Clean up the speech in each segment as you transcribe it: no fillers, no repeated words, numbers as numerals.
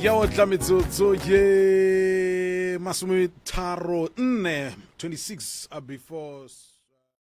ya o tla metsotso ke masome tharo nne 26 before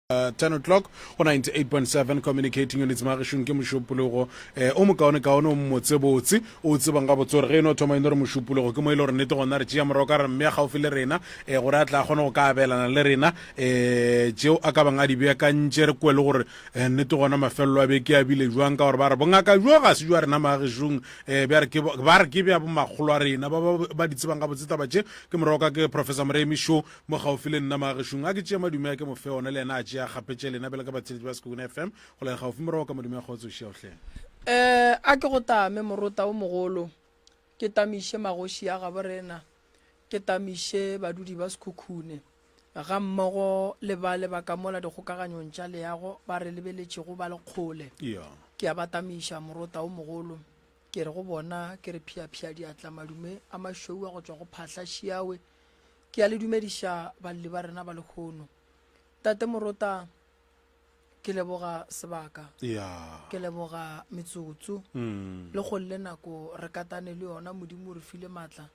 10 o'clock o 98.7 communicating units magashung ke mošupologo o mokaone-kaone o mmotsebotse o tsebang ga botse gore ge eno thoma eno re mošupologo ke mo ile gore nnete gona re tšea moroka re mme a gaufi le rena gore a tla kgona go ka abelana le rena tšeo a ka bang a di beakantše re kwe le gore nnete gona mafelelo a beke a bile jwang ka gore ba re bongaka jwa ga se jwa rena magashung ba re ke bja bomakgolo a rena ba di tsebang ga botse taba tše ke moroka ke professor Moremi Show mo gaufi le nna magashung a ke tšea madume ke mofe one le ena a ya gapetse lena bela ka batshedi ba Sekone FM go le gaufi moroka modume go tso sheohle a ke go tame morota o mogolo ke tamishe magoshi ya ga borena ke tamishe badudi ba Sekhukhune ga mmogo le ba ka mola di gokaganyong tša leago ba re lebeletše go ba le kgole ke a batamisha morota o mogolo ke re go bona ke re phia diatla madume a mašweu a go tšwa go phahla šiawe ke a le dumediša balli ba rena ba lekgono tate morota ke leboga sebaka ke leboga metsotso le go le nako re katane le yona modimo re file matla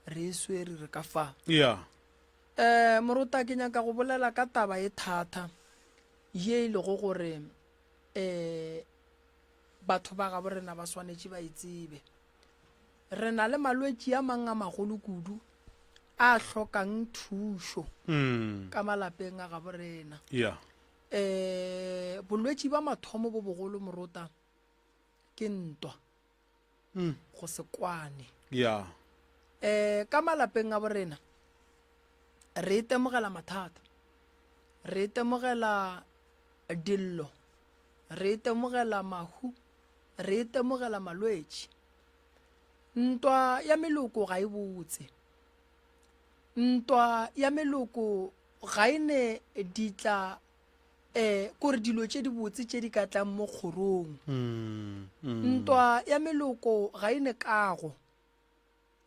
re swere re ka fa morota ke nyaka go bolela ka taba e thata ye ile go gore batho ba ga borena ba swanetše ba itsebe re na le malwetši a mang a magolo kudu a hlokang thušo ka malapeng a ga borena bolwetši ba mathomo bo bogolo morota ke ntwa go se kwane ka malapeng a borena re itemogela mathata re itemogela dillo re itemogela mahu re itemogela malwetši ntwa ya meloko ga e botse ntwa ya meloko ga ine ditla kore dilo tše di botse tše di ka tlang mo kgorong ntwa ya meloko ga ine kago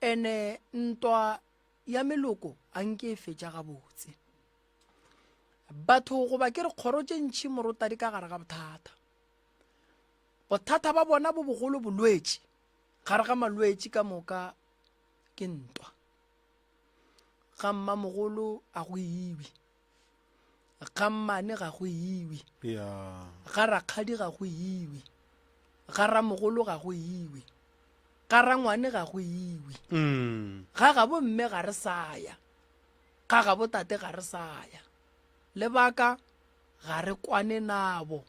ene ntwa ya meloko a nke e fetša ga botse batho goba ke re kgoro tše ntšhi morota di ka gare ga bothata ba bona bo bogolo bolwetši gare ga malwetši ka moka ke ntwa ga mma mogolo a go iwi ga mmane ga go iwi ga rakgadi ga go iwi ga ramogolo ga go iwi ga rangwane ga go iwi ga ga bomme ga re saya ga ga botate ga re saya lebaka ga re kwane nabo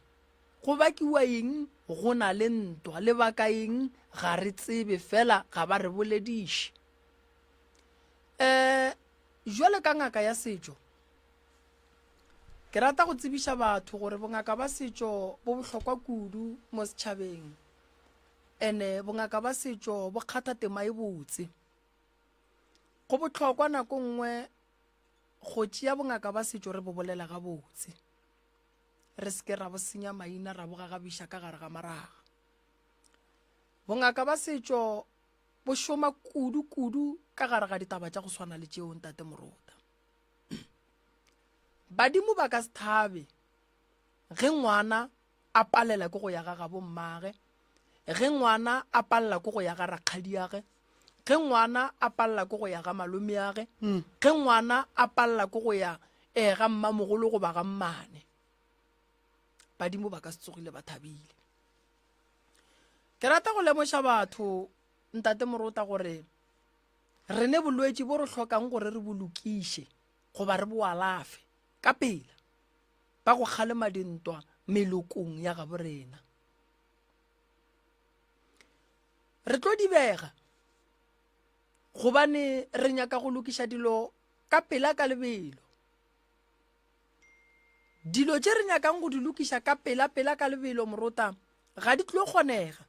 go bakiwa eng go na le ntwa lebaka eng ga re tsebe fela ga ba re bolediše jwale ka ngaka ya setšo ke rata go tsebiša batho gore bongaka ba setšo bo bohlokwa kudu mo setšhabeng ene bongaka ba setšo bo kgatha tema e botse go botlhokwa nako nngwe go tšea bongaka ba setšo re bo bolela ga botse re seke ra bo senya maina ra bo gagabiša ka gare ga maraga bongaka ba setšo bo šoma kudu-kudu ka gare ga ditaba tša go swana le tšeo ntate Moruta badimo ba ka se thabe ge ngwana a palela ke go ya ga gabo mmage ge ngwana a palela ke go ya ga rakgadi yage ge ngwana a palela ke go ya ga malome yage ge ngwana a palela ke go ya ga mmamogolo go ba ga mmane badimo ba ka se tsogile ba thabile ke rata go lemoša batho ntate Moruta gore re ne bolwetši bo re hlokang gore re bolokiše goba re bo alafe ka pela ba go kgalema dintwa melokong ya ga borena re tlo di bega gobane re nyaka go lokiša dilo ka pela ka lebelo dilo tše re nyakang go di lokiša ka pela ka lebelo Moruta ga di tlo kgonega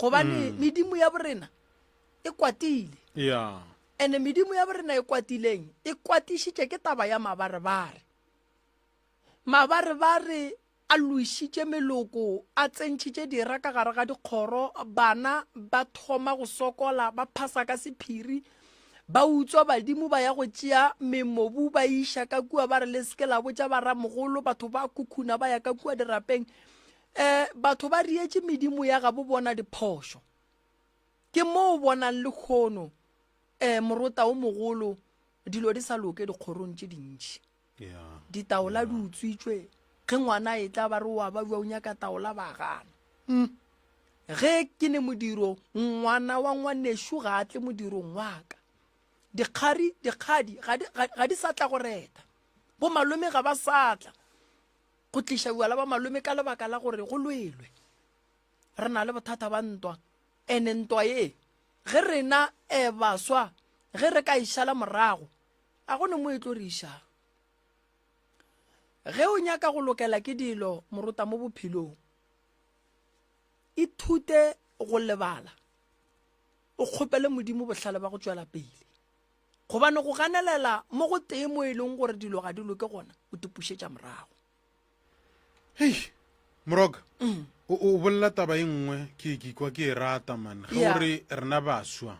gobane medimo ya borena e kwatile yeah ene medimo ya borena e kwatileng e kwatišitše ke taba ya mabarebare a loišitše meloko a tsentšhitše dira ka gare ga dikgoro bana ba thoma go sokola ba phasa ka sephiri ba utswa badimo ba ya go tšea memobu ba iša ka kua ba re le seke la botša ba ramogolo batho ba kukhuna ba ya ka kua dirapeng batho ba rietše medimo ya gabo bona diphošo ke moo bonang le kgono Moruta o mogolo dilo di sa loke dikgorong tše dintši yeah ditaola di utswitswe ge ngwana e tla ba re wa ba bua o nyaka taola ba gana ge ke ne modiro ngwana wa ngwanešo ga a tle modirong wa ka dikgadi ga di sa tla go reta bo malome ga ba sa tla go tliša bua la ba malome ka lebaka la gore go lwelwe re na le bothata ba ntwa ene ntwa ye ge rena baswa ge re ka išala morago a gone mo e tlo re išang ge o nyaka go lokela ke dilo Moruta mo bophelong ithute go lebala o kgopele modimo bohlale ba go tšwela pele gobane go ganelela mo go tee mo e leng gore dilo ga di loke gona o tipušetša morago hei Moroka o bolela taba e nngwe ke kwa ke e rata man ge gore rena baswa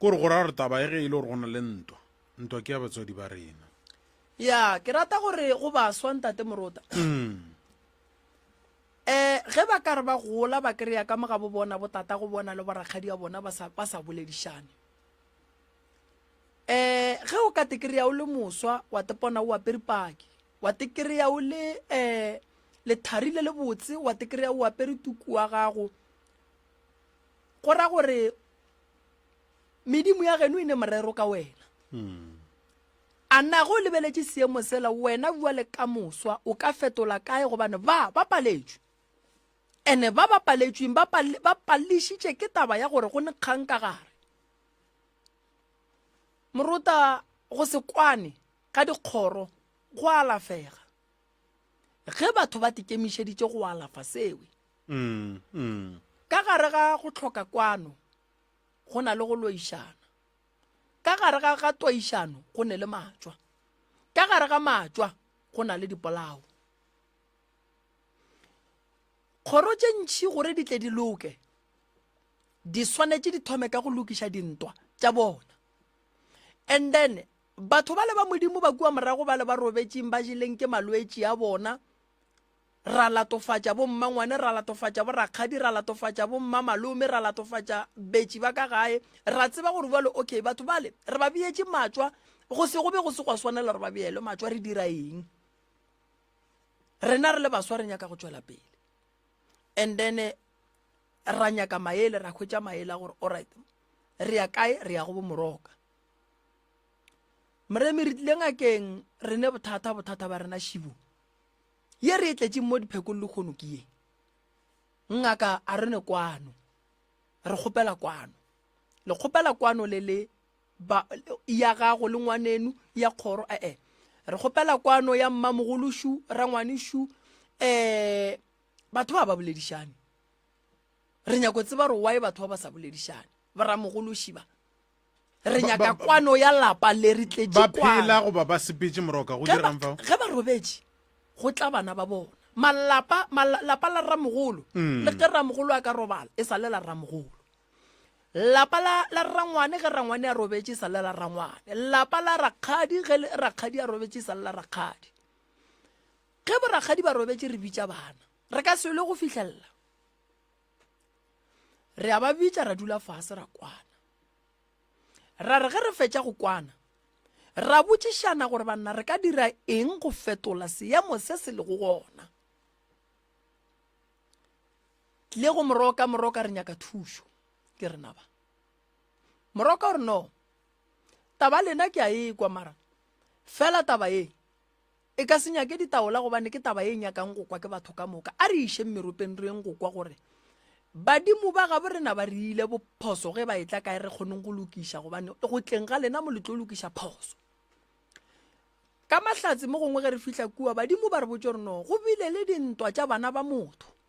kore gore a re taba e ge e le gore go na le ntwa ke ya batswadi ba rena ya ke rata gore go baswa ntate Moruta ge ba ka re ba gola ba kry-a ka moga bo bona botata go bona le borakgadi ya bona ba sa boledišane ge o ka tekry-a o le moswa wa tepona o apere paki wa tekry-a o le lethari le botse wa tekry-a o apere tuku wa gago go ra gore medimo ya geno e ne morero ka wena a nna go lebeletše seemo sela wena bua le ka moswa o ka fetola kae gobane ba paletšwe ene ba paletšweng ba pališitše ke taba ya gore go ne kgang ka gare Moruta go se kwane ka dikgoro go alafega ge batho ba tikemišeditše go alafa sewe ka gare ga go tlhoka kwano go na le go loišana ka gare ga toišano go ne le matšwa ka gare ga matšwa go na le dipolao kgoro tše ntši gore di tle di loke di swanetše di thome ka go lokiša dintwa tša bona and then batho ba le ba modimo ba kua morago ba le ba robetšeng ba jeleng ke malwetši a bona ra latofatša bo mmangwane ra latofatša bo rakgadi ra latofatša bo mmamalome ra latofatša betši ba ka gae ra tseba gore bjalo okay batho bale re ba beetše matšwa go se go be go se go swanela re ba beele matšwa re dira eng rena re le baswa re nyaka go tšwela pele and then ra nyaka maele ra khwetša maele a gore alright re ya kae re ya go bo Moroka moremi re tlile ngakeng re ne bothata ba rena šibo ye re tletšeng mo diphekong le kgono ke ye ngaka a re ne kwano re kgopela kwano le kgopela kwano le ya gago le ngwanenu ya kgoro re kgopela kwano ya mmamogoloshu rangwanishu batho ba boledišane re nyako tseba re why batho ba sa boledišane ba ramogološi ba re nyaka kwano ya lapa le re tletse ba phela go ba sepetse moroka go dirang fao ge ba robetse go tla bana ba bona malapa la ramogolo le ge ramogolo a ka robala e sa le la ramogolo lapa la rangwane ge rangwane a robetse sa le la rangwane lapa la rakgadi ge rakgadi a robetse sa le la rakgadi ge bo rakgadi ba robetse re bitsa bana re ka se le go fitlhella re a ba bitsa ra dula fase ra kwana ra re ge re fetša go kwana ra botšišana gore banna re ka dira eng go fetola seemo se se le go gona tlile go moroka re nyaka thušo ke re na ba moroka gore no taba lena ke a ekwa mara fela taba e ka se nyake ditaola gobane ke taba e nyakang go kwa ke batho ka moka a re iše mmeropeng re eng go kwa gore badimo ba gabo rena ba re ile bophoso ge ba etla kae re kgoneng go lokiša gobane go tleng ga lena mo le tlo lokiša phoso ka mahlatsi mo gongwe ge re fihla kua badimo ba re botse gore no go bile le dintwa tša bana ba motho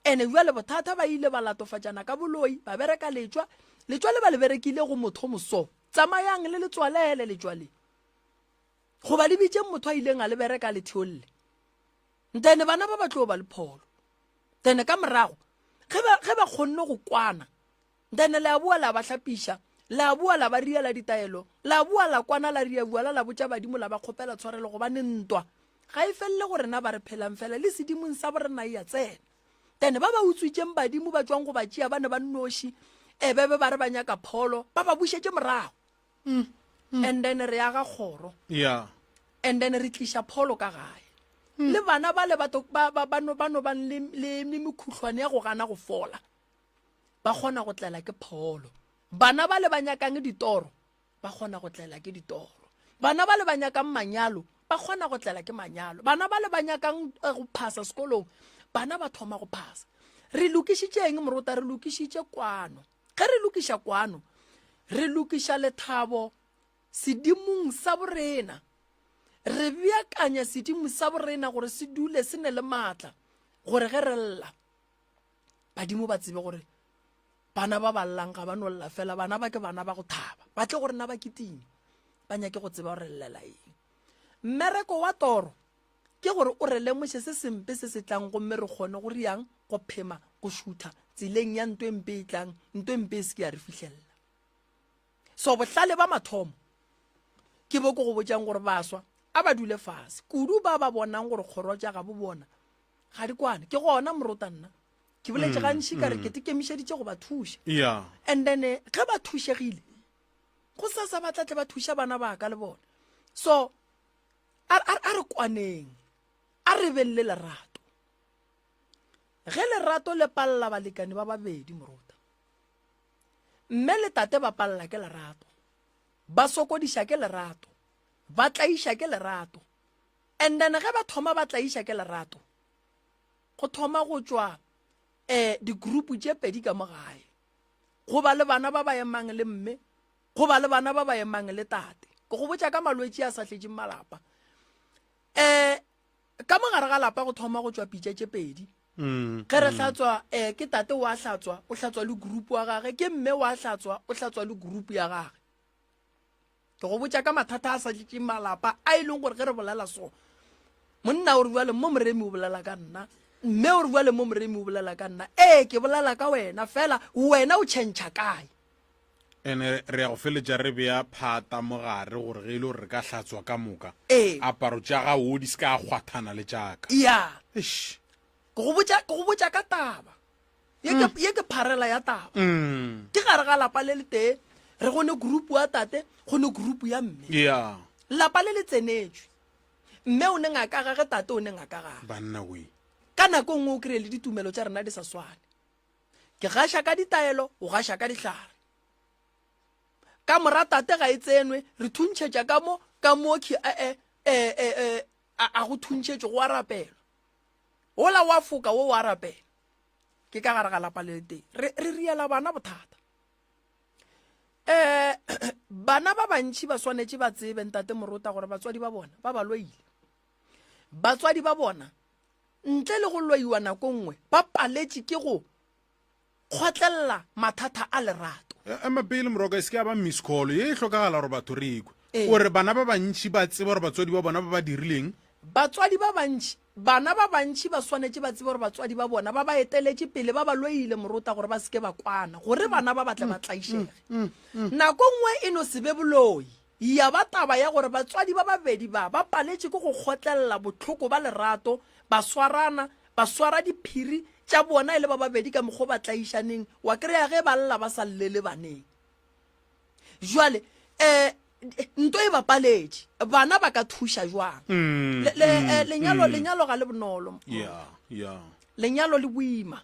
ene jwa le bothata ba ile ba latofatšana ka boloi ba bereka letswa le ba le berekile go motho moso tsamayang le letswalele letswale go ba le bitse motho a ileng a le bereka le theolle ntene bana ba ba tlo ba le pholo tene ka morago ge ba kgonne go kwana ntene le a bua la ba hlapiša la bua la ba riela ditaelo la bua la kwana la ria bua la botša badimo la ba kgopela tshwarelo go ba ne ntwa ga e felele gore na ba re phelang fela le sedimong sa borena ya tsena tene ba utswitseng badimo ba tswang go ba tšea ba ne ba nnoši bebe ba re ba nyaka pholo ba bušetse morago and then re aga kgoro and then re tliša pholo ka gae le bana ba le bano ba le mekhutlhwane ya go gana go fola ba kgona go tlela ke pholo bana ba le ba nyakang ditoro ba kgona go tlela ke ditoro bana ba le ba nyakang manyalo ba kgona go tlela ke manyalo bana ba le ba nyakang go phasa sekolong bana ba thoma go phasa re lokišitšeng morota re lokišitše kwano ge re lokiša kwano re lokiša lethabo sedimong sa borena re beakanya sedimo sa borena gore se dule se ne le maatla gore ge re lla badimo ba tsebe gore bana ba ballang ga ba no lla fela bana ba ke bana ba go thaba ba tle gore na ba kitime ba nyake go tseba gore llela eng mmereko wa toro ke gore o re lemoše se sempe se se tlang gomme re kgone go riang go phema go šutha tseleng ya ntwe mpe e tlang ntwe mpe se ke ya re fitlhelela so bohlale ba mathomo ke bo go botjang gore baswa a ba dule fase kudu ba bonang gore kgoro tša ga bo bona ga di kwane ke gona morota nna ke boletse gantši ka re ke tekemišeditše go ba thuša and then ge ba thušegile go sa ba tlatle ba thuša bana ba ka le bona so a re kwaneng a re belele lerato ge lerato le palla balekane ba babedi morota mme le tate ba palla ke lerato ba sokodiša ke lerato ba tlaiša ke lerato and then ge ba thoma ba tlaiša ke lerato go thoma go tšwa digroupu tše pedi ka mogae go ba le bana ba ba emang le mme go ba le bana ba ba emang le tate ke go botša ka malwetse a sa tletšeng malapa ka mogare ga lapa go thoma go tšwa pitša tše pedi ge re hlatswa ke tate wa hlatswa o hlatswa le group wa gage ke mme wa hlatswa o hlatswa le group ya gage ke go botša ka mathata a sa tletšeng malapa a e leng gore ge re bolela so monna o re bua le mo moremi o bolela ka nna mme o re bua le mo moremi o bolela ka nna ke bolela ka wena fela wena o tšhentšha kae ene re ya go feletša re bea phata mogare gore ge e le gore re ka hlatswa ka moka aparo tša ga o di se ka kgwathana le tšaka ya ke go botša ka taba ye ke pharela ya taba ke gare ga lapa le le tee re gone group wa tate gone group ya mme lapa le le tsenetšwe mme o ne ngaka gage tate o ne ngaka gage banna we ka nako nngwe o kry-e le ditumelo tša rena di sa swane ke gaša ka ditaelo o gaša ka dihlare ka mora tate ga e tsenwe re thuntšhetša ka mo a go thuntšhetše go arapelwa ola wa foka wo wa arapela ke ka gare ga lapa le teng re riela bana bothata bana ba bantši ba swanetše ba tsebe ntate morota gore batswadi ba bona ba ba loile batswadi ba bona ntle le go loiwa nako nngwe ba paletše ke go kgotlelela mathata a lerato ema pele moroka se ke ba miss call e hlokagala gore batho re ikwe Ee. gore bana ba bantši ba tseba gore batswadi ba bona ba ba dirileng batswadi ba bantši bana ba bantši ba swanetse ba tsebe gore batswadi ba bona ba ba eteletse pele ba ba loile morota gore ba seke ba kwana gore bana ba batle ba tlaišege nako nngwe e no se be boloi ya ba taba ya gore batswadi ba babedi ba paletse ke go kgotlelela botlhoko ba lerato ba swara diphiri tša bona e le ba babedi ka mokgwa ba tlaišaneng wa kry-a ge ba lla ba sa llele baneng jwale nto e bapaletše bana ba ka thuša jwang lenyalo ga le bonolo lenyalo le boima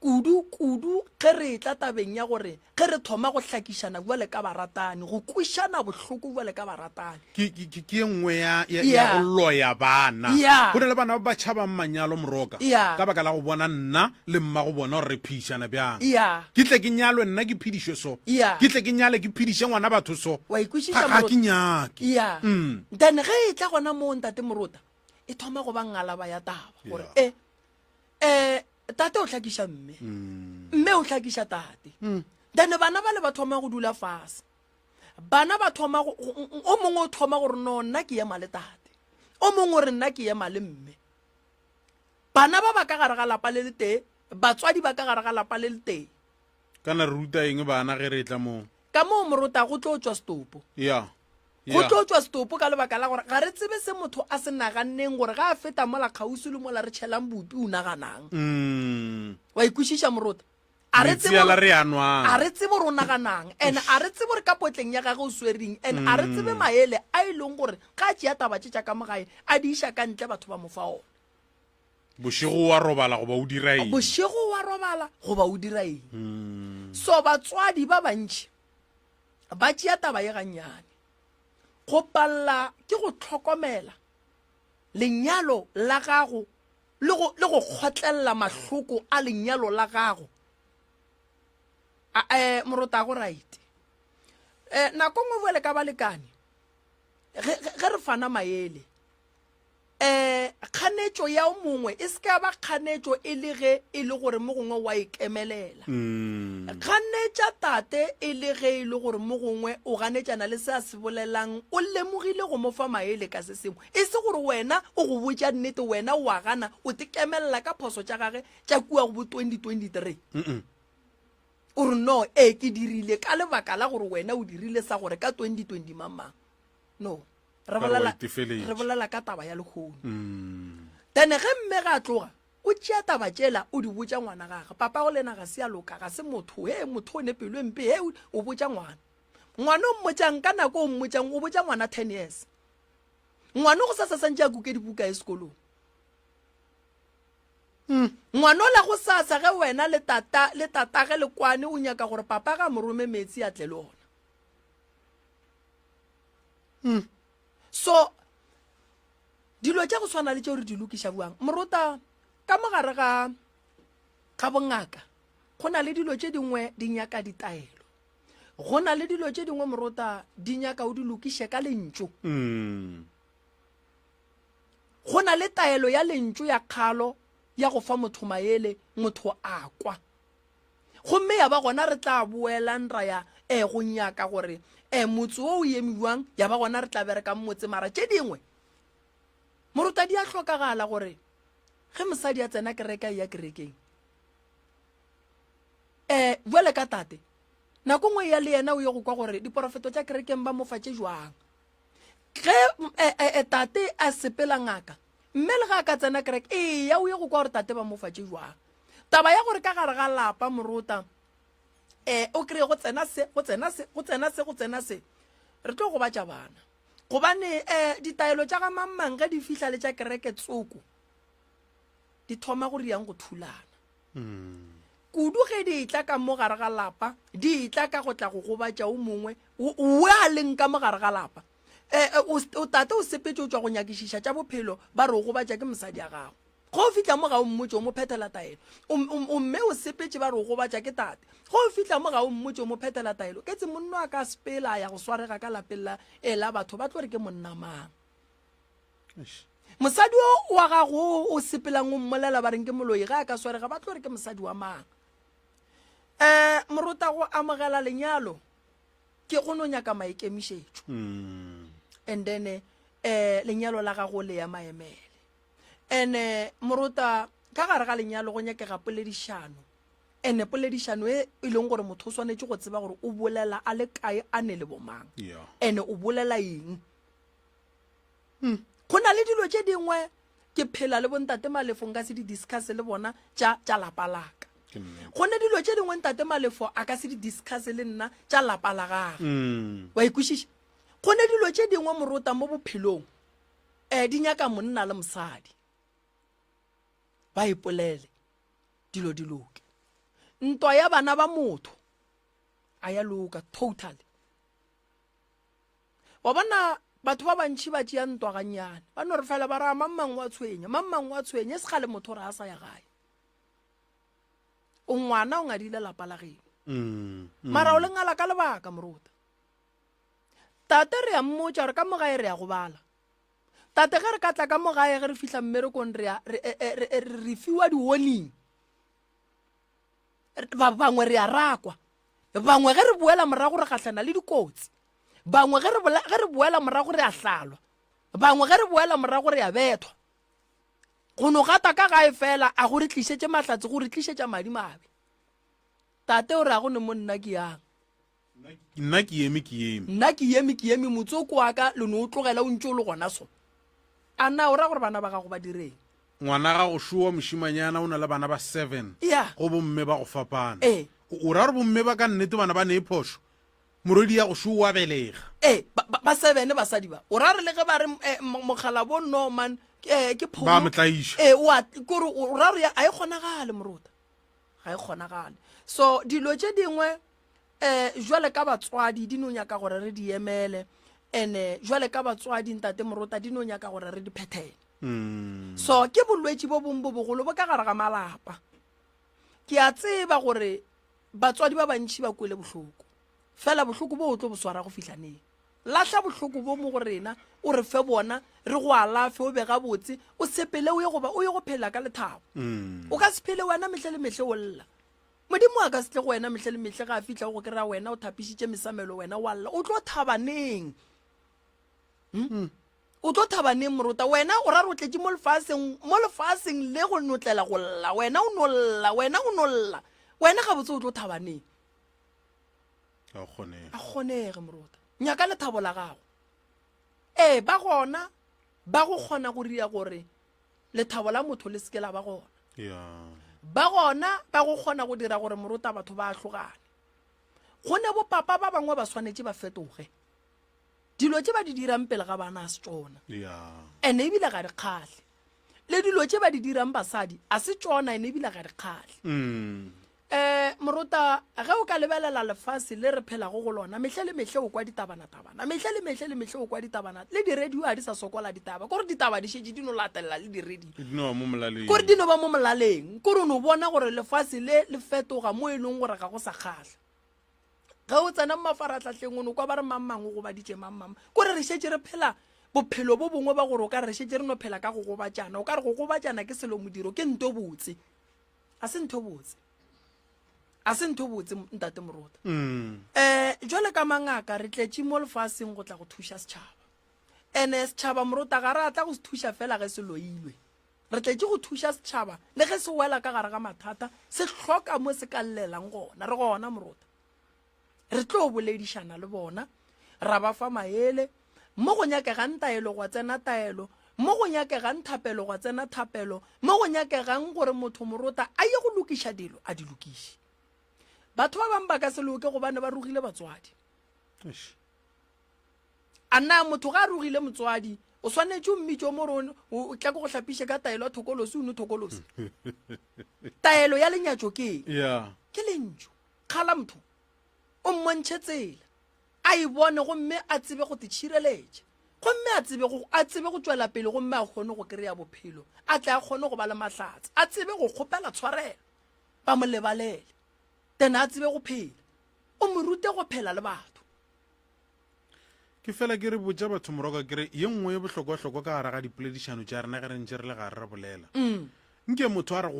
kudu ge re tla tabeng ya gore ge re thoma go hlakišana bjale ka baratani go kwišana bohloko bjale ka baratani ke e nngwe ya go loya bana go na le bana ba ba tšhabang manyalo moroka ka baka la go bona nna le mma go bona gore re phišana bjang ke tle ke nyalwe nna ke phedišwe so ke tle ke nyale ke phediše ngwana batho so ga ke nyake then ge e tla gona mo ntate morota e thoma go ba ngalaba ya taba gore tate o hlakiša mme o hlakiša tate then bana ba le ba thoma go dula fase bana ba thoma o mongwe o thoma gore no nna ke ema le tate o mongwe o re nna ke ema le mme bana ba ba ka gare ga lapa le le tee batswadi ba ka gare ga lapa le le tee kana re ruta eng bana ge re tla mo ka moo morota go tlo tswa stopo go tlo tswa stopo ka lebaka la gore ga re tsebe se motho a se naganneng gore ga a feta mola kgausi le mola re tšhelang bupi o naganang wa ikwešiša morota a re tsebe gore o naganang and a re tsebe gore ka potleng ya gage o swereng and a re tsebe maele a e leng gore ga a tšea taba tše tša ka mogae a di iša ka ntle batho ba mo fa ona bošego wa robala goba o dira eng goba o dira eng so batswadi ba bantši ba tšea taba ye gannyane go palla ke go tlhokomela lenyalo la gago le go kgotlelela mahloko a lenyalo la gago morota go right nako ngwe bole ka balekane ge re fana maele kganetšo ya o mongwe e se ka ba kganetšo e le ge e le gore mo gongwe wa ikemelela kganetša tate e le ge e le gore mo gongwe o ganetšana le se a se bolelang o lemogile go mo fa maele ka se sengwe e se gore wena o go botša nnete wena o a gana o tekemelela ka phoso tša gage tša kua go bo 2023 o re no ke dirile ka lebaka la gore wena o dirile sa gore ka 2020 mamang no re bolela ka taba ya lekgono then ge mme ga tloga o tšea taba tšela o di botša ngwana gage papa go lena ga se a loka ga se motho motho o ne pelo empe o botša ngwana o mmotšang ka nako o mmotšang o botša ngwana 10 years ngwana go sa santše a kuke dibuka e sekolong ngwana o la go sasa ge wena le tatage le kwane o nyaka gore papa ga morome metsi a tle le ona so dilo tša go swana le tšeo re di lokiša buang morota ka mogare ga bongaka go na le dilo tše dingwe di nyaka ditaelo go na le dilo tše dingwe morota di nyaka o di lokiše ka lentšu go na le taelo ya lentšu ya kgalo ya go fa motho maele motho a kwa gomme ya ba gona re tla boelang ra ya go nyaka gore motse o emiwang ya ba gona re tla bereka mmotse mara tše dingwe moruta di a hlokagala gore ge mosadi a tsena kereka ya kerekeng bjale ka tate nako ngwe ya le yena o ye go kwa gore diporofeto tša kerekeng ba mofatše jwang ge tate a sepela ngaka mme le ga a ka tsena kereke ya o ye go kwa gore tate ba mofatše jwang taba ya gore ka gare ga lapa moruta o kry go tsena se re tlo go batša bana gobane ditaelo tša ga mammang ge di fihla le tša kereke tsoko di thoma go riang go thulana kudu ge di tla ka mo gare ga lapa di tla ka go tla go gobatša o mongwe o a leng ka mo gare ga lapa o tate o sepetse o tswa go nyakišiša tša bophelo ba re o gobatša ke mosadi ya gago go fitla mo ga o mmotse o mo phethela taelo o mme o sepetse ba re o gobatša ke tate go fitla mo ga o mmotse o mo phethela taelo ke tse monno a ka sepela ya go swarega ka lapeng la batho ba tlo re ke monna mang mosadi wa gago o sepelang o mmolela ba reng ke moloi ga a ka swarega ba tlo re ke mosadi wa mang moruta go amogela lenyalo ke go no nyaka maikemišetšo and then lenyalo la gago le ya maemele and moruta ka gare ga lenyalo go nyakega poledišano and poledišano e leng gore motho o swanetse go tseba gore o bolela a le kae a ne le bomang and o bolela eng go na le dilo tše dingwe ke phela le bontate Malefo nka se di discuss le bona tša lapa laka go ne dilo tše dingwe ntate Malefo a ka se di discuss le nna tša lapa la gagwe wa ikwešiša go ne dilo tše dingwe moruta mo bophelong di nyaka monna le mosadi ba ipolele dilo di loke ntwa ya bana ba motho a ya loka totally wa bona batho ba bantši ba tšea ntwa gannyane ba no re fela ba raya mang wa tshwenya se gale motho re a sa ya gae o ngwana o ngadile lapa la geno mara o le ngala ka lebaka moruta tate re ya mmotša gore ka mogae re ya go bala tate ge re ka tla ka mogae ge re fihla mmerekong re fiwa di-warning bangwe re ya rakwa bangwe ge re boela morago re kgatlhana le dikotsi bangwe ge re boela morago re a hlalwa bangwe ge re boela morago re a bethwa go no gata ka gae fela a go re tlišetše mahlatse go re tlišetša madimabe tate o re a go ne mo nna ke yang nna ke eme motsoko wa ka le no o tlogela o ntse o le gona so a na o ra gore bana ba gago ba direng ngwana ga go šoa mošimanyana o na le bana ba 7 go bomme ba go fapana o ra gore bomme ba ka nnete bana ba ne e phošo morodi ya go šoa belega ba 7 basadi ba o ra re le ge ba re mogala bo Norman ke ba motlaiša kore o ra re a e kgonagale moruta ga e kgonagale so dilo tše dingwe jwale ka batswadi di no nyaka gore re di emele ene jwale ka batswadi ntate moruta di no nyaka gore re di phethele so ke bolwetši bo bongwe bo bogolo bo ka gare ga malapa ke a tseba gore batswadi ba bantši ba kwele bohloko fela bohloko bo o tlo bo swara go fihlaneng lahla bohloko bo mo go rena o re fe bona re go alafe o be ga botse o sepele o ye go phela ka lethabo o ka se phele wena mehle le mehle o lla modimo a ka se tle go wena mehle le mehle ga a fihla go kry-a wena o thapišitše mesamelo wena wa lla o tlo thabaneng o tlo thabaneng moruta wena o ra re o tletše mo lefaseng le go notlela go lla wena o no lla wena ga botse o tlo thabaneng a kgonege moruta nyaka lethabo la gago ba gona ba go kgona go ria gore lethabo la motho le seke la ba gona ba gona ba go kgona go dira gore moruta batho ba hlogane go ne bo papa ba bangwe ba swanetše ba fetoge dilo tše ba di dirang pele ga bana a se tšona ene ebile ga di kgahle le dilo tše ba di dirang basadi a se tšona ene ebile ga di kgahle moruta ge o ka lebelela lefase le re phelago go lona mehle le mehle o kwa ditabana-tabana mehle le mehle o kwa ditabana le di-radio a di sa sokola ditaba kore ditaba di šetše di no latelela le di-radio kore di no ba mo molaleng kore o no bona gore lefase le fetoga mo e leng gore ga go sa kgatlha ge o tsena mafaratlhatlheng o no kwa ba re mang-mang go ba ditše mang-mang kore re šetše re phela bophelo bo bongwe ba gore o ka re šetše re no phela ka go gobatšana o ka re go gobatšana ke selo modiro ke nto botse a se ntho botse ntate moruta jwale ka mangaka re tletše mo lefaseng go tla go thuša setšhaba ene setšhaba moruta ga re a tla go se thuša fela ge se loilwe re tletše go thuša setšhaba le ge se wela ka gare ga mathata se hloka mo se ka llelang gona re gona moruta re tlo boledišana le bona ra ba fa maele mo go nyakegang taelo gwa tsena taelo mo go nyakegang thapelo gwa tsena thapelo mo go nyakegang gore motho moruta a ye go lokiša dilo a di lokiše batho ba bang ba ka se loke gobane ba rogile batswadi a nna motho ga a rogile motswadi o swanetše o mmitše o more o tla ko go hlapiše ka taelo ya thokolosi o ne thokolosi taelo ya lenyatšo ke ke lentšo kgala motho o mmontšhe tsela a e bone gomme a tsebe go titšhireletša gomme a tsebe go tšwela pele gomme a kgone go kry-a bophelo a tla a kgone go ba le mahlatse a tsebe go kgopela tshwarelo ba mo lebalele tena a tsebe go phela o mo rute go phela le batho ke fela ke re botša batho moroka kere ye nngwe ye bohlokwa-hlokwa ka gare ga dipoledišano tša rena ge re ntše re le gare re bolela nke motho a re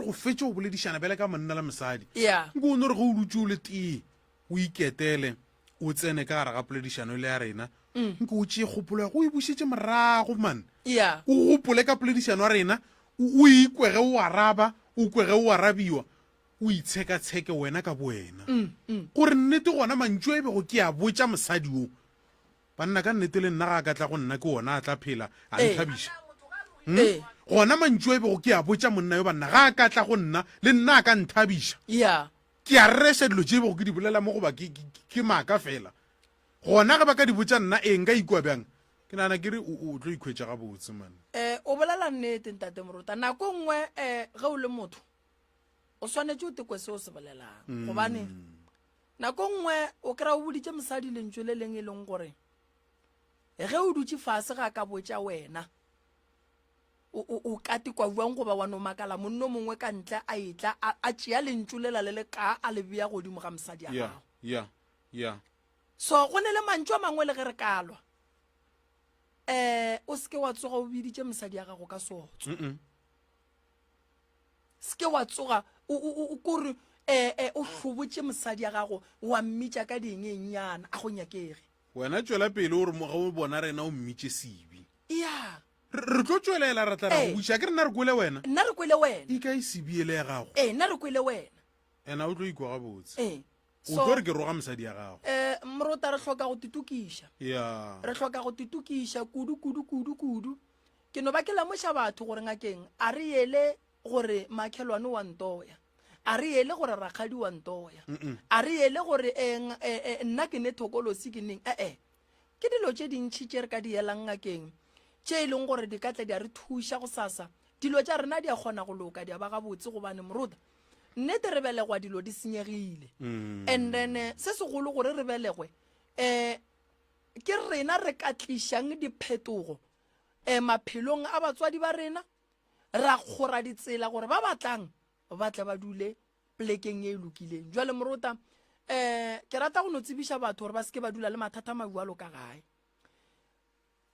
go fetse go boledišana bele ka monna la mosadi ya nke o ne re go o dutse o le tee o iketele o tsene ka gare ga poledišano le ya rena nke o tšee kgopolo ya go e bušetse morago man ya o gopole ka poledišano ya rena o ikwege o araba o kwege o arabiwa o itsheka-tsheke wena ka boena gore nnete gona mantšu e bego ke a botša mosadi o banna ka nnete le nna ga ka tla go nna ke ona a tla phela a nthabiša gona mantšu e bego ke a botša monna yo banna ga ka tla go nna le nna a ka nthabiša ya ke a resa dilo tše bego ke di bolela mo goba ke maaka fela gona ge ba ka di botša nna eng ka ikwa bjang ke nana ke re o tlo ikhwetša ga botse man o bolela nnete ntate moruta nako nngwe ge o le motho o swanetse o tekwe se o se bolelang gobane nako nngwe o kry-a o boditše mosadi lentso le leng e leng gore ge o dutse fase ga ka botša wena o katekwa buang goba wa no makala monno mongwe ka ntle a etla a tšea lentso lela le le ka a le bea godimo ga mosadi ya gago ya so go ne le mantšu a mangwe le ge re kalwa o seke wa tsoga o biditše mosadi ya gago ka sotso seke wa tsoga kore o hlobotše mosadi ya gago wa mmitša ka diengenyana a go nyakege wena tšwela pele gore ga o bona rena o mmitše sebi ya re tlo tšwelela ra tla ra buša ke re nna re kwele wena nna re kwele wena e ka e sebiele ya gago nna re kwele wena ena o tlo ikwa gabotse o so tlo re ke roga mosadi ya gago morota re hloka go titukiša ya re hloka go titukiša kudu ke no ba ke lamoša batho gore ngakeng a re yele gore makhelwane wa ntoya a re yele gore rakgadi wa ntoya a re yele gore nna ke ne thokolosi ke neng ke dilo tše dintšhi tše re ka di yelang ngakeng tše e leng gore di ka tla di a re thuša go sasa dilo tša rena di a kgona go loka di a ba gabotse gobane moruta nnete re belegwa dilo di senyegile and then se segolo gore re belegwe ke rena re ka tlišang diphetogo maphelong a batswadi ba rena ra kgora ditsela gore ba batlang ba tla ba dule plekeng e lokileng jwale moruta ke rata go no tsebiša batho gore ba seke ba dula le mathata mabualo ka gae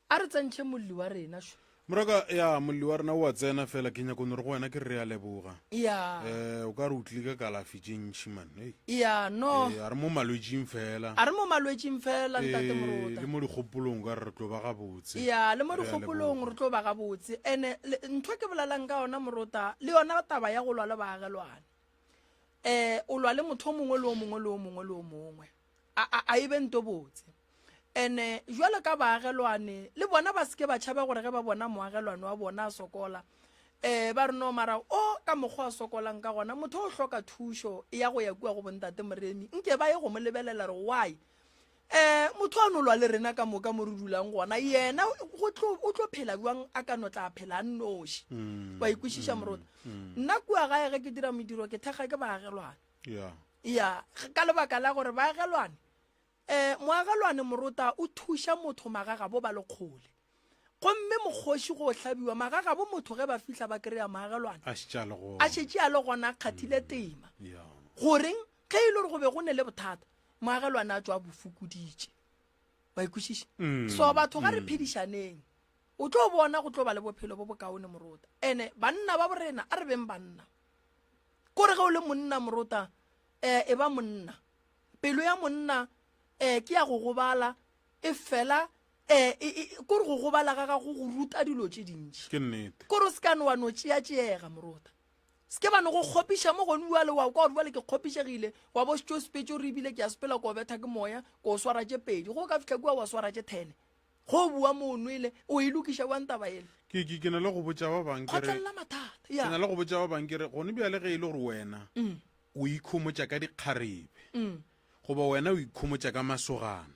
a re tsentšhe molli wa rena sho moraka ya molli wa rena o a tsena fela ke nyako ne re go wena ke re ya leboga ya o ka re o tlile ka kalafi tše ntšhi man ya no a re mo malwetšing fela a re mo malwetšing fela ntate moruta le mo dikgopolong ka re tlo ba gabotse ya le mo dikgopolong re tlo ba gabotse ene ntho ke bolalang ka yona moruta le yona taba ya go lwa le baagelwane o lwa le motho mongwe le o mongwe le o mongwe le o mongwe a e bento botse ene jwale ka baagelwane le bona ba seke ba tšhaba gore ge ba bona moagelwane wa bona a sokola ba re no mara o ka mokgwa a sokolang ka gona motho o hloka thušo ya go ya kua go bontate moremi nke ba ye go mo lebelela re why motho a no lwa le rena ka moka mo re dulang gona yena o tlo phela buang a ka no tla phela a nnoši wa ikwešiša morota nna kua gae ge ke dira mediro ke thekga ke baagelwane ya ka lebaka la gore baagelwane moagelwane morota o thuša motho magagabo ba lekgole gomme mokgoši go hlabiwa magagabo motho ge ba fihla ba kry-a moagelwane a šetše a le gona a kgathile tema goreng ge e le gore go be go ne le bothata moagelwane a tswa bofokoditše ba ikwešiša so batho ga re phedišaneng o tlo bona go tlo ba le bophelo bo bokaone morota ene banna ba borena a re beng banna kore ge o le monna morota e ba monna pelo ya monna ke ya go gobala e fela kore go gobala ga gago go ruta dilo tše dintšhi ke nnete kore o se kane wa no tšeatšeega morota seke ba no go kgopiša mo gone uale wa kwa gore ke kgopišegile wa bo setšo sepetšo re ebile ke a sepela ko betha ke moya ko o swara tše pedi go ka fitlha kua wa swara tše 10 go bua moonwele o e lokiša wantaba ele ke na le go botša ba bang kgotlelela mathata ke na le go botša ba bang kere gone bjale ge e le gore wena o ikhomotša ka dikgarebe goba wena o ikhomotša ka masogana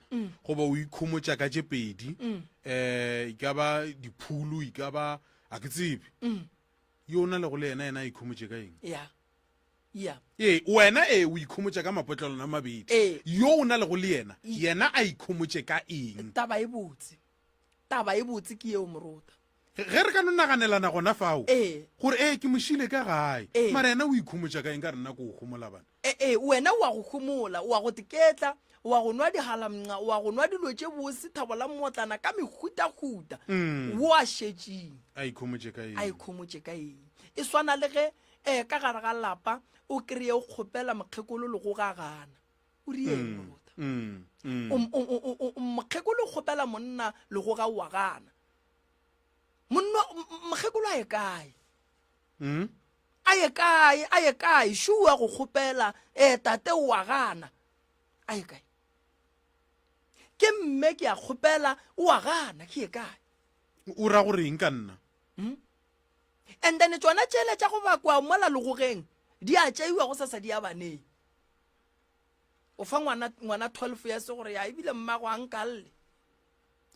goba o ikhomotša ka tše pedi e ka ba diphulu e ka ba a ke tsebe yo o na le go le yena a ikhomotše ka eng wena o ikhomotša ka mapotlelwana a mabedi yo o na le go le yena a ikhomotše ka eng taba e botse ke eo morota ge re ka no naganelana gona fao gore ke mošile ka gae mara yena o ikhomotša ka eng ka rena ko o gomola bana wena wa go humola wa go tiketla wa go nwa dihalamnga wa go nwa dilo tše bose thabola motlana ka mehutahuta wo a šetšeng a ikhomotše ka eng e swana le ge ka gare ga lapa o kreye o kgopela mokgekolo le go gagana o rieng moruta mokgekolo o kgopela monna le go ga wa gana monna mokgekolo a ye kae a ye kae shua go kgopela tate wa gana a ye kae ke mme ke a kgopela wa gana ke ye kae o ra gore eng ka nna and then tsona tšele tša go bakwa mola legogeng di a tšeiwa go sasa di a baneng o fa ngwana 12 years gore ya ebile mmago a nkalle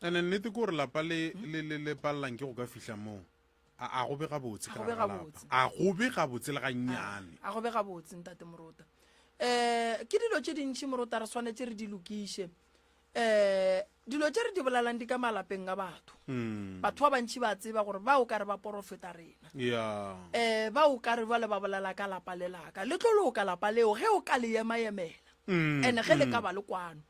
ene nnete ke gore lapa le palelang ke go ka fihla moo a go be gabotse ka gare ga lapa a go be gabotse le ga nnyane a go be gabotse ntate Moruta ke dilo tše dintši Moruta re swanetse re di lokiše dilo tše re di bolelang di ka malapeng a batho batho ba bantši ba tseba gore ba o ka re ba porofeta rena ba o ka re ba le ba bolela ka lapa le laka le tlo le o ka lapa leo ge o ka le ema-emela ene ge le ka ba le kwano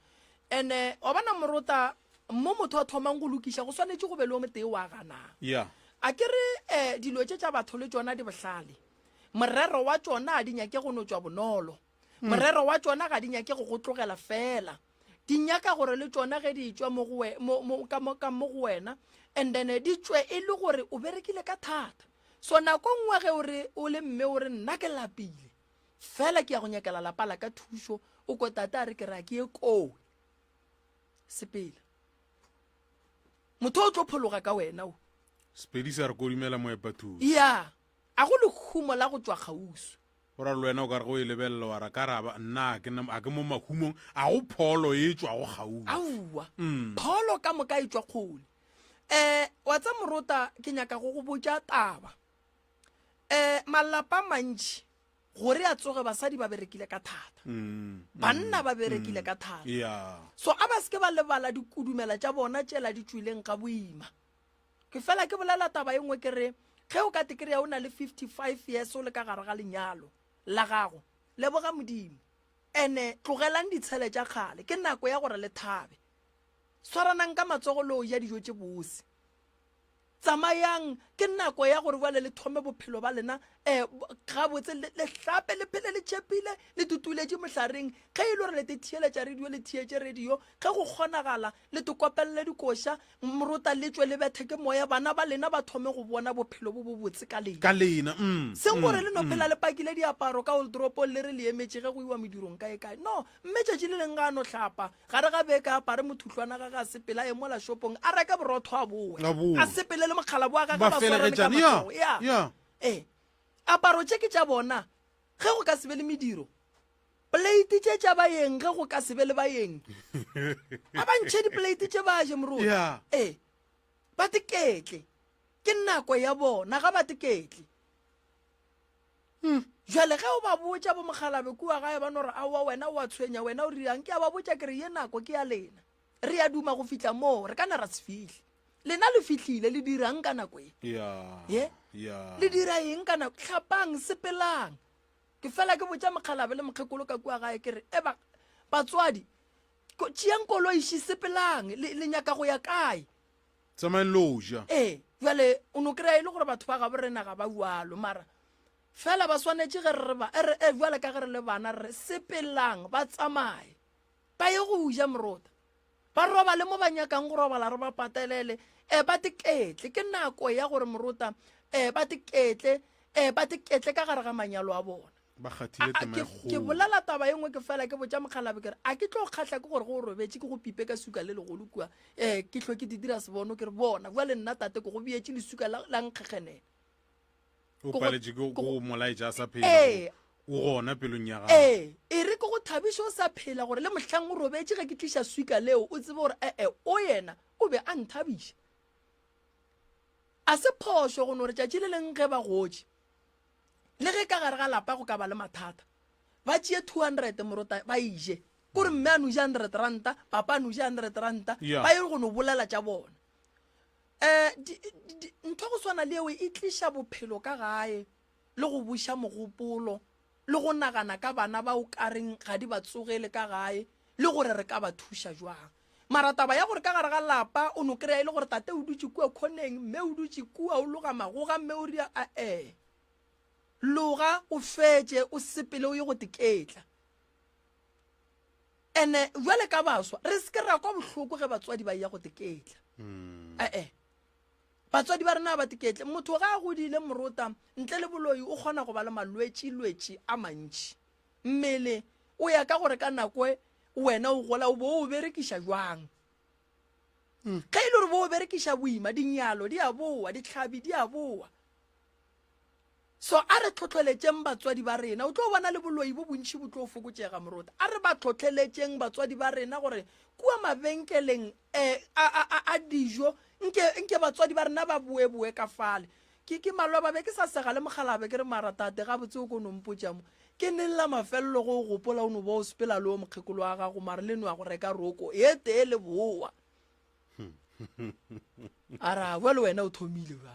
ene wa bana Moruta mo motho a thomang go lokiša go swanetse go be le o motee wa ganang a ke re dilo tše tša batho le tšona di bohlale morero wa tšona di nyake go no tšwa bonolo morero wa tšona ga di nyake go tlogela fela di nyaka gore le tšona ge di tšwa ka mo go wena and then di tšwe e le gore o berekile ka thata so nako nngwe ge o re o le mme o re nna ke lapile fela ke ya go nyakela lapa la ka thušo o ko tata a re ke ra ke ye kowe sepele motho o tlo phologa ka wena o Sepedi sa re kodimela moepathuso ya a go le humo la go tswa gausu ora le wena o ka re go e lebelelo wa ra ka raba nna a ke mo mahumong a go pholo e tswa go gausu aua pholo ka moka e tswa kgole wa tsa Moruta ke nyaka go go botša taba malapa mantši gore a tsoge basadi ba berekile ka thata banna ba berekile ka thata so a ba se ke ba lebala dikudumela tša bona tšela di tswileng ka boima ke fela ke bolela taba engwe ke re ge o ka tekry-a o na le 55 years o le ka gare ga lenyalo la gago leboga Modimo ene tlogelang ditshele tša kgale ke nako ya gore le thabe swaranang ka matsogo le o ja dijo tše bose tsamayang ke nako ya gore bale le thome bophelo ba lena gabotse le hlape le phele le tšhepile le tutuletše mohlareng ge e le gore le tethiyeletša radio le thietše radio ge go kgonagala le tekopelele dikoša Moruta le tswe le bethe ke moya bana ba lena ba thome go bona bophelo bo botse ka lena seng gore le no phela le pakile diaparo ka old dropo le re le emetše ge go iwa medirong kae kae no mme tšatši le leng ga no hlapa gare ga be ka apare mothutlwana ga ga sepela e mola shopong a reka borotho a boe a sepele le mokgala boa ga ba swarane ka matsogo aparo tše ke tša bona ge go ka sebe le mediro plate tše tša baeng ge go ka sebe le baeng a bantšhe diplate tše ba je Moruta ba tiketle ke nako ya bona ga ba tiketle jale ge o ba botša bo mogalabe kua gae ba no re aowa wena o a tshwenya wena o riang ke a ba botša ke re ye nako ke ya lena re ya duma go fihla moo re ka na ra se fihle lena le fihlile le dirang ka nako le dira eng ka nako tlhapang sepelang ke fela ke botša mokgalabe le mokgekolo ka kua gae ke re batswadi tšeang koloiši sepelang le nyaka go ya kae tsamayeng loja jale o no kry-a e le gore batho ba gabo rena ga ba bualo mara fela ba swanetše ge re jale ka ge re le bana re sepelang ba tsamaye ba ye go ja Moruta ba roba le mo ba nyakang go robala re ba patelele ba tiketle ke nako ya gore Moruta ba tiketle ka gare ga manyalo a bona ke bolela taba engwe ke fela ke botša mokgalabe kere a ke tlo kgatlha ke gore go robetse ke go pipe ka suka le legolo kua ke tlo ke di dira se bono ke re bona bua le nna tate ko go bietse le suka la nkgegenela o paletše go molaetša a sa phela o gona pelong ya gago e re ke go thabiša o sa phela gore le mohlang o robetse ge ke tliša suka leo o tsebe gore o yena o be a nthabiša a se phošo go no re tšatši le leng ge ba gotše le ge ka gare ga lapa go ka ba le mathata ba tšee 200 Moruta ba ije kore mme a noja 100 ranta papa a noja 100 ranta ba ye go no bolela tša bona ntho go swana le eo e tliša bophelo ka gae le go buša mogopolo le go nagana ka bana ba o kareng ga di ba tsogele ka gae le gore re ka ba thuša jwang mara taba ya gore ka gare ga lapa o no kry-a e le gore tate o dutše kua khoneng mme o dutše kua o loga magoga mme o ria loga o fetse o sepele o ye go tiketla ene jwale ka baswa re se ke ra kwa bohloko ge batswadi ba ya go tiketla batswadi ba rena ba tiketle motho ga a godile morota ntle le boloi o kgona go ba le malwetši a mantši mmele o ya ka gore ka nakwe wena o gola o bo o berekiša jwang ge e le gore bo o berekiša boima dinyalo di a boa ditlhabi di a boa so a re tlhotlheletšeng batswadi ba rena o tlo bona le boloi bo bontši bo tlo fokotšega morota a re ba tlhotlheletšeng batswadi ba rena gore kua mabenkeleng a dijo nke batswadi ba rena ba boe ka fale ke malwa ba be ke sa sega le mogalabe ke re maratate ga botse o ko nompotša mo ke nella mafelelo go gopola o no bo o sepela le o mokgekolo wa gago mare le no wa go reka roko e tee le boa a ra bua le wena o thomile ba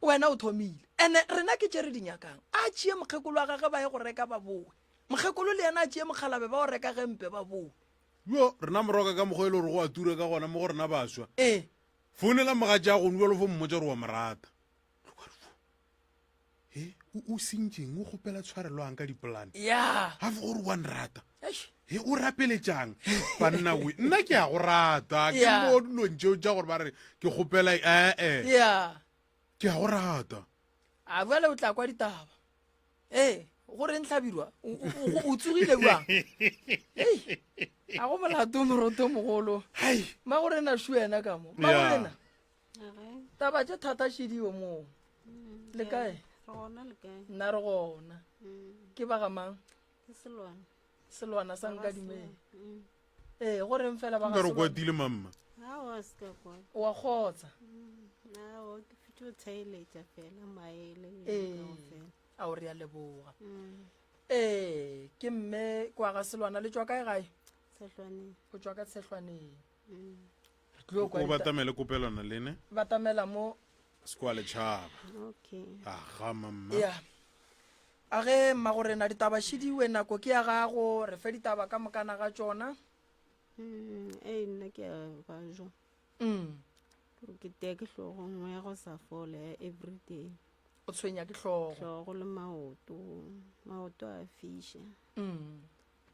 wena o thomile ene rena ke tšere dinyakang a tšee mokgekolo wa gage ba ye go reka ba boe mokgekolo le yena a tšee mogalabe ba go reka gempe ba boe yo rena moroka ka mokgwa e le gore go a tura ka gona mo go rena baswa founela mogatša go nbjalo fo mmotsa gore wa morata o sentšeng o kgopela tshwarelwang ka dipolane ya ga fo gore wa nrata o rapeletšang banna we nna ke ya go rata ke mo dilong tšeo tša gore ba re ke kgopela ya ke ya go rata a bjale o tla kwa ditaba gore ntlhabirwa o tsogile bjang a go molato moroto mogolo ma gore na shu ena ka mo ma gorena taba tše thata šidio moo le kae nna re gona ke ba gamang selwana sa nka dimeng goreng fela ba re kwatile mamma wa kgotsa a o re ya leboga ke mme kwa ga selwana le tswa kae gae go tswa ka tshetlwaneng o batamele kopelwana lene batamela mo sekwa letšhaba aga mamma ya a ge mmagorena ditaba šidiwe nako ke ya gago re fe ditaba ka mokana ga tšona nna ke a bajo ke tea ke hlogo nngwe ya go sa fole everyday o tshwenya ke tlhogo hlogo le maoto a fiša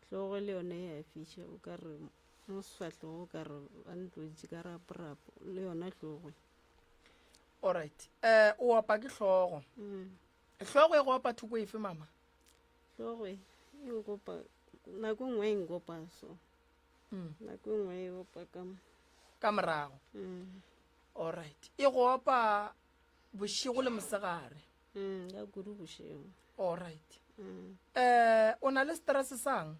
hlogo le yone ya fiša o ka re mo sefahlogo o ka re ba ntlotše ka raporapo le yona hlogo alright o apa ke hlogo hlogo e go apa thoko efe mama hlogo e ngopa nako nngwe e ngopa so nako nngwe e opa ka morago alright e go apa bošego le mosegare ya kudu bošego alright o na le stress sang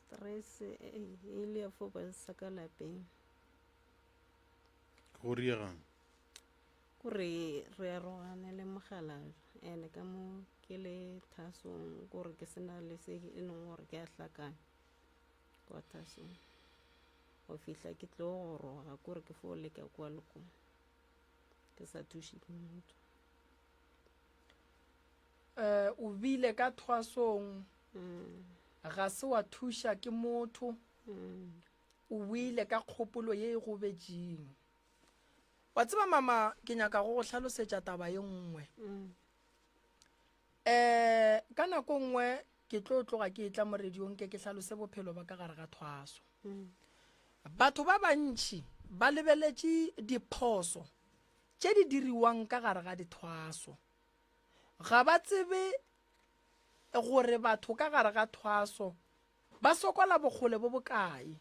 stress e le ya fo ba sa ka lapeng go riegang gore re a rogane le mogala ene ka mo ke le thasong gore ke sena le se e leng gore ke a hlakanya kwa thasong go fihla ke tlo go roga gore ke fo leka kwa le kwa ke sa thuše ke motho o bile ka thwasong ga se wa thuša ke motho o buile ka kgopolo ye e go betšeng wa tseba mama ke nyaka go hlalosetša taba ye nngwe ka nako nngwe ke tlo tloga ke etla mo radiong ke hlalose bophelo ba ka gare ga thwaso batho ba bantši ba lebeletše diphoso tše di diriwang ka gare ga dithwaso ga ba tsebe gore batho ka gare ga thwaso ba sokola bogole bo bokae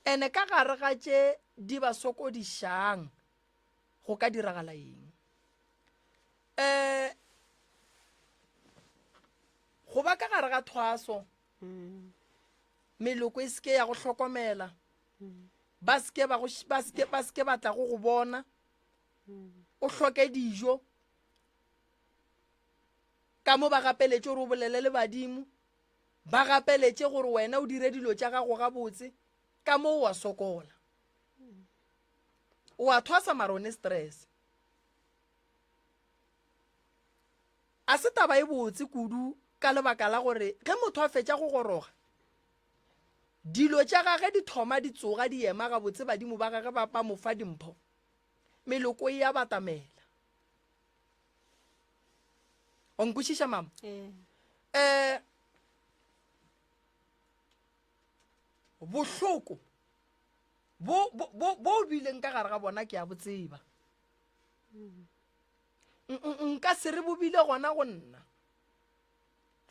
ene ka gare ga tše di ba sokodišang go ka diragala eng go ba ka gare ga thwaso meloko e seke ya go hlokomela ba seke batla go bona o hloke dijo ka mo ba gapeletše gore o bolele le badimo ba gapeletše gore wena o dire dilo tša gago gabotse ka mo wa sokola o a thwasa marone stress a se taba e botse kudu ka lebaka la gore ge motho a fetša go goroga dilo tša gage di thoma di tsoga di ema gabotse badimo ba gage ba mofa dimpho meloko e ya batamela o nkwešiša mama bohloko bo bileng ka gare ga bona ke a botseba nka se re bo bile gona go nna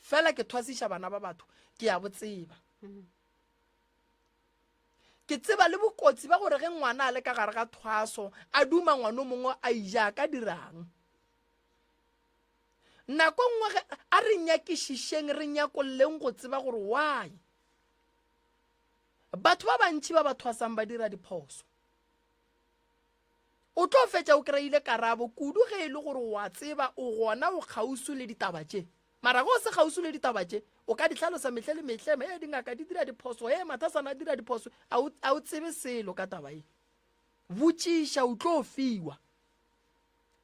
fela ke thwasiša bana ba batho ke a botseba ke tseba le bokotsi ba gore ge ngwana a le ka gare ga thwaso a duma ngwana o mongwe a ija ka dirang nako nngwe a re nyakišišeng re nyakolleng go tseba gore why batho ba bantši ba ba thwasang ba dira diphoso o tlo fetša o kry-ile karabo kudu ge e le gore wa tseba o gona o kgausu le ditaba tše mara go se kgausu le ditaba tše o ka di hlalosa mehle le mehleme dingaka di dira diphoso mathasana a dira diphoso a o tsebe selo ka taba e botšiša o tlo fiwa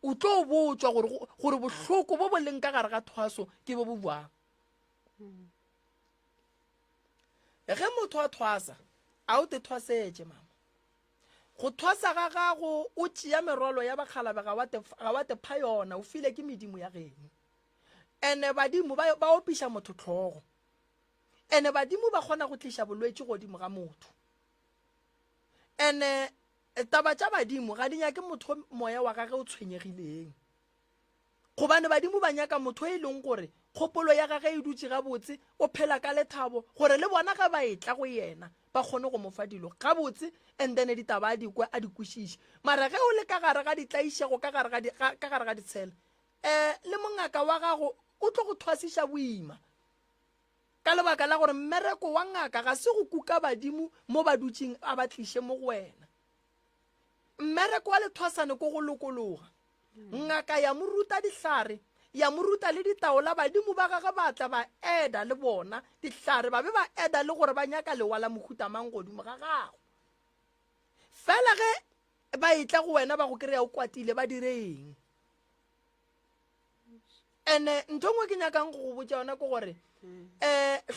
o tlo botswa gore bohloko bo bo leng ka gare ga thwaso ke bo bo bjang ge motho a thwasa a o te thwasetše mama go thwasa ga gago o tšea merwalo ya bakgalabe ga wa te pha yona o file ke medimo ya geno ene badimo ba opiša motho tlhogo ene badimo ba kgona go tliša bolwetši godimo ga motho ene taba tša badimo ga di nyake motho moya wa gage o tshwenyegileng gobane badimo ba nyaka motho e leng gore kgopolo ya gage e dutse gabotse o phela ka lethabo gore le bona ga ba etla go yena ba kgone go mofa dilo gabotse and then ditaba a di kwešiše mara ge o le ka gare ga ditlaišego ka gare ga ditshela le mongaka wa gago o tlo go thwasiša boima ka lebaka la gore mmereko wa ngaka ga se go kuka badimo mo ba dutšeng a ba tliše mo go wena mmereko wa lethwasane ko go lokologa ngaka ya moruta dihlare ya moruta le ditaola badimo ba gage ba tla ba eda le bona dihlare ba be ba eda le gore ba nyaka lewa la mohutamang godimo ga gago fela ge ba etla go wena ba go kry-a o kwatile ba direng ene ntho ngwe ke nyakang go go botsa yona ke gore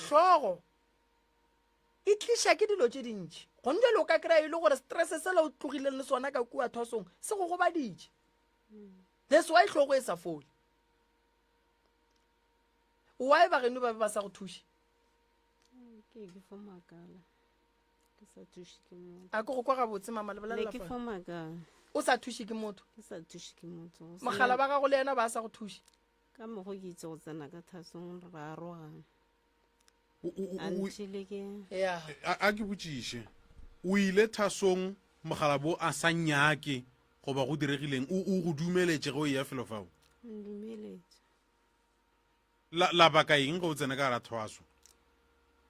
hlogo e tliša ke dilo tše dintši go nne le o ka kry-a e le gore stress se la o tlogileng le sona ka kua thosong se go gobaditše that's why hlogo e sa fole why bageno ba be ba sa go thuše a ke go kwa gabotse mama lebelela o sa thuše ke motho mogala ba gago le yena ba sa go thuše ka mogo ke itse go tsena ka thasong ra arogana a ke botšiše o ile thasong mogala bo a sa nyake goba go diregileng o go dumeletše go ya felo fao la baka eng go tsena ka ra thwaso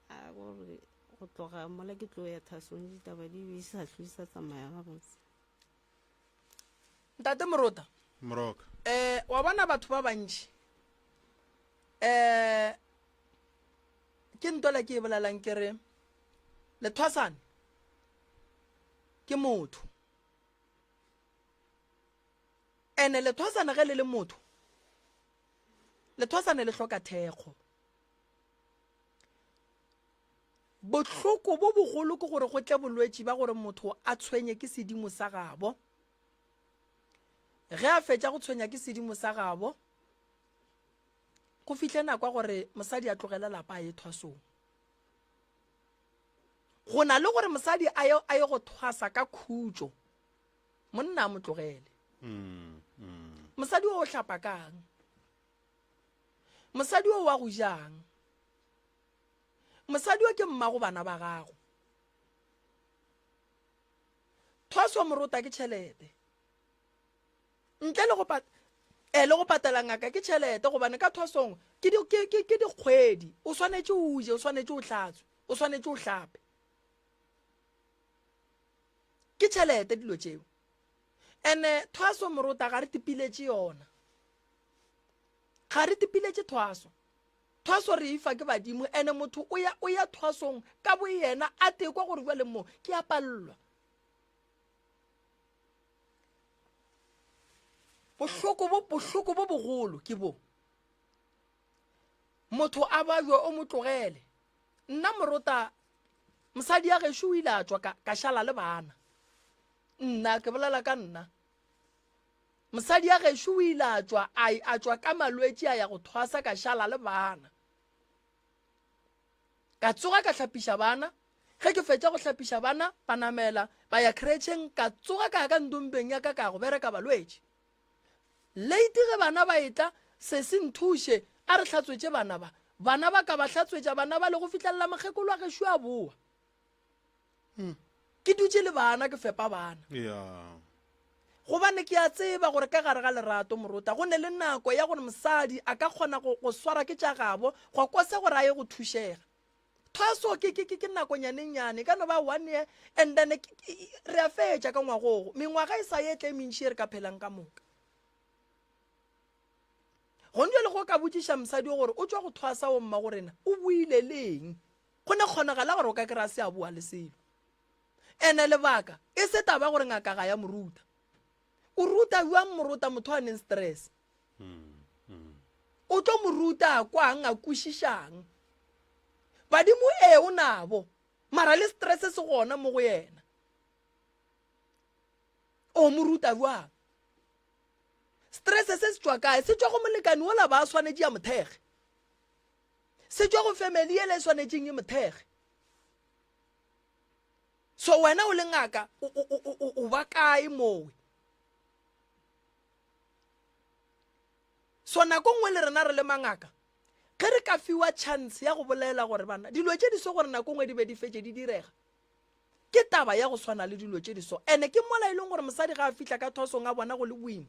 a gore go tloga mola ke tlo ya thasong ditaba di be sa tlisa tsamaya gabotse ntate morota moroka wa bona batho ba bantši ke ntola ke e bolelang ke re lethwasane ke motho ene lethwasane ge le le motho lethwasane le hloka thekgo bohloko bo bogolo ke gore go tle bolwetši ba gore motho a tshwenye ke sedimo sa gabo ge a fetša go tshwenya ke sedimo sa gabo go fihle nakwa gore mosadi a tlogela lapa a ye thwasong go na le gore mosadi a ye go thwasa ka khutšo monna a mo tlogele mosadi o hlapa kang mosadi o wa go jang mosadi o ke mmago bana ba gago thwaso morota ke tšhelete ntle le go patela ngaka ke tšhelete gobane ka thwasong ke dikgwedi o swanetše o je o swanetše o hlatswe o swanetše o hlape ke tšhelete dilo tšeo ene thwaso morota ga re tipiletše yona ga re tipiletše thwaso re ifa ke badimo ene motho o ya thwasong ka bo yena a tekwa gore bjale mo ke a pallwa bohloko bo bogolo ke bo motho a bajwe o mo tlogele nna morota mosadi ya gešo o ile a tswa ka šala le bana nna ke bolela ka nna mosadi ya gešo o ile a tswa ka malwetse a ya go thwasa ka šala le bana ka tsoga ka hlapiša bana ge ke fetša go hlapiša bana ba namela ba ya kretšheng ka tsoga ka ka ndompeng ya ka go bereka balwetse late ge bana ba etla se se nthuše a re hlatswetše bana ba ka ba hlatswetša bana ba le go fitlhelela mokgekolo a gešo a boa ke dutše le bana ke fepa bana gobane ke a tseba gore ka gare ga lerato morota go ne le nako ya gore mosadi a ka kgona go swara ke tša gabo go kose gore a ye go thušega thwaso ke nakonyanenyane ka no ba 1 year and then re a fetša ka ngwagogo mengwaga e sa ye tle mentši re ka phelang ka moka go njo le go ka botšiša mosadi gore o tswa go thwasa o mma gorena o buile leng go ne kgonagala gore o ka kry-a se a bua le selo ene lebaka e se taba gore ngaka ga ya moruta o ruta buang moruta motho a neng stress o tlo moruta a kwang a kwešišang badimo o nabo mara le stress se gona mo go yena o moruta buang stress se se tswa kae se tswa go molekani ola ba swanetse ya mothege se tswa go family ele swanetseng e mothege so wena o le ngaka o ba kae mowe so nako nngwe le rena re le mangaka ge re ka fiwa chance ya go bolela gore bana dilo tše di so gore nako nngwe di be di fetse di direga ke taba ya go swana le dilo tše di so ene ke mola e leng gore mosadi ga a fitlha ka thosong a bona go le boima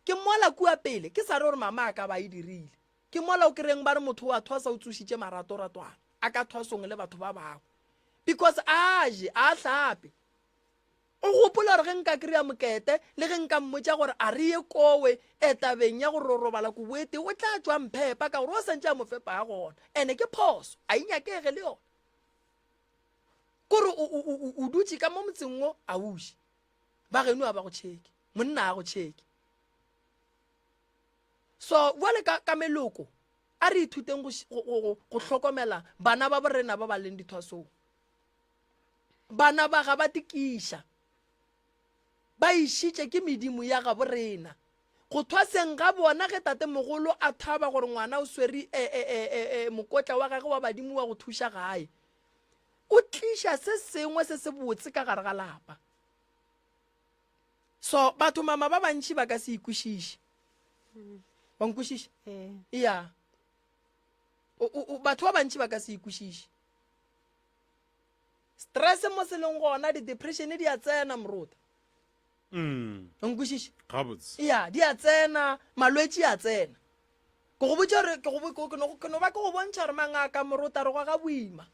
ke mola kua pele ke sa re gore mama a ka ba e dirile ke mola o kereng ba re motho wa thwasa o tsošitše maratoratwana a ka thwasong le batho ba bangwe because a je a hlape o gopola gore ge nka kry-a mokete le ge nka mmotša gore a re ye kowe tabeng ya go rorobala ko boete o tla tswa mphepa ka gore o santse a mofepa ya gona ene ke phoso a inyakege le yona kore o dutse ka mo motseng o a uše ba geno a ba go tšheke monna a go tšheke so jale ka meloko a re ithuteng go hlokomela bana ba borena ba ba leng dithwasong bana ba ga ba tikiša ba išitše ke medimo ya ga borena go thwaseng ga bona ge tate mogolo a thaba gore ngwana o swere mokotla wa gage wa badimo wa go thuša gae o tliša se sengwe se se botse ka gare ga lapa so batho mama ba bantši ba ka se ikwešiše ba nkwešiše ya batho ba bantši ba ka se ikwešiše stress mo se leng gona di-depression di a tsena morota nkwešiše ya di a tsena malwetse a tsena ke go botša gore ke no ba ke go bontšha gore mangaka morota re gwa ga boima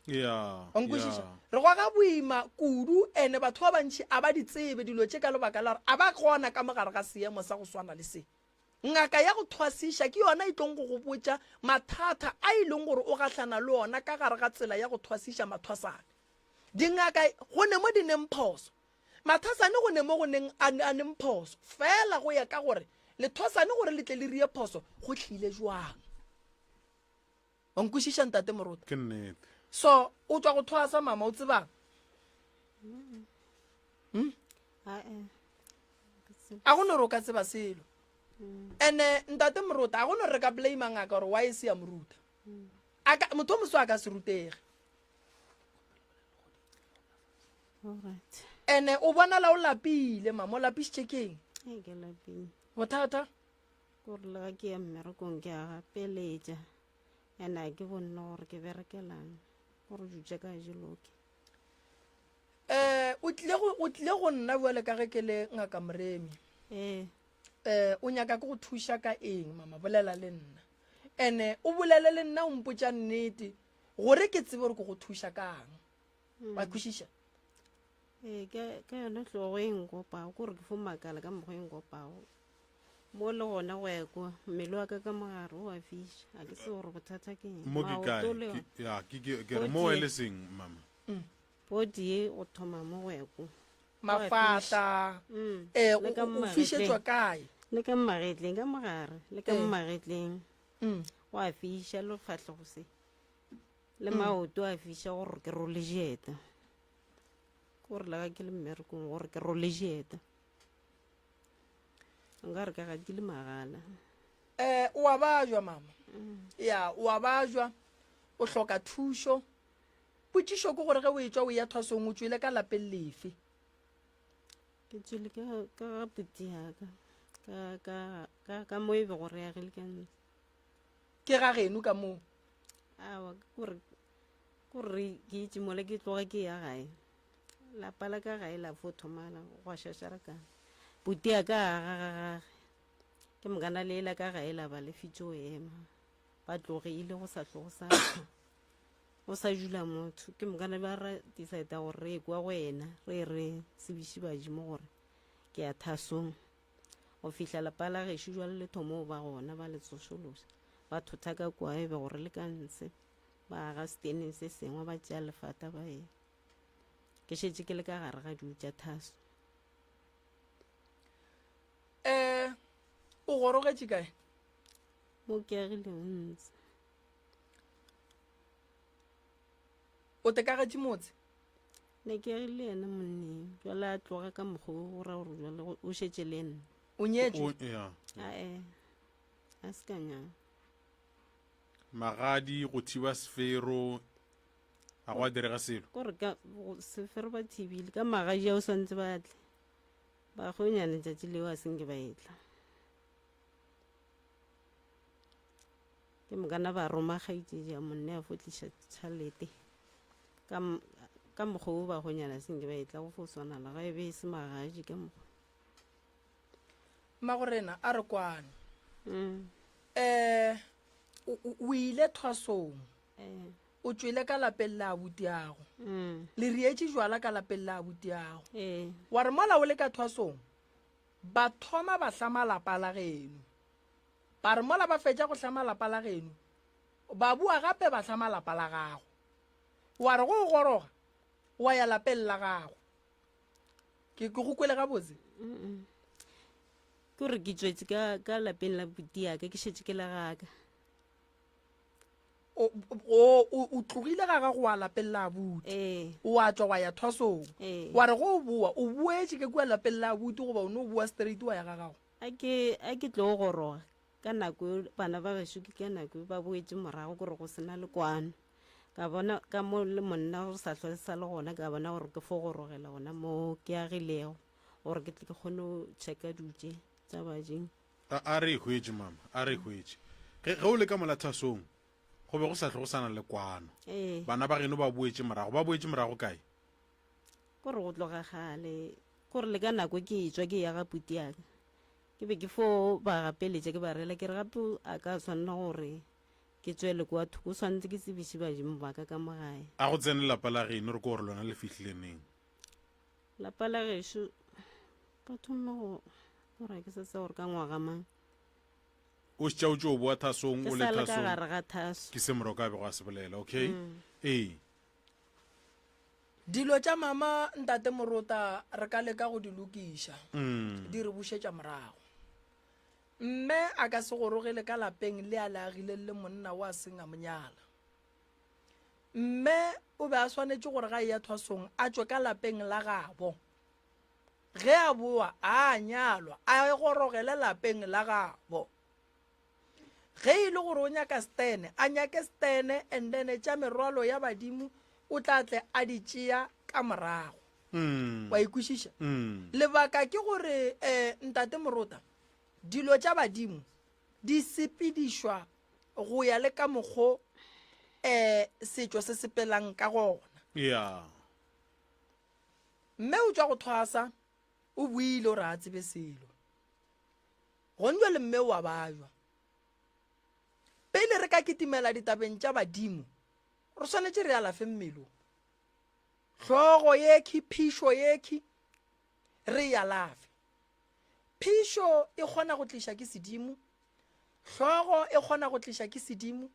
nkwešiša re gwa ga boima kudu ene batho ba bantši a ba di tsebe dilo tše ka lebaka la gore a ba gona ka mogare ga seemo sa go swana le se ngaka ya go thwasiša ke yona e tlong go go botša mathata a e leng gore o gahlana le ona ka gare ga tsela ya go thwasiša mathwasane dingaka go ne mo di neng phoso mathasane go ne mo go neng a neng phoso fela go ya ka gore lethwasane gore le tle le rie phoso go tlile jwang wa nkwešiša ntate morota so o tswa go thwasa mama o tsebang a go no re o ka tseba selo ene ntate morota a go no re ka blame ngaka gore wa e se ya moruta motho o moso a ka se rutege ene o bona la o lapile mama o lapišitše keng ke lapile bothata kore le ga ke ya mmerekong ke a gapeletša ene a ke bonna gore ke berekelang gore dutše ka jeloke o tlile go nna buale ka ge ke le ngaka moremi o nyaka ke go thuša ka eng mama bolela le nna ene o bolele le nna o mpotša nnete gore ke tsebe gore ke go thuša kang wa kwešiša ka yone tlogo e nkopago kore ke fo makala ka mokgwa e nkopago mo le gona go ekwa mmele wa ka mogare o a fiša a ke se gore bothata ke mo e le seng mama body e o thoma mo go ekwa mafata o fišetswa kae le ka mmagetleng ka mogare le ka mmagetleng o a fiša le fatlhego se le maoto a fiša gore ke role jeta gore la ke le mmerekong gore ke role jeta nka re ka ga ke le magala o a ba jwa mama ya o a ba jwa o hloka thušo potšišo ke gore ge o e tšwa o ya thwasong o tswile ka lapeng lefe ke tswile ka ga puti yaka ka mo e be gore ya gele ka ntle ke ga geno ka moo awa kore ke itse mole ke tloga ke ya gae lapa la ka gae la fo thomala go šašara ka puti ya ka gagagage ke mokana leela ka gae la ba lefitse o ema ba tlogile go sa tlogo go sa jula motho ke mokana ba ra decide gore re kwa go ena re sebiši badimo gore ke ya thasong go fihla lapa la gešo jwa le lethomo ba gona ba le tsošološa ba thotha ka kwa e be gore le ka nse ba ga steneng se sengwe ba tšea lefata ba e ke šetse ke le ka gare ga diu tša thaso o gorogetše kae mo ke agile ntse o tekagetše motse ne ke agile ena monneng jwale a tloga ka mokgwa go ra gore jwale o šetse le nna o nyetše Yeah. ae a se ka nyaka Magadi go thiba sefero a go a direga selo. kore ka sefero ba thibile ka magaji ao swantse batle ba kgonyane tšatši leo a senke ba etla ke mokana ba roma kgaitšedi ya monne a fotliša tšhalete ka mokgwa o ba kgonyana a senke ba etla go fo swanala ga e be e se magaji ka mokgwa magorena a re kwane o ile thwasong o tswile ka lapeng la abutiago le rietše jwala ka lapeng la abutiago wa re mola o le ka thwasong ba thoma ba hlama lapa la geno ba re mola ba fetša go hlama lapa la geno ba bua gape ba hlama lapa la gago wa re go o goroga wa ya lapeng la gago ke go kwele gabotse ke gore ke tswetse ka lapeng la buti yaka ke šetse ke la gaka o tlogile ga gago wa lapeng la abuti wa tswa wa ya thwasong wa re go o boa o boetše ke kua lapeng la abuti goba o ne o boa straight wa ya ga gago a ke tlo go goroga ka nako bana ba gešo ke ka nako ba boetse morago gore go sena le kwano ka bona ka mo le monna go sa tlhole sa le gona ka bona gore ke fo gorogela gona mo ke agilego gore ke tle ke kgone go checka dutse tsa bajeng A re hwetše mama a re hwetše ge o le ka molathasong go be go sa tle go sana le kwano bana ba geno ba boetše morago kae kore go tloga gale kore le ka nako ke etswa ke ya ga puti yaka ke be ke fo ba gapeletša ke ba rela ke re gape a ka tshwanela gore ke tswele kwa thoko o tshwanetse ke tsebiše badimo baka ka mogae a go tsene lapa la geno re ke gore lona le fitlhileneng lapa la gešo ba thoma gore ke setse gore ka ngwaga mang o šetša o tšo o boa thasong ke o le sa le ka thasong gare ga thaso ke se moroko a bego a se bolela okay dilo tša mama ntate morota re ka leka go di lokiša di re bušetša morago mme a ka se gorogele ka lapeng le a le agile le monna wa seng a monyala mme o be a swanetše gore ga e ya thwasong a tswe ka lapeng la gabo ge a boa a nyalwa a gorogele lapeng la gabo ge e le gore o nyaka stene a nyake stene and then tša merwalo ya badimo o tla tle a di tšea ka morago wa ikwešiša lebaka ke gore ntate morota dilo tša badimo di sepedišwa go ya le ka mokgwa setšo se sepelang ka gona mme o tswa go thwasa o buile gore a tsebe selo gonjwa le mme wa bajwa pele re ka kitimela ditabeng tša badimo re swanetše re alafe mmelo hlogo yekhi phišo yekhi re alafe phišo e kgona go tliša ke sedimo hlogo e kgona go tliša ke sedimo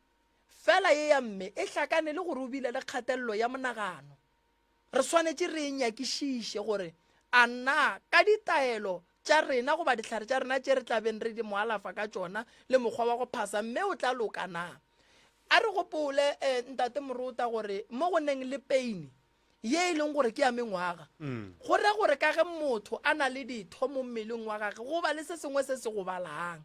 fela ye ya mme e hlakane le gore o bile le kgatelelo ya monagano re swanetše re nyakišiše gore a nna ka ditaelo tša rena goba dihlare tša rena tše re tlabeng re di moalafa ka tšona le mokgwa wa go phasa mme o tla lokana a re gopole ntate morota gore mo go neng le pain ye e leng gore ke ya mengwaga go re gore ka ge motho a na le ditho mo mmeleng wa gage go ba le se sengwe se se go balang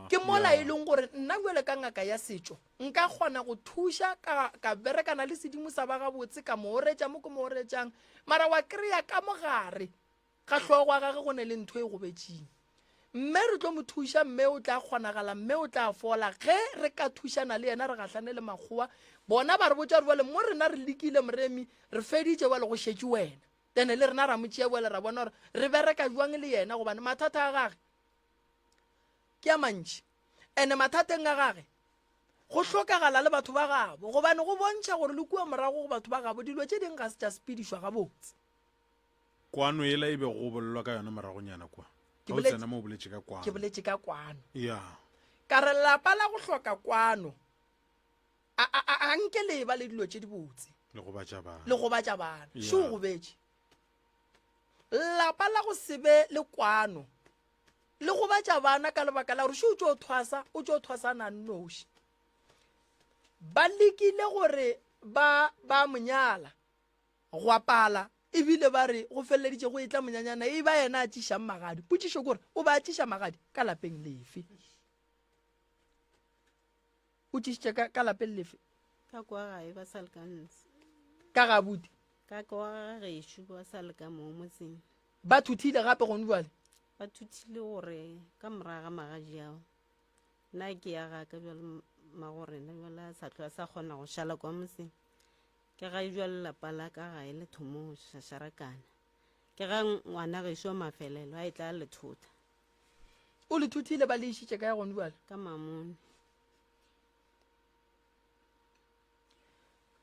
ke mola e leng gore nna jwale ka ngaka ya setšo nka kgona go thuša ka berekana le sedimo sa ba gabotse ka mo oretša mo ke mo oretšang mara wa kry-a ka mogare ga tlhogo wa gage go ne le ntho e go betšeng mme re tlo mo thuša mme o tla kgonagala mme o tla fola ge re ka thušana le yena re gahlane le makgowa bona ba re botša re bole mo rena re lekile moremi re feditše bale go šetše wena tene le rena ra motšea bole ra bona gore re bereka jwang le yena gobane mathata a gage ke a mantši ande mathateng a gage go hlokagala le batho ba gabo gobane go bontšha gore le kua morago go batho ba gabo dilo tše ding ga se tša sepedišwa gabotse kwano ela e be go bolelwa ka yona moragonyana kwa ke boletše ka kwano ka re lapa la go hloka kwano a nke leba le dilo tše di botse le go batša bana še o go betše lapa la go sebe le kwano le go batša bana ka lebaka la gore še o tšo thwasa nannoši ba lekile gore ba monyala go apala ebile ba re go feleleditše go etla monyanyana e ba yena a tšišang magadi potšišo kore o ba a tšiša magadi ka lapeng lefe o tšišitše ka lapeng lefe ka kwa gae ba sa lekanse ka gabuti ka kwa gešo ba sa leka mo motseng ba thuthile gape gone jale ba thuthile gore ka moraga magadi ao nna ke ya ga ka bjale magorena bjala sa tloa sa kgona go šala kwa motseng ke ga jwale lapa la ka gae le thomo šašarakana ke ga ngwana gešo mafelelo a e tla le thota o le thuthile ba le išitše ka ya gone jale ka mamone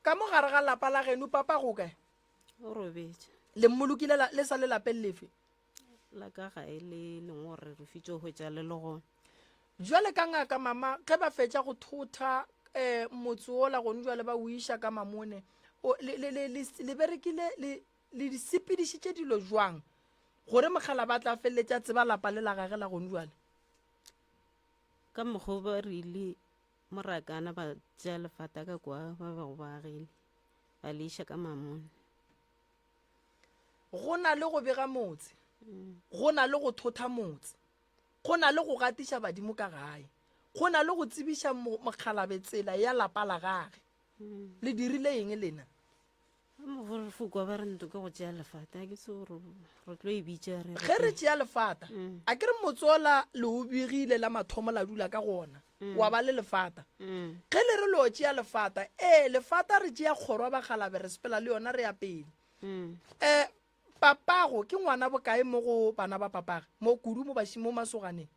ka mo gare ga lapa la geno papa go kae o robetše le mmolokile le sa le lapeng lefe la ka gae le leng gore re fitše go tša le le gone jwale ka ngaka mama ge ba fetša go thotha motse ola gone jwale ba o iša ka mamone le berekile le disepedišitše dilo jwang gore mogala ba tla feleletša tseba lapa le la gage la gone jwale ka mokgwa ba rile morakana ba tšea lefata ka kwa ba ba go bagile ba le iša ka mamone go na le go bega motse go na le go thotha motse go na le go gatiša badimo ka gae go na le go tsebiša mokgalabe tsela ya lapa la gage le dirile eng lena mogorefoko ba re nto ka go tšea lefata ke se gore re tlo e bitša ge re tšea lefata a ke re motsola le o begile la mathomo la dula ka gona wa ba le lefata ge le re le o tšea lefata lefata re tšea kgorwa bagalabe re sepela le yona re ya pele papago ke ngwana bokae mo go bana ba papage mo kudu mo masoganeng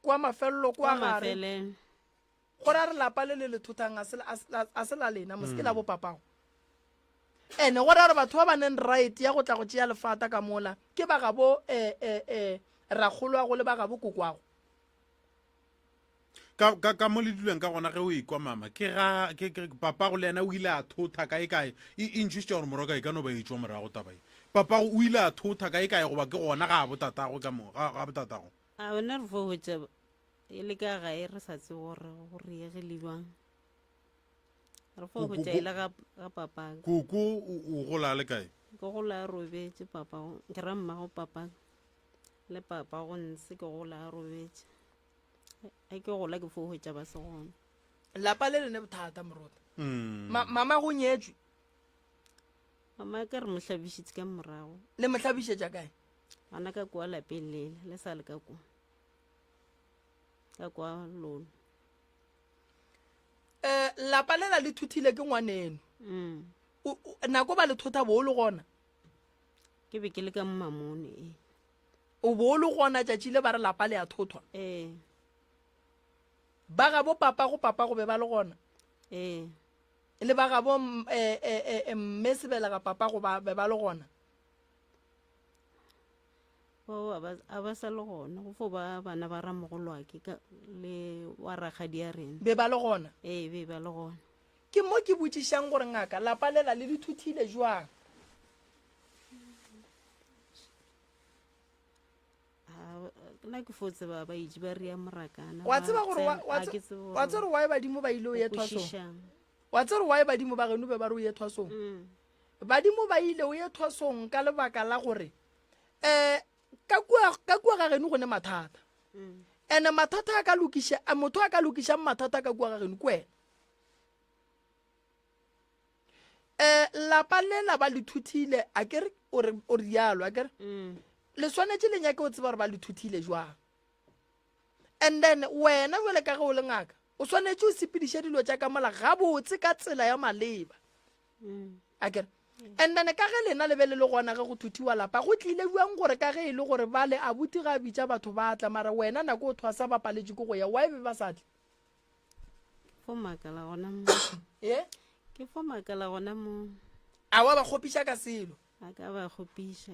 kwa mafelelo kwa gare go ra re lapa le le thothang a se la lena moske la bo papago ene go ra re batho ba ba neng right ya go tla go tšea lefata ka mola ke ba gabo ragolwa go le ba gabo kokwago ka mo le duleng ka gona ge o ikwa mama ke papago le ena o ile a thotha kae e ntšhitše gore moroka e ka no ba etswa morago tabae papago o ile a thotha kae goba ke gona ga botatago a bona re fo hotša e le ka gae re sa tse gore go riege le jwang re fo hotša e le ga papago koko o gola le kae ke gola a robetše papago ke ra mmago papago le papago ntse ke gola a robetše a ke gola ke fo hotša ba se gona lapa le lene bothata morota mama go nyetswe mama ka re mohlabišitše ka morago le mohlabišetša kae ana ka kwa lapeng lele le sa le ka kwa lolo lapa lela le thuthile ke ngwaneno nako ba le thotha bo le gona ke be ke le ka mamone o bo le gona tšatši le ba re lapa le a thothwa ba ga bo papa go be ba le gona le ba ga bo mme sebela ga papa go be ba le gona a ba sa le gona go fo ba bana ba ramogolwake le wa ragadi ya rena be ba le gona be ba le gona ke mo ke botšišang gore ngaka lapa lela le dithuthile jwang nna ke fotse ba itse ba ria morakana wa tseba gore wa tsere wa badimo ba ile o ye thwasong wa tsere wa badimo ba geno be ba re o ye thwasong badimo ba ile o ye thwasong ka lebaka la gore ka kua ga geno go ne mathata ene mathata motho a ka lokišang mathata ka kua ga geno ke wena lapa le la ba le thuthile a kere o rialo a kere le swanetse le nyake o tseba gore ba le thuthile jwang and then wena jwale ka ge o le ngaka o swanetse o sepediše dilo tša ka mola gabotse ka tsela ya maleba a kere and then ka ge lena le be le gona ge go thuthiwa lapa go tlile jwang gore ka ge e le gore ba le abuti ga bitša batho ba tla mara wena nako o thwasa ba paletše ko go ya wa be ba sa tle fo makala gona mo ke fo makala gona mo a wa ba kgopiša ka selo a ka ba kgopiša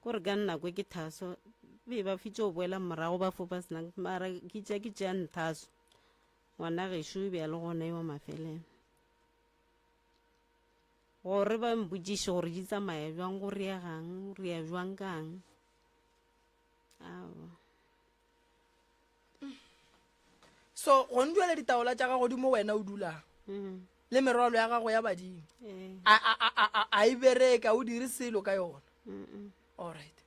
gore ka nako ke thaso be ba fitse o boela morago ba fopa senang mara ke tša nthaso ngwana gešo be a le gona yo mafelelo gore ba mpotsiše gore di tsamaya jwang go reagang re ya jwang kang so go ndwele ditaola tša gago di mo wena o dulang le merwalo ya gago ya badimo a e bereka o dire selo ka yona alright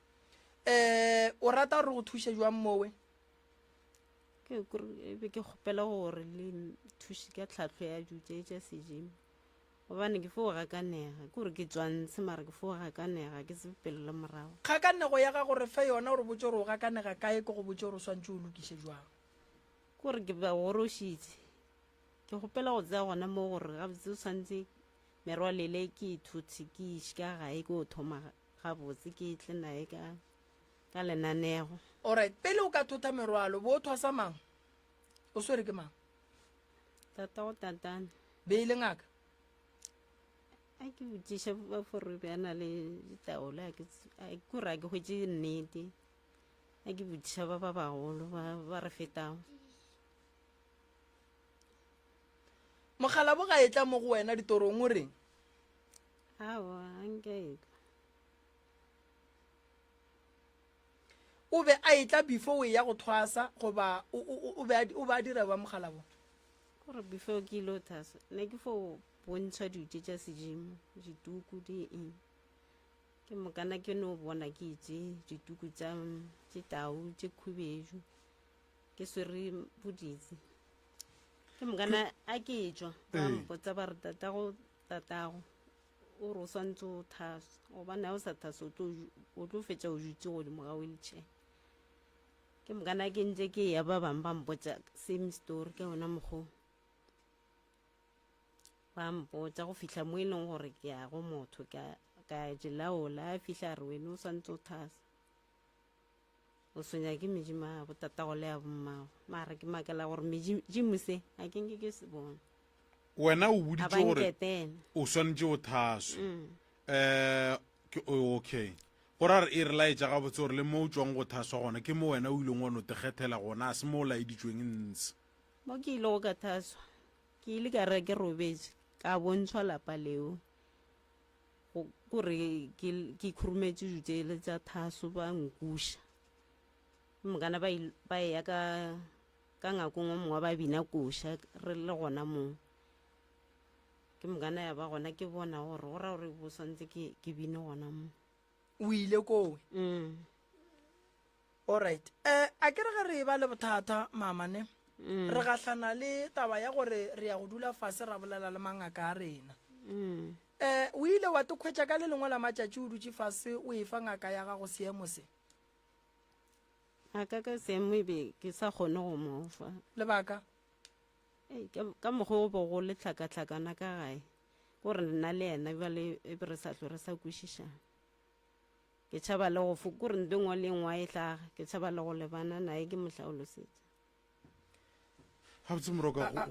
o rata gore go thuše jwang mowe ke kgopela gore le thuše ka tlhwatlhwa ya dutse tša sedimo gobane ke fo ga kanega ke gore ke tswantshe mara ke fo ga kanega ke sepelele morago kgakanego ya ga gore fe yona gore botse gore o ga kanega kae ke go botse gore o swantse o lokiše jwang ke gore ke ba gorošitše ke kgopela go tsaya gona mo gore gabotse o tshwanetse merwalele ke ithuthi ke iše ka gae ke o thoma gabotse ke tle nae ka lenanego alright pele o ka thota merwalo bo o thwasa mang o swere ke mang tata go tatana be ile ngaka a ke botsiša ba gore be a na le ditaola kore a ke hwetse nnete a ke botsiša ba bagolo ba re fetago mogala bo ga e tla mo go wena ditorong o reng awa anke etla o be a e tla before o ya go thwasa goba o be a dira ba mogala bo gore before ke ilo thasa ne ke fo bontšha dutse tša sedimo dituku di eng ke mokana ke no bona ke itse dituku tša tau tše khubedu ke swere boditse ke mokana a ke etswa ba mpotsa ba re tatago o re o swantse o thasa gobane ga o sa thasa o tlo fetša o dutse godimo ga wheelchair ke mokana ke ntse ke ya ba bangwe ba mpotsa same story ke gona mokgwa ba mpotsa go fihla mo e leng gore ke ya go motho ka jelaola a fihla re wene o swantse o thasa o swenya ke medimo a botatago le ya bommago mara ke makela gore medimo se a kenke ke se bona wena o boditse gore o swantse o thaswe okay gore a re e re laetša gabotse gore le mo o tswang go thaswa gona ke mo wena o ileng gone o tegethela gona a se mo o laeditsweng ntse mo ke ile go ka thaswa ke ile ka re ke robetse ka bontshwa lapa leo gore ke khurumetse dutse tša thaso ba nkuša mokana ba ya ka ngakong o mongwe ba bina koša re le gona moo ke mokana ya ba gona ke bona gore go ra gore bo swantse ke bine gona moo o ile kowe alright a ke re ge re ba le bothata mamane re gahlana le taba ya gore re ya go dula fase ra bolela le mangaka a rena o ile wa tekhwetša ka le lengwe la matšatši o dutse fase o e fa ngaka ya gago seemo se a ka seemo ebe ke sa kgone go mofa lebaka ka mokgwa o bo go le tlhakatlhakana ka gae gore nna le ena bale ebe re sa tlo re sa kwešišana ke tšhaba le go fokore nto ngwe le ngwe a e tlaga ke tšhaba le go lebana nae ke mohlaolosetša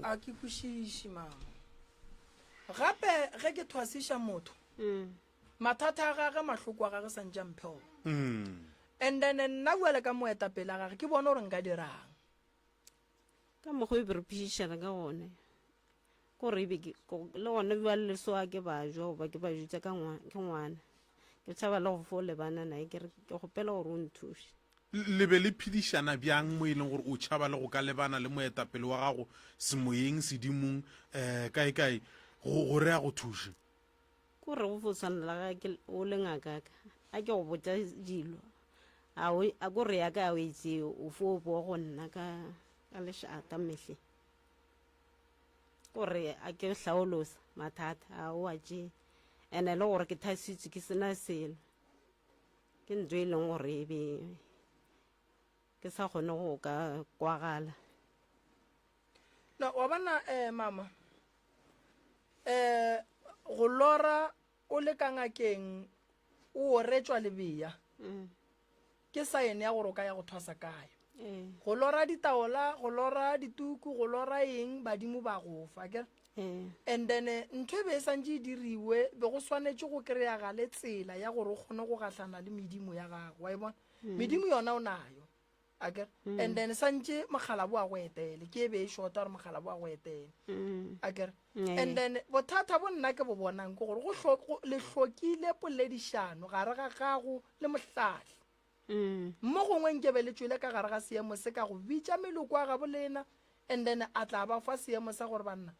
a ke kwešiše mama gape ge ke thwasiša motho mathata a gage mahloko a gage sa ntša mphego and then nna buele ka moetapele a gage ke bona gore nka dirang ka mokgwa e be re phišišana ka gone kore ebe le gone bua le lesoa ke ba jwa goba ke ba jutsa ke ngwana ke tšhaba le go fo lebana nae ke gopela gore o nthuše le be le phedišana bjang mo e leng gore o tšhaba le go ka lebana le moetapele wa gago semoyeng sedimong kae go re a go thuše? ko re go tshwanela ga o le ngakaka a ke go botsa dilo a ko re yaka a o etse o fo bo go nna ka lešata mehle gore a ke hlaolosa mathata a o a tšee ene le gore ke thasitse ke sena selo ke ntho e leng gore e be ke sa kgone go ka kwagala. na wa bona mama go lora o le ka ngakeng o oretswa lebea ke saene ya gore o ka ya go thwasa kae go lora ditaola go lora dituku go lora eng badimo ba go fa ke and then ntho e be e santse e diriwe be go swanetse go kry-aga le tsela ya gore o kgone go gatlana le medimo ya gago wa e bona medimo yona o nayo akere and then santse mogala bo a go etele ke e be e shota gore mogala bo a go etele akere and then bothata bo nna ke bo bonang ke gore le hlokile poledišano gare ga gago le mohlahli mo gongwe nke be le tswile ka gare ga seemo se ka go bitša meloko a gabo lena and then a tla ba fa seemo sa gore banna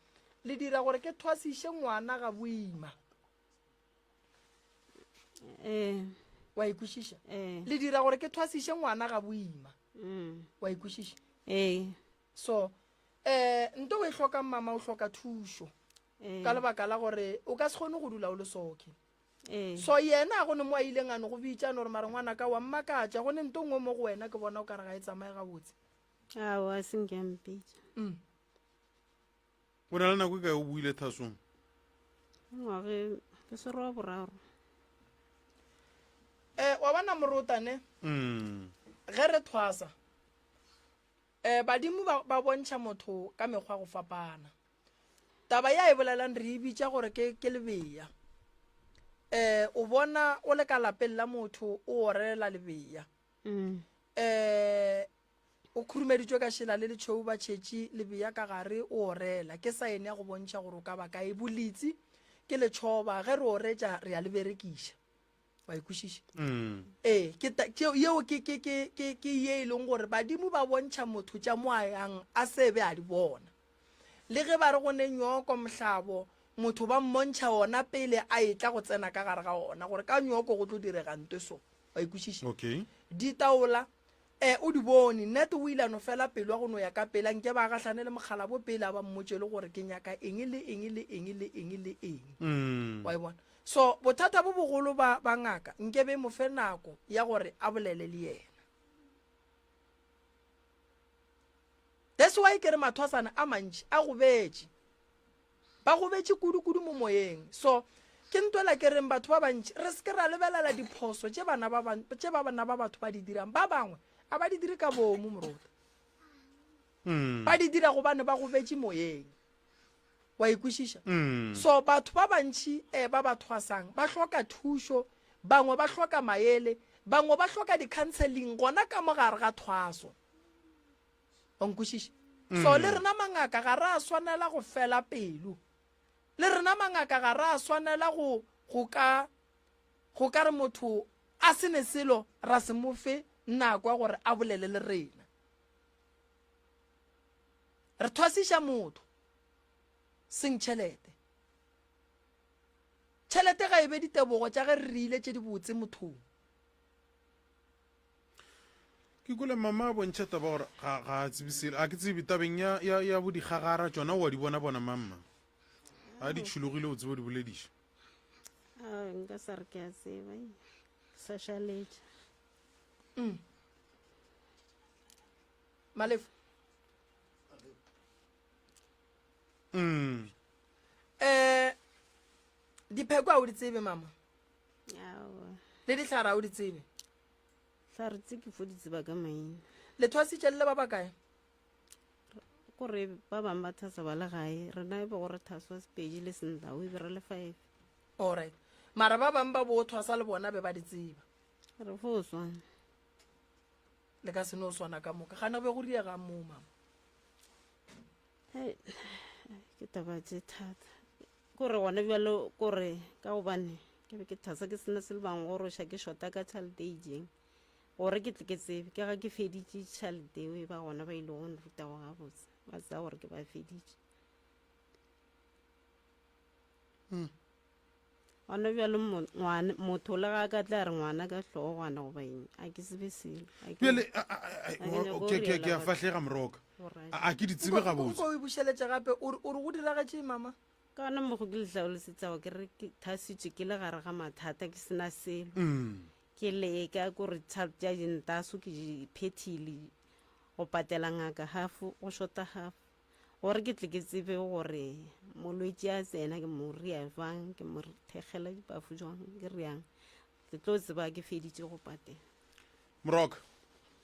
le dira gore ke thwasiše ngwana ga boima wa ikwešiša le dira gore ke thwasiše ngwana ga boima wa ikwešiša so nto o e hlokang mama o hloka thušo ka lebaka la gore o ka se kgone go dula o le soke so yena a gone mo a ileng ane go bitšane gore mare ngwana ka wa mmakatša gone nto ngwe mo go wena ke bona o ka re ga e tsamaye gabotse a senkempitša o na le nako e kae o buile thasong? ngwage ke sero wa boraro. wa bona morotane ge re thwasa badimo ba bontšha motho ka mekgwa go fapana. Taba ya e bolelang re bitša gore ke lebea o bona o le ka lapeng la motho o orela lebea o khurumeditšwe ka šela le letšhou ba tšhetše lebea ka gare o orela ke saene ya go bontšha gore o ka baka e bolitse ke letšhoba ge re oretša re a le berekiša wa ikwešiša yeo ke ye e leng gore badimo ba bontšha motho tša mo a yang a sebe a di bona le ge ba re go ne nyoko mohlabo motho ba mmontšha ona pele a etla go tsena ka gare ga ona gore ka nyoko go tlo direga nto so wa ikwešiša ditaola o di bone nnete o ile no fela pelo wa go no ya ka pela nke ba gahlane le mogala bo pele a ba mmotse le gore ke nyaka eng le eng le eng le eng le eng wa bona so bothata bo bogolo ba ngaka nke be mo fe nako ya gore a bolele le yena. That's why ke re mathwasana a mantši a go betše ba go betše kudu mo moyeng so ke ntwela ke reng batho ba bantši re se ke ra lebelela diphoso tše bana ba batho ba di dirang ba bangwe a ba di dire ka bomo morota ba di dira gobane ba go betše moyeng wa ikwešiša so batho ba bantši ba ba thwasang ba hloka thušo bangwe ba hloka maele bangwe ba hloka di-counseling gona ka mogare ga thwaso wa nkwešiša so le rena mangaka ga re a swanela go fela pelo le rena mangaka ga re a swanela go ka re motho a sene selo ra se mofe nako gore a bolele le rena re thwasiša motho seng tšhelete ga e be ditebogo tša ge re rile tše di botse mothong. ke kole mama a bontšha taba gore ga a tsebisele a ke tsebe tabeng ya bodigagara tšona wa di bona mamma a di tšhologile o tsebo di bolediša nka sa re ke a tseba sa šaletša Malefo dipheko a o di tsebe mama le ditlhara a o di tsebe tla re tse ke fo di tseba ka maina le thwasitše le ba bakae kore ba bangwe ba thasa ba le gae rena e be gore thaswa sepedi le sentao e be re le 5 alright mara ba bangwe ba bo thwasa le bona be ba di tseba re fo o swana le ka seno o swana ka moka gana be go riega moo mama ke taba tse thata kore gona bjalo kore ka gobane ke be ke thasa ke sena se le bangwe goroša ke shota ka child aging gore ke tle ke tsebe ke ga ke feditše tšhalete eo e ba gona ba ile go nruta go gabotse ba tsaya gore ke ba feditše gona bjalo motho le ga ka tla re ngwana ka tlhogo ngwana goba eng a ke sebe selo pele ke a fahlega moroka a ke di tsebe gabotse o e bušeletše gape o re go diragetše mama ka gona mogo ke letlhaolesetsago ke re ke thasitše ke le gare ga mathata ke sena selo ke leka kore tšhalete ya dintaso ke di phethile go patela ngaka half-o go shota half gore ke tle ke tsebe gore molwetse a tsena ke mo ria jwang ke mo thekgela dipafu jwang ke riang ke tlo tseba ke feditše go patela moroka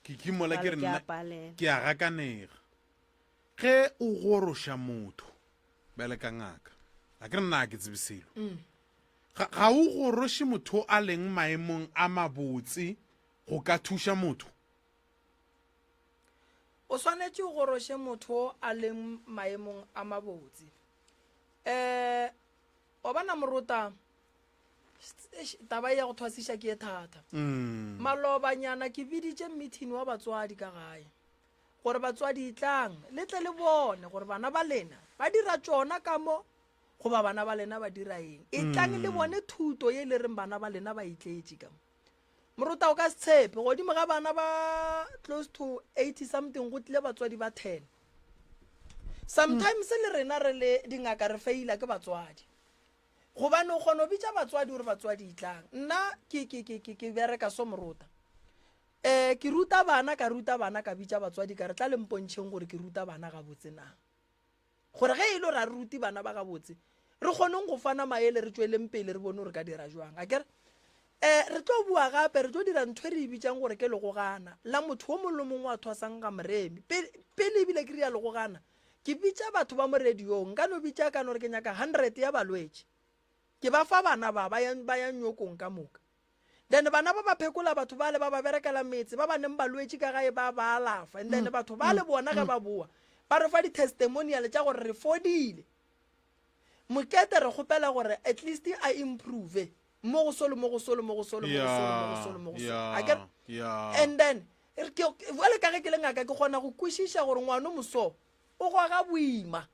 ke kimola ke re Jwale ke a nna palela. ke a gakanega ge o goroša motho bele ka ngaka a ke re nna ke tsebe selo ga o goroše motho a leng maemong a mabotse go ka thuša motho o swanetše o goroše motho a leng maemong a mabotse o bana morota taba ya go thwasiša ke e thata malobanyana ke biditše meeting wa batswadi ka gae gore batswadi itlang le tle le bone gore bana ba lena ba dira tšona ka mo goba bana ba lena ba dira eng itlang le bone thuto ye le reng bana ba lena ba itletše ka mo morota o ka se tshepe godimo ga bana ba close to 80 something go tlile batswadi ba 10 sometimes le rena re le dingaka re feila ke batswadi gobane o kgona o bitša batswadi gore batswadi itlang nna ke bereka so morota ke ruta bana ka bitša batswadi ka re tla le mpontšheng gore ke ruta bana gabotse na gore ge e le gore a re ruti bana ba gabotse re kgoneng go fana maele re tsweleng pele re bone gore ka dira jwang a kere re tlo bua gape re tlo dira ntho e re e bitsang gore ke legogana la motho o mongwe le mongwe a thwasang ga moremi pele ebile ke ria legogana ke bitša batho ba mo radiong ka no bitša ka no re ke nyaka 100 ya balwetse ke ba fa bana ba yang nyokong ka moka then bana ba ba phekola batho ba le ba ba berekela metse ba ba neng balwetse ka gae ba ba alafa and then batho ba le bona ga ba bua ba re fa di-testimonial tša gore re fodile mokete re kgopela gore at least a improve mo go solo and then wale ka ge ke le ngaka ke kgona go kwešiša gore ngwana moso o go ga boima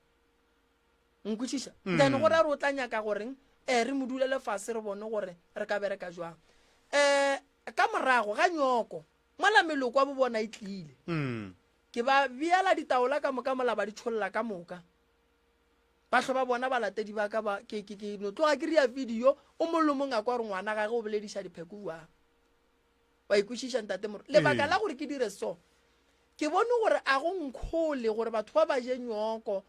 nkwešiša then gore a re o tla nyaka goreng re mo dulele fase re bone gore re ka bereka jwang ka morago ga nyoko mola meloko wa bo bona e tlile ke ba biala ditaola ka moka mola ba di tšholola ka moka bahlo ba bona ba latedi ba ka ba ke no tloga ke ria video o mollo mong a kwa re ngwana gage o bolediša dipheko bua wa ikwešiša ntate moro lebaka la gore ke dire so ke bone gore a go nkgole gore batho ba ba je nyoko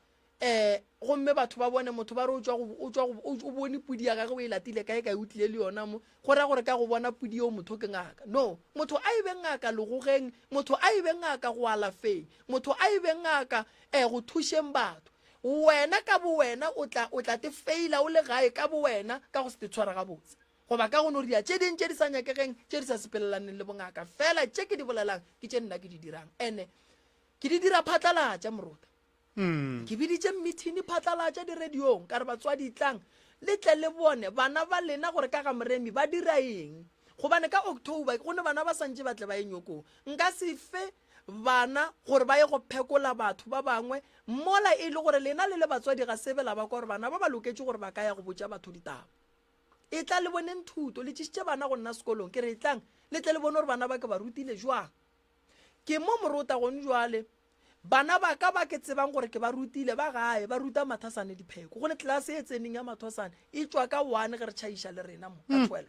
gomme batho ba bone motho ba re o bone pudi ya gage o e latile kae ka e utlile le yona mo gore gore ka go bona pudi yo motho ke ngaka no motho a ibe ngaka legogeng motho a ibe ngaka go alafeng motho a ibe ngaka go thušeng batho wena ka bo wena o tla te faila o le gae ka bo wena ka go se te tshwara gabotse goba ka go no ria tše ding tše di sa nyakegeng tše di sa sepelelaneng le bongaka fela tše ke di bolelang ke tše nna ke di dirang ene ke di dira phatlalatša morota ke biditše meeting phatlalatša diradiong ka re batswadi itlang le tle le bone bana ba lena gore ka ga moremi ba dira eng gobane ka October go ne bana ba santše batle ba ye nyokong nka se fe bana gore ba ye go phekola batho ba bangwe mola e le gore lena le batswadi ga sebela ba kwa gore bana ba ba loketse gore ba ka ya go botša batho ditaba e tla le boneng thuto le tšhišitše bana go nna sekolong ke re itlang le tle le bone gore bana ba ke ba rutile jwang ke mo morota gone jwale bana ba ka ba ke tsebang gore ke ba rutile ba gae ba ruta mathasane dipheko gone tlase e tseneng ya mathasane e tswa ka 1 ge re tšhaiša le rena mo ka 12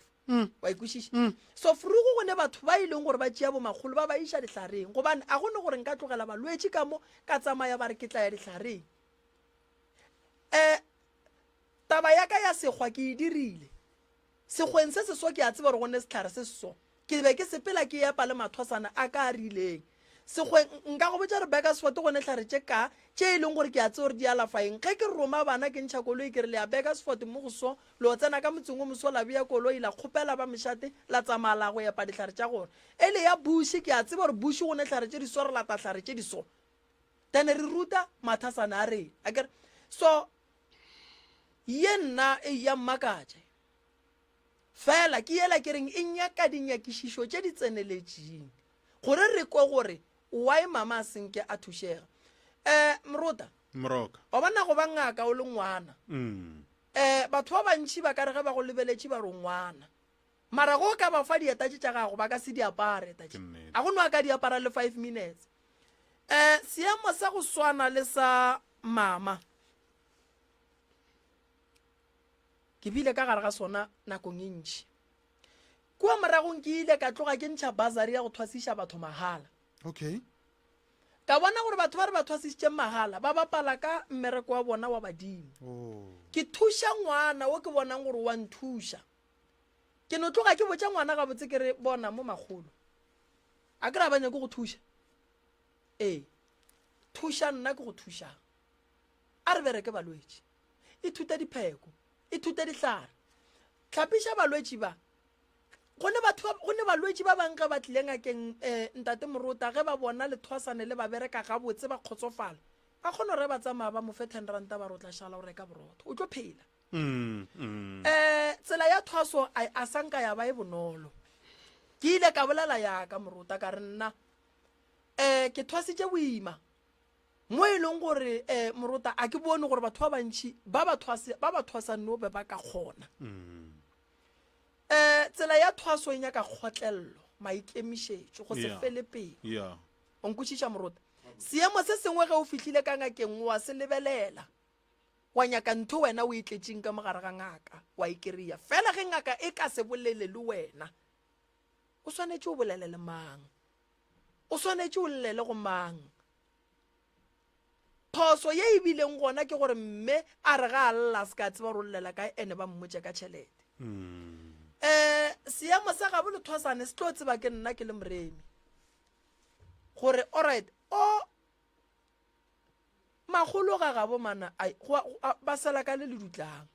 wa ikwešiša so frugo gone batho ba ileng gore ba tšea bomagolo ba ba iša dihlareng gobane a gone gore nka tlogela balwetse ka mo ka tsamaya ba re ke tla ya dihlareng taba ya ka ya sekgwa ke e dirile sekgweng se seso ke a tseba gore gone setlhare se seso ke be ke sepela ke epa le mathwasana a ka a rileng sekgweng nka go botša re Bakersford gone tlhare tše ka tše e leng gore ke a tse gore di alafaeng ge ke roma bana ke ntšha koloi ke re le ya Bakersford mo go so le o tsena ka motseng o moso la bea koloi la kgopela ba mešate la tsamaya la go epa ditlhare tša gore e le ya bushi ke a tseba gore bushi gone tlhare tše di so re lata tlhare tše di so then re ruta mathasana a rena akere so ye nna ya mmakatše fela ke ela ke reng e nyaka dinyakišišo tše di tseneletšeng gore re kwe gore why mama a senke a thušega moruta Moroka. wa bona go ba ngaka o le ngwana batho ba bantši ba ka re ge ba go lebeletše ba re ngwana mara go ka ba fa dietatše tša gago ba ka se di apare tatše a go no a ka di apara le 5 minutes seemo sa go swana le sa mama ke bile ka gare ga sona nakong e ntši kua moragong ke ile ka tloga ke ntšha basari ya go thwasiša batho mahala Okay. ka bona gore batho ba re ba thwasitše mahala ba bapala ka mmereko wa bona wa badimo ke thuša ngwana o ke bonang gore wa nthuša ke no tloga ke botša ngwana gabotse ke re bona mo magolo a ke ra banya ke go thuša thuša nna ke go thušang a re bereke balwetši ithuta dipheko ithuta dihlare tlhapiša balwetši ba go ne balwetši ba bangwe ge ba tlile ngakeng ntate Moruta ge ba bona lethwasane le ba bereka gabotse ba kgotsofala ba kgone re ba tsamaya ba mo fe 10 ranta ba rotla šala go reka borotho o tlo phela tsela ya thwaso a sanka ya ba e bonolo ke ile ka bolela yaka Moruta ka re nna ke thwasitše boima mo e leng gore Moruta a ke bone gore batho ba bantši ba ba thwasanne o be ba ka kgona tsela ya thwaso e nyaka kgotlello maikemišetšo go se fele pelo o nkwešiša Moruta seemo se sengwe ge o fihlile ka ngakeng wa se lebelela wa nyaka ntho wena o itletšeng ka mogare ga ngaka wa ikeria fela ge ngaka e ka se bolele le wena o swanetše o bolele le mang o swanetše o llele go mang phoso ye e bileng gona ke gore mme a re ga a lla se ka tseba go llela ka ene ba mmotse ka tšhelete seemo sa gabo lethwasane se tlo tseba ke nna ke le moremi gore alright magolo ga gabo mana ba sala ka le dutlang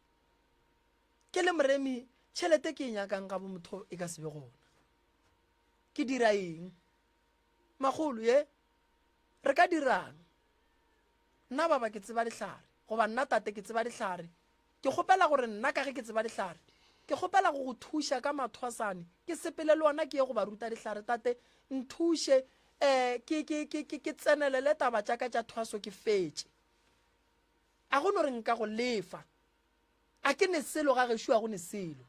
ke le moremi tšhelete ke e nyakang gabo motho e ka sebe gona ke dira eng magolo ye re ka dirang nna baba ke tseba dihlare goba nna tate ke tseba dihlare ke kgopela gore nna ka ge ke tseba dihlare ke kgopela go thuša ka mathwasane ke sepele le ona ke ye go ba ruta dihlare tate nthuše ke tsenelele taba tša ka tša thwaso ke fetše a go no re nka go lefa a ke ne selo ga gešo a go ne selo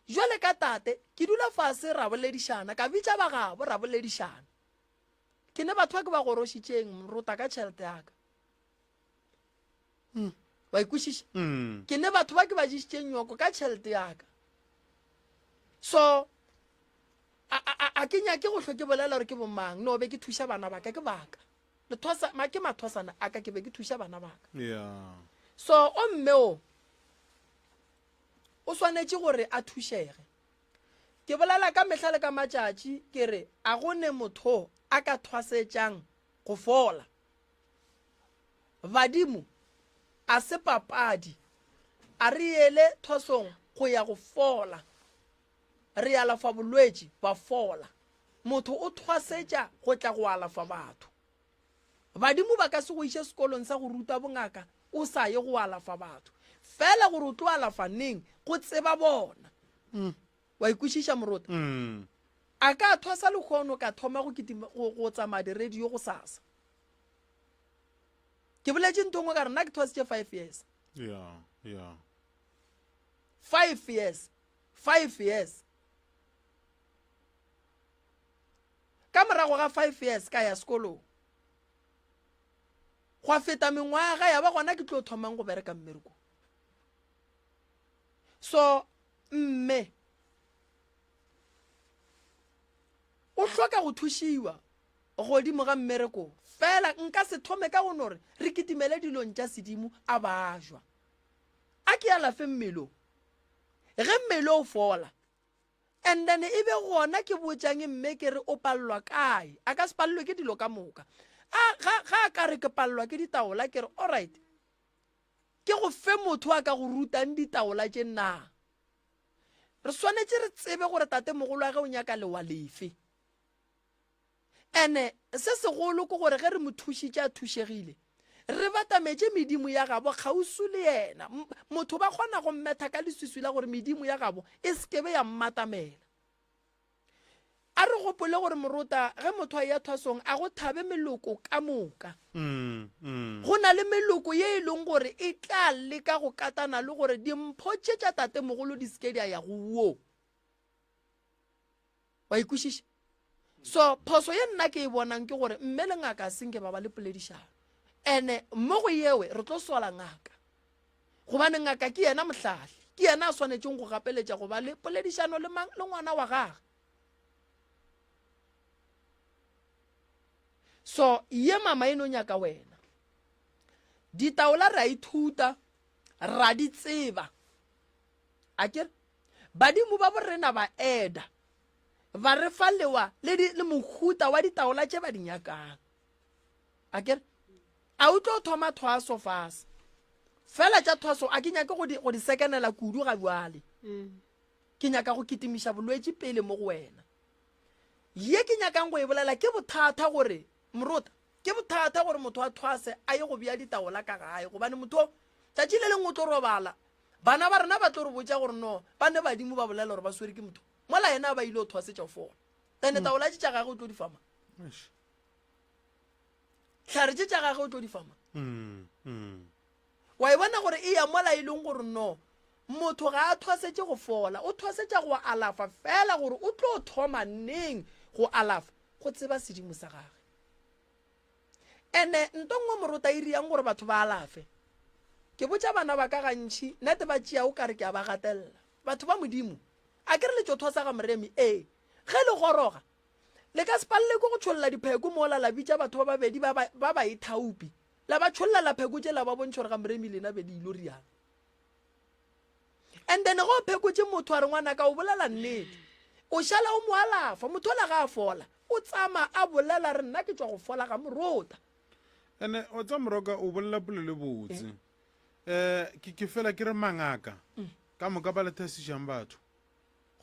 jwale ka tate ke dula fase ra boledišana ka bitša ba gabo ra boledišana ke ne batho ba ke ba gorošitšeng Moruta ka tšhelete yaka wa ikwešiša ke ne batho ba ke ba dišitšeng nyoko ka tšhelete yaka so a ke nyake go hlwa ke bolela gore ke bomang no be ke thuša bana baka ke baka ke mathwasana a ka ke be ke thuša bana baka so o mme o swanetše gore a thušege ke bolela ka mehla le ka matšatši ke re a gone motho a ka thwasetšang go fola badimo a se papadi a re ele thwasong go ya go fola re alafa bolwetši ba fola motho o thwasetša go tla go alafa batho badimo ba ka se go iše sekolong sa go ruta bongaka o sa ye go alafa batho fela gore o tlo alafa neng go tseba bona wa ikwešiša Moruta a ka thwasa lekgono ka thoma go tsamaya di-radio go sasa ke boletše ntongwe ka re nna ke thwasitše 5 years 5 years ka morago ga 5 years ka ya sekolong go a feta mengwaga ya ba gona ke tlo thomang go bereka mmereko so mme o hloka go thušiwa godimo ga mmereko fela nka se thome ka go nore re kitimele dilong tša sedimo a bajwa a ke alafe mmelo ge mmelo o fola and then e be gona ke botšang mme ke re o pallwa kae a ka se pallwe ke dilo ka moka ga a ka re ke pallwa ke ditaola ke re alright ke go fe motho a ka go rutang ditaola tše na re swanetše re tsebe gore tate mogolo wa ge o nyaka lewa lefe ene se segolo ke gore ge re mo thušitše a thušegile re batametse medimo ya gabo kgausu le yena motho ba kgona go mmetha ka leswiswi la gore medimo ya gabo e sekebe ya mmatamela a re gopole gore moruta ge motho a ya thwasong a go thabe meloko ka moka go na le meloko ye e leng gore e tla leka go katana le gore dimpho tše tša tate mogolo di seke di a ya go wo wa ikwešiša so phoso ye nna ke e bonang ke gore mme le ngaka a senke ba ba le poledišano ene mo go yewe re tlo sola ngaka gobane ngaka ke yena mohlahli ke yena a swanetšeng go gapeletša go ba le poledišano le ngwana wa gage so ye mama e no nyaka wena ditaola ra ithuta ra di tseba a kere badimo ba borena ba eda ba re fa lewa le mohuta wa ditaola tše ba di nyakang a kere a o tlo thoma thwaso fase fela tša thwaso a ke nyake go di sekenela kudu ga bjale ke nyaka go kitimiša bolwetši pele mo go wena ye ke nyakang go e bolela ke bothata gore moruta ke bothata gore motho a thwase a ye go bea ditaola ka gae gobane motho tšatši le leng o tlo robala bana ba rena ba tlo re botša gore no ba ne badimo ba bolela gore ba swere ke motho mola yena ba ile o thwasetša fola then taola tše tša gage o tlo di fama tlhare tše tša gage o tlo di fama wa e bona gore e ya mola e leng gore no motho ga a thwasetše go fola o thwasetša go alafa fela gore o tlo thoma neng go alafa go tseba sedimo sa gage ene ntongwe moruta e riang gore batho ba alafe ke botša bana ba ka gantšhi nnete ba tšea o kare ke a ba gatelela batho ba modimo a kere le tšo thwasa ga moremi ge le goroga le ka sepalele ko go tšholola dipheko mo la bitša batho ba babedi ba ba ithaupi la ba tšhololela pheko tše la ba bontšha gore ga moremi lena be di ilo riang and then go pheko tše motho a re ngwana ka o bolela nnete o šala o mo alafa motho ola ga a fola o tsama a bolela re nna ke tšwa go fola ga morota ene o tsa moroka o bolela pole le botse ke fela ke re mangaka ka moka ba le thasišang batho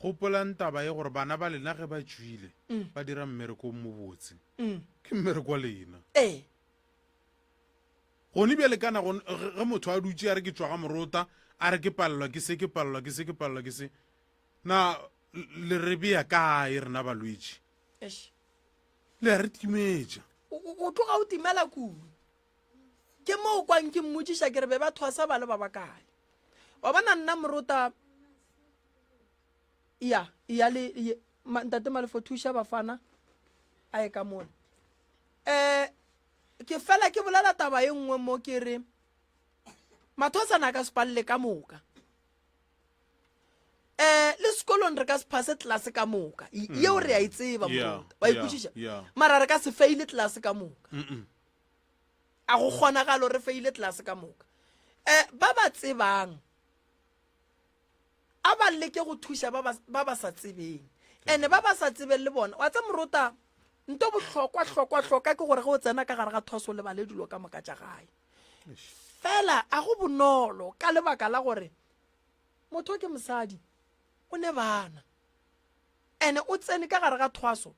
gopolang taba ye gore bana ba lena ge ba tšwile ba dira mmereko mo botse ke mmereko wa lena gone bjale kana ge motho a dutse a re ke tšwa ga morota a re ke palelwa ke se na le re bea kae rena balwetši le a re timetša o tloga o timela kudu ke mo o kwang ke mmotšiša ke re be ba thwasa ba le ba bakae wa bona nna moruta ya le ntate malefo thuša bafana a e ka mona ke fela ke bolela taba e nngwe mo ke re mathosana ka sepalele ka moka le sekolong re ka se phase tlase ka moka yeo re a e tseba moruta wa ikwešiša mara re ka se feile tlase ka moka a go kgonagalo re feile tlase ka moka ba ba tsebang a ba leke go thuša ba ba sa tsebeng ene ba ba sa tsebeng le bona wa tsa moruta nto bohlokwa ke gore ge o tsena ka gare ga thwaso le ba le dilo ka moka tša gae fela a go bonolo ka lebaka la gore motho ke mosadi o ne bana ene o tsene ka gare ga thwaso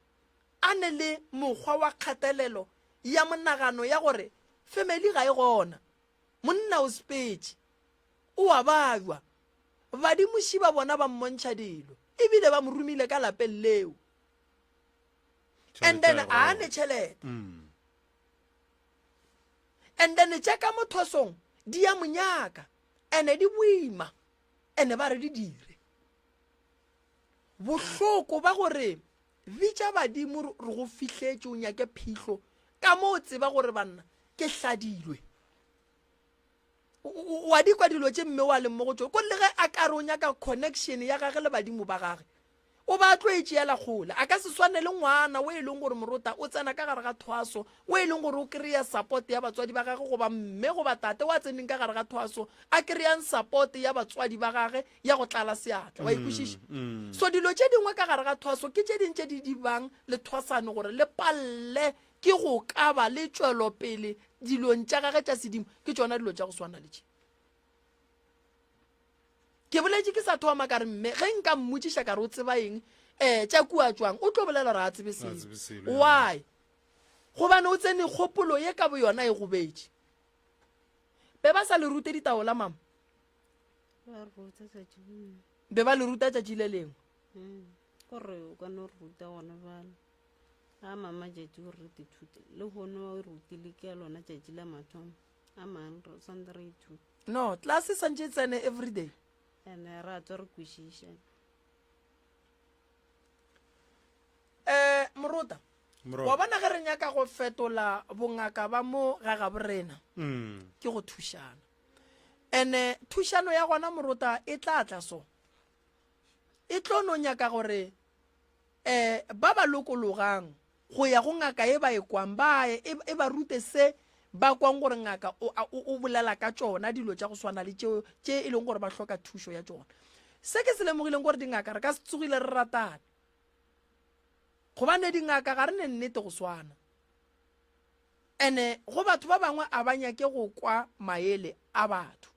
a ne le mokgwa wa kgatelelo ya monagano ya gore family ga e gona monna o spetse o a bagwa badimoši ba bona ba mmontšha dilo ebile ba mo romile ka lapeng leo and then a ne tšhelete and then tša ka mo thosong di ya monyaka ene di boima ene ba re di dire bohloko ba gore bitša badimo re go fihletše o nyake phihlho ka mo o tseba gore banna ke hladilwe wa di kwa dilo tše mme wa le mo go tšo ko le ge a ka re o nyaka connection ya gage le badimo ba gage o ba tlo e tšeela kgole a ka se swane le ngwana o e leng gore moruta o tsena ka gare ga thwaso o e leng gore o kry-a support ya batswadi ba gage goba mme goba tate wa tseneng ka gare ga thwaso a kry-ang support ya batswadi ba gage ya go tlala seatla wa ikwešiša so dilo tše dingwe ka gare ga thwaso ke tše ding tše di dibang le thwasane gore le palle ke go ka ba le tšwelopele dilong tša gage tša sedimo ke tšona dilo tša go swana le tše ke boletše ke sa thoma ka re mme ge nka mmotšiša ka re o tseba eng tša kua tswang o tlo bolela re a tsebe selo why gobane o tsene kgopolo ye ka bo yona e gobetše be ba sa le rute ditaola mama ba ruta tšatši lengwe. be ba le ruta tšatši le lengwe Kore o ka no ruta gona bale a mama tšatši gore re dithute le gone wa o rutile ke ya lona tšatši la mathomo a mang re swantse re ithute no class santse tsene every day ande ra tswa re kwešiša morota Moro. wa bona ge re nyaka go fetola bongaka ba mo ga ga borena Mm. ke go thušana ene thušano ya gona morota e tla tla so e tlo no nyaka gore ba ba lokologang go ya go ngaka e ba e kwang ba e ba rute se ba kwang gore ngaka o bolela ka tšona dilo tša go swana le tše e leng gore ba hloka thušo ya tšona se ke se lemogileng gore dingaka re ka se tsogile re ratane gobane dingaka ga re ne nnete go swana ene go batho ba bangwe a ba nyake go kwa maele a batho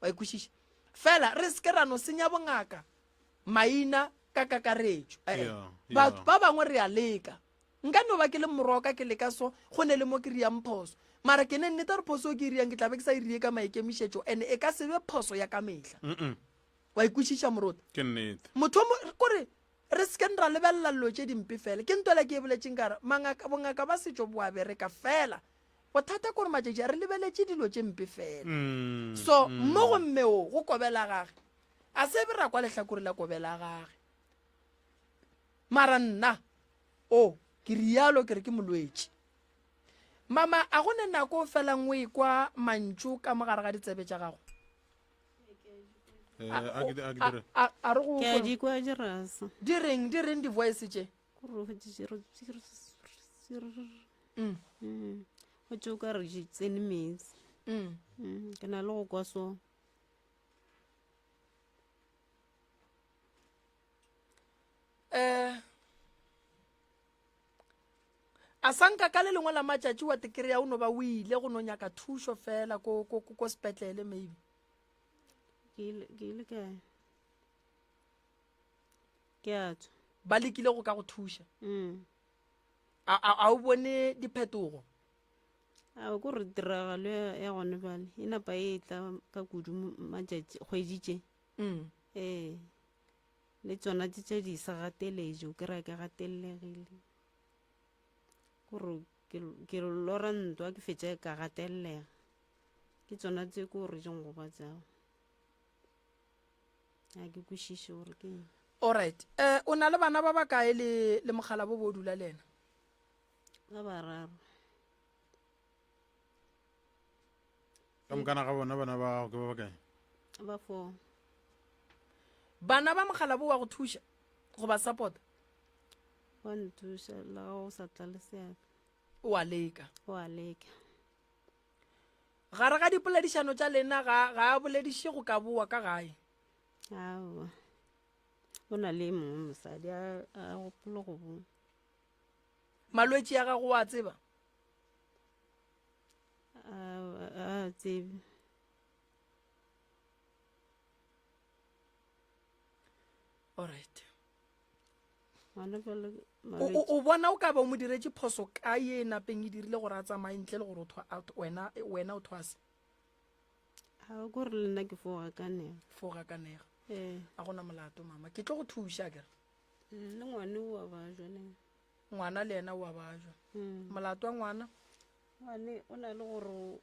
wa ikwešiša fela re seke ra no senya bongaka maina ka kakaretšo Yeah, batho yeah. ba bangwe re a leka nka no ba ke le moroka ke leka so go ne le mo ke riang phoso mara ke ne nnete re phoso o ke e riang ke tlabe ke sa e rie ka maikemišetšo ene e ka sebe phoso ya ka mehla Mm-mm. wa ikwešiša morota Ke nnete. motho kore re seken ra lebelela dilo tše dimpe fela ke ntwela ke e boletseng kare bongaka ba setšo bo a bereka fela bothata kore matšatši a re lebeletše dilo tše mpe fela Mm. so mo go mmeo go kobela gage a se be ra kwa lehlakore la kobela gage mara nna ke rialo ke re ke molwetši mama a go ne nako felang o ekwa mantšu ka mogare ga ditsebe tša gago A ke dire. a re go ke a di kwa di rasa di reng di-voice tše kore go tšeo ka re di tsene metsi ke na le go kwa so a sanka ka le lengwe la matšatši wa tekery-a o no ba o ile go no nyaka thušo fela ko sepetlele maybe ke ile ke a tswa ba lekile go ka go thuša Mm. a o bone diphetogo a kore tiragalo ya gone bale e napa e tla ka kudu matšatši kgwedi tše le tsona tše di sa gateletše o kry-a ke gatelegile kore ke lora ntwa ke fetša ka gatelega ke tsona tse kore jeng go ba tsago a ke kwešiše gore ke eng. alright o na le bana ba bakae le mogala bo bo dula le ena ba bararo Ka mokana ga bona bana ba gago ke ba bakae? ba 4 bana ba mogala bo wa go thuša go ba support wa nthuša la ga go sa tla le seaka o a leka o a leka gare ga dipoledišano tša lena ga a bolediše go ka boa ka gae aowa o na le mongwe mosadi a gopolo go bua malwetši ya gago wa tseba a tsebe alright ngwana fela o bona o ka ba o mo diretše phoso ka ye napeng e dirile gore a tsamaye ntle le gore wena o thwase a kore le nna ke foga ka nega foga ka nega ee a gona molato mama ke tlo go thuša kere le ngwane o a ba jwaleng ngwana le ena o a bajwa molato wa ngwana ngwane o na le gore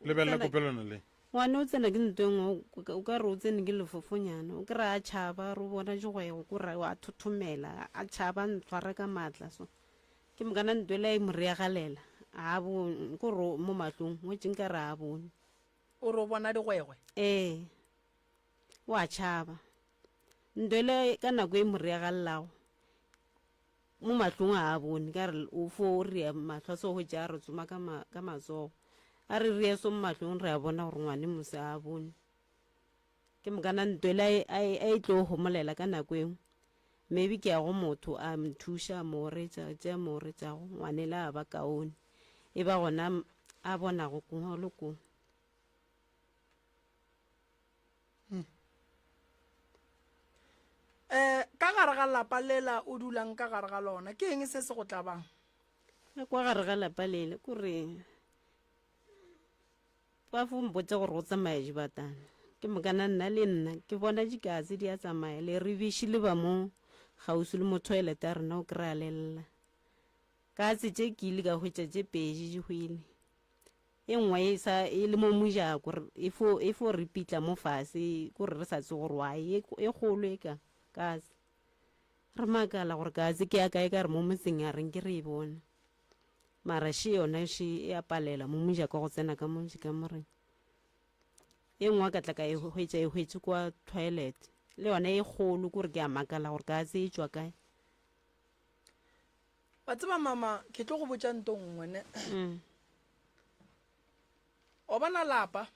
Lebelela kopelano le. ngwane o tsena ke ntho engwe o ka re o tsene ke lefofonyana o kry a tšhaba re o bona digwego kore a thothomela a tšhaba ntshwara ka maatla so ke mokana ntwela e mo reagalela a bone kore mo matlong o tseng ka re a bone o re o bona digwegwe ee o a tšhaba ntwele ka nako e mo reagalago mo matlong a bone ka re o fo o rea matlho a se go tša re tsoma ka matsogo a re rea so mo matlong re a bona gore ngwane mose a bone ke mokana ntwele a e tlo homolela ka nako engwe maybe ke ya go motho a mthuša mooretša tša mooretšago ngwane le a ba kaone e ba gona a bonago kongwe le kongwe ka gare ga lapa lela o dulang ka gare ga lona ke eng se se go tlabang kwa gare ga lapa lele kore ba fombotse gore o tsamaya jibatana ke mokana nna le nna ke bona dikatse di a tsamaya le re bešile ba mo gausi le mo toilet a rena o kry-a lelela katse tše ke ile ka hwetša tše pedi di hwile e nngwe e le mo mojako e fo repitla mo fase kore re sa tse gore wae e kgolo e ka katse re makala gore katse ke ya kae ka re mo motseng ya reng ke re e bona mara she yona she e a palela mo mojako go tsena ka moji ka moreng e nngwe ka tla ka e hwetše kwa toilet le yona e kgolo kore ke a makala gore katse e tšwa kae wa tseba mama ke tlo go botša nto nngwe ne o bana lapa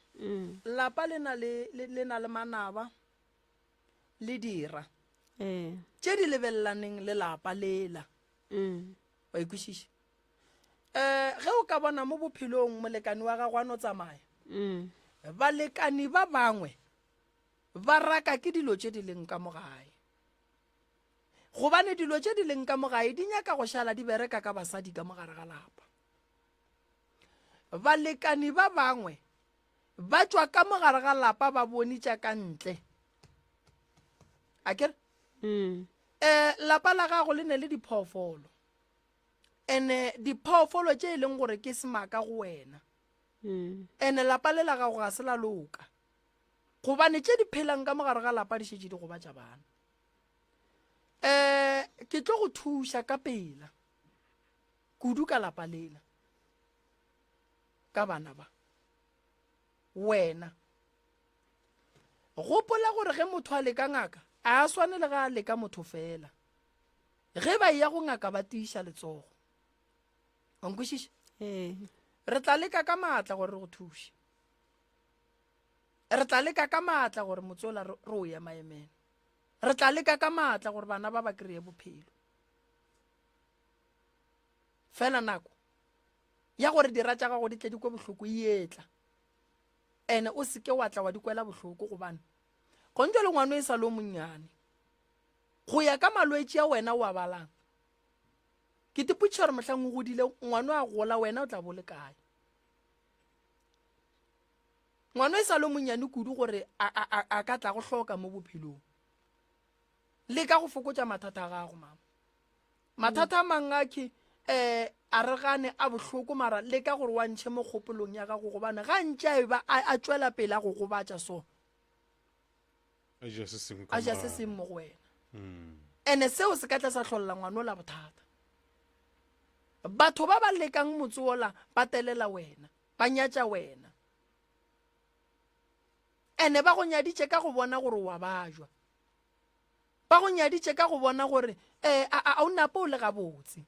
lapa le na le manaba le dira tše di lebellaneng le lapa lela wa ikwešiša ge o ka bona mo bophelong molekani wa gago a no tsamaya balekani ba bangwe ba raka ke dilo tše di leng ka mogae gobane dilo tše di leng ka mogae di nyaka go šala di bereka ka basadi ka mogare ga lapa balekani ba bangwe ba tšwa ka mogare ga lapa ba bone tša ka ntle a kere lapa la gago le ne le diphoofolo ene diphoofolo tše e leng gore ke semaka go wena ene lapa le la gago ga se la loka gobane tše di phelang ka mogare ga lapa di šetše di gobatša bana ke tlo go thuša ka pela kudu ka lapa lela ka bana ba wena gopola gore ge motho a leka ngaka a swane le ga a leka motho fela ge ba ya go ngaka ba tiiša letsogo onkwešiša re tla leka ka maatla gore re go thuše re tla leka ka maatla gore motsola re o ya maemene re tla leka ka maatla gore bana ba ba kry-e bophelo fela nako ya gore dira tša gago di tle di kwe bohloko e etla ene o seke wa tla wa di kwela bohloko gobane gontse le ngwana e sa le o monnyane go ya ka malwetse ya wena o a balang ke tepotša gore mohlang o godile ngwana a gola wena o tla bo le kae ngwana e sa le monnyane kudu gore a ka tla go hloka mo bophelong le ka go fokotša mathata a gago mama mathata a mangake a re gane a bohloko mara le ka gore wa ntšhe mo kgopolong ya gago gobane ga ntše a tšwela pele a go gobatša so a ja se seng mo go wena ene seo se ka tla sa tlholela ngwana o la bothata batho ba ba lekang motsola ba telela wena ba nyatša wena ene ba go nyaditše ka go bona gore wa bajwa ba go nyaditše ka go bona gore a o napa o le gabotse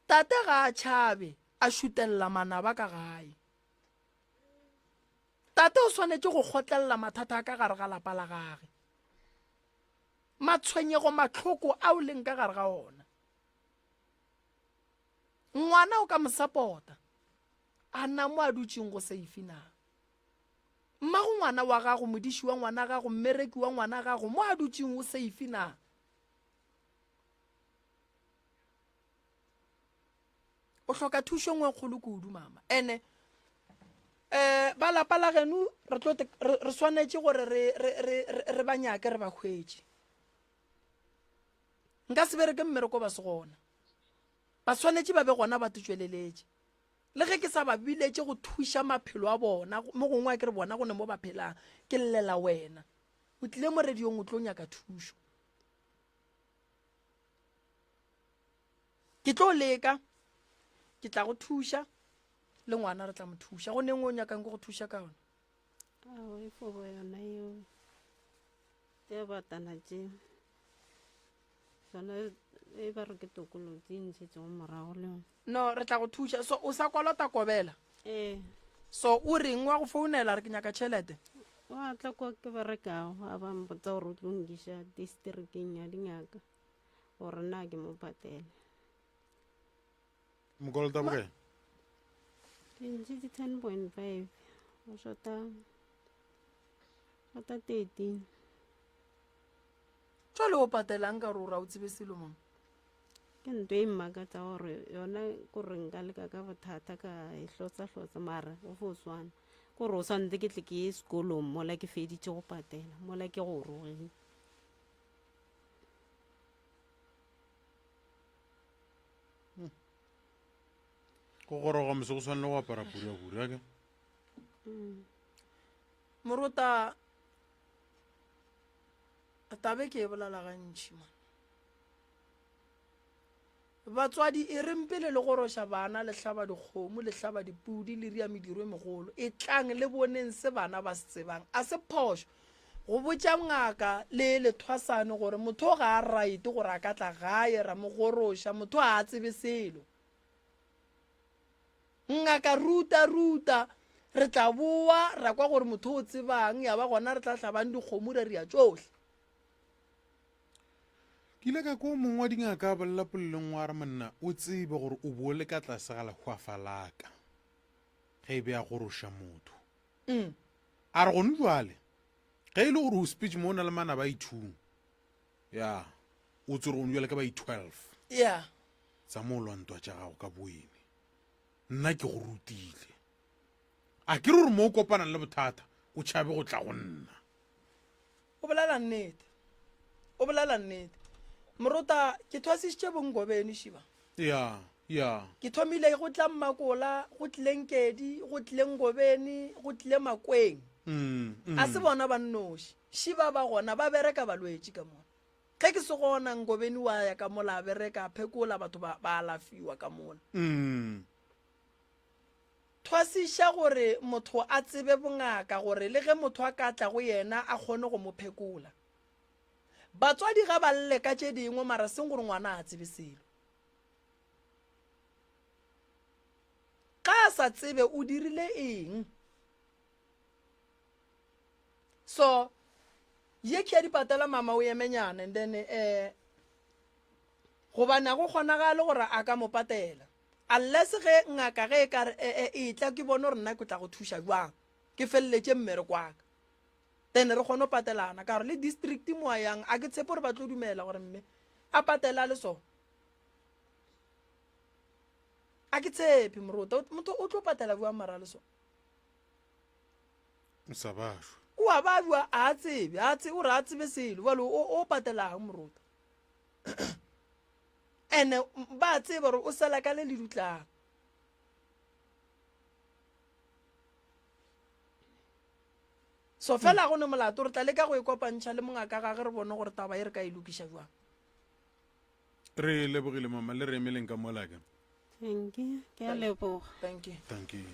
tate ga a tšhabe a šutelela manaba ka gae tate o swanetše go kgotlelela mathata a ka gare ga lapa la gage matshwenyego matlhoko a o leng ka gare ga ona ngwana o ka mo support-a a nna mo a dutšeng go seifi na mmago ngwana wa gago modiši wa ngwana gago mmereki wa ngwana gago mo a dutšeng go seifi na o hloka thušo ngwe kgolo kudu mama ene ba lapa la geno re swanetše gore re ba nyake re ba hwetše nka se bereke mmereko ba se gona ba swanetše ba be gona ba tutšweleletše le ge ke sa ba biletše go thuša maphelo a bona mo gongwe a ke re bona go ne mo ba phelang ke llela wena o tlile mo radiong o tlo nyaka thušo ke tlo leka ke tla go thuša le ngwana re tla mo thuša go neng o nyakang ke go thuša ka ona e fobo yona eo tše batana tše sona e ba re ke tokolo tše ntšhe tšego morago le yona no re tla go thuša so o sa kolota kobela so o reng wa go founela re ke nyaka tšhelete wa tla kwa ke berekago a ba mpotsa gore o tlo nkiša distrikeng ya dingaka gore na ke mo patele mokolota bokae ntše di 10.5 o shota 13 jale o patelang ka gore o ra o tsebe selomong ke ntho e mmakatsa gore yona kore nka leka ka bothata ka e hlotsa mara o fo swana kore o swanetse ke tle ke ye sekolong mola ke feditse go patela mola ke go rogile go goroga mose go tshwanele go apara puriapuri ke moruta tabe ke e bolela gantši man batswadi e reng pele le goroša bana le hlaba dikgomo le hlaba dipudi le ria mediro e megolo e tlang le boneng se bana ba se tsebang a se phošo go botša ngaka le lethwasane gore motho ga a right gore a ka tla gae ra mo goroša motho a tsebe selo ngaka ruta re tla boa ra kwa gore motho o tsebang ya ba gona re tla hlabang dikgomo re ria tsohle ke ile ka ko mongwe wa dingaka a bolela polelong wa re monna o tsebe gore o boole ka tlase ga legwafalaka ge e be ya goroša motho a re gone jwale ge e le gore o speech mo o na le mana ba ithung ya o tsere gone jwale ka ba i-12 ya tsa mo lwantwa tša gago ka boene nna ke go rutile a ke re gore mo o kopanang le bothata o tšhabe go tla go nna o bolela nnete moruta ke thwasisitše bongobene šiba ya ke thomile go tla mmakola go tlileng kedi go tlileng ngobene go tlile makweng a se bona ba nnoši šiba ba gona ba bereka balwetši ka mona ge ke se gona ngobene wa ya ka mola a bereka phekola batho ba alafiwa ka mola thwasiša gore motho a tsebe bongaka gore le ge motho a ka tla go yena a kgone go mo phekola batswadi ga ba lle ka tše dingwe mara seng gore ngwana a tsebe selo ka a sa tsebe o dirile eng so ye ke ya dipatela mama o emenyana and then gobane go kgonagale gore a ka mo patela unless ge ngaka ge e ka e tla ke bone gore nna ke tla go thuša jwang ke feleletse mmere kwaka then re kgone go patelana ka gore le district mo a yang a ke tshepe gore ba tlo dumela gore mme a patela le so a ke tshepe moruta motho o tlo patela bua mara le so mosabashwe o a ba bua a tsebe o re a tsebe selo bale o patelang moruta ene ba tsebe gore o sala ka le le dutlang so fela go ne molato re tla le ka go e kopantšha le mongaka gage re bone gore taba e re ka e lokiša jwang re lebogile mama le re emeleng ka molaka thank you ke a leboga thank you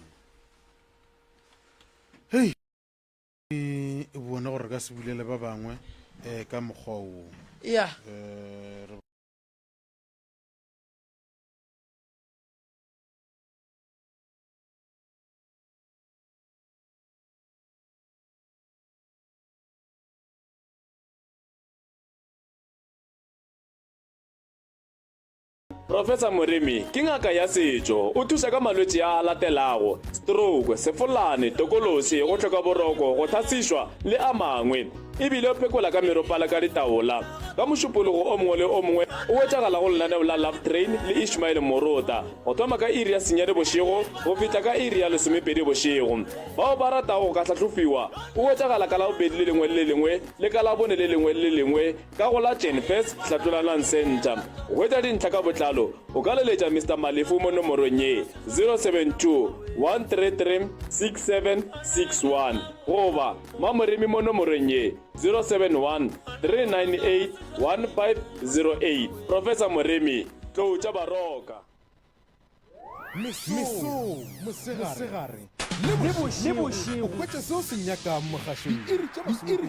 hei e bone gore re ka se bulele ba bangwe ka mokgwa o ya Professor Moremi ke ngaka ya setšo o thusa ka malwetši a latelago stroke sefolane tokolosi go hloka boroko go thasišwa le a mangwe ebile o phekola ka meropala ka ditaola ka mošupologo o mongwe le o mongwe o wetšagala go lenaneo la love train le Ishmael Morota go thoma ka iri ya senyane bošego go fihla ka iri ya lesomepedi bošego bao ba ratago go ka tlhatlhofiwa o wetšagala ka la bobedi le lengwe le lengwe le ka la bone le lengwe le lengwe ka go la Jenfest Hlatolanang Center go hwetša dintlha ka botlalo o ka leletša Mr. Malefu mo nomorong ye 072 133 6761 goba Mamoremi mo nomorong ye 071 398 1508 Professor Moremi tlo tša baroka mesong mosegare le bošego o kwetša seo se nyakang mogašong iri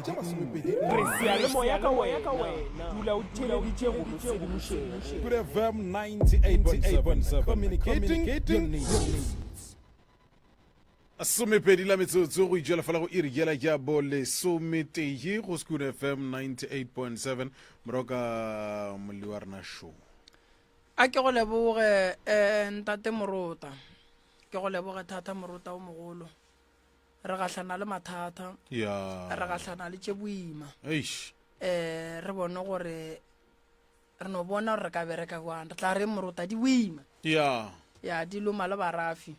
tša masomepedi re seyalemoya ka wena dula o theleditše go sedimošego Good FM 98.7 communicating your needs. somepedi la metsotso go itšela fela go irigela ja bo lesometee go School FM 98.7 moroka molli wa rena show a ke go leboge ntate Morota ke go leboge thata Morota o mogolo re gahlana le mathata ya re gahlana le tše boima eish re bone gore re no bona gore re ka bereka kwane re tla re moruta di boima ya ya di loma le barafi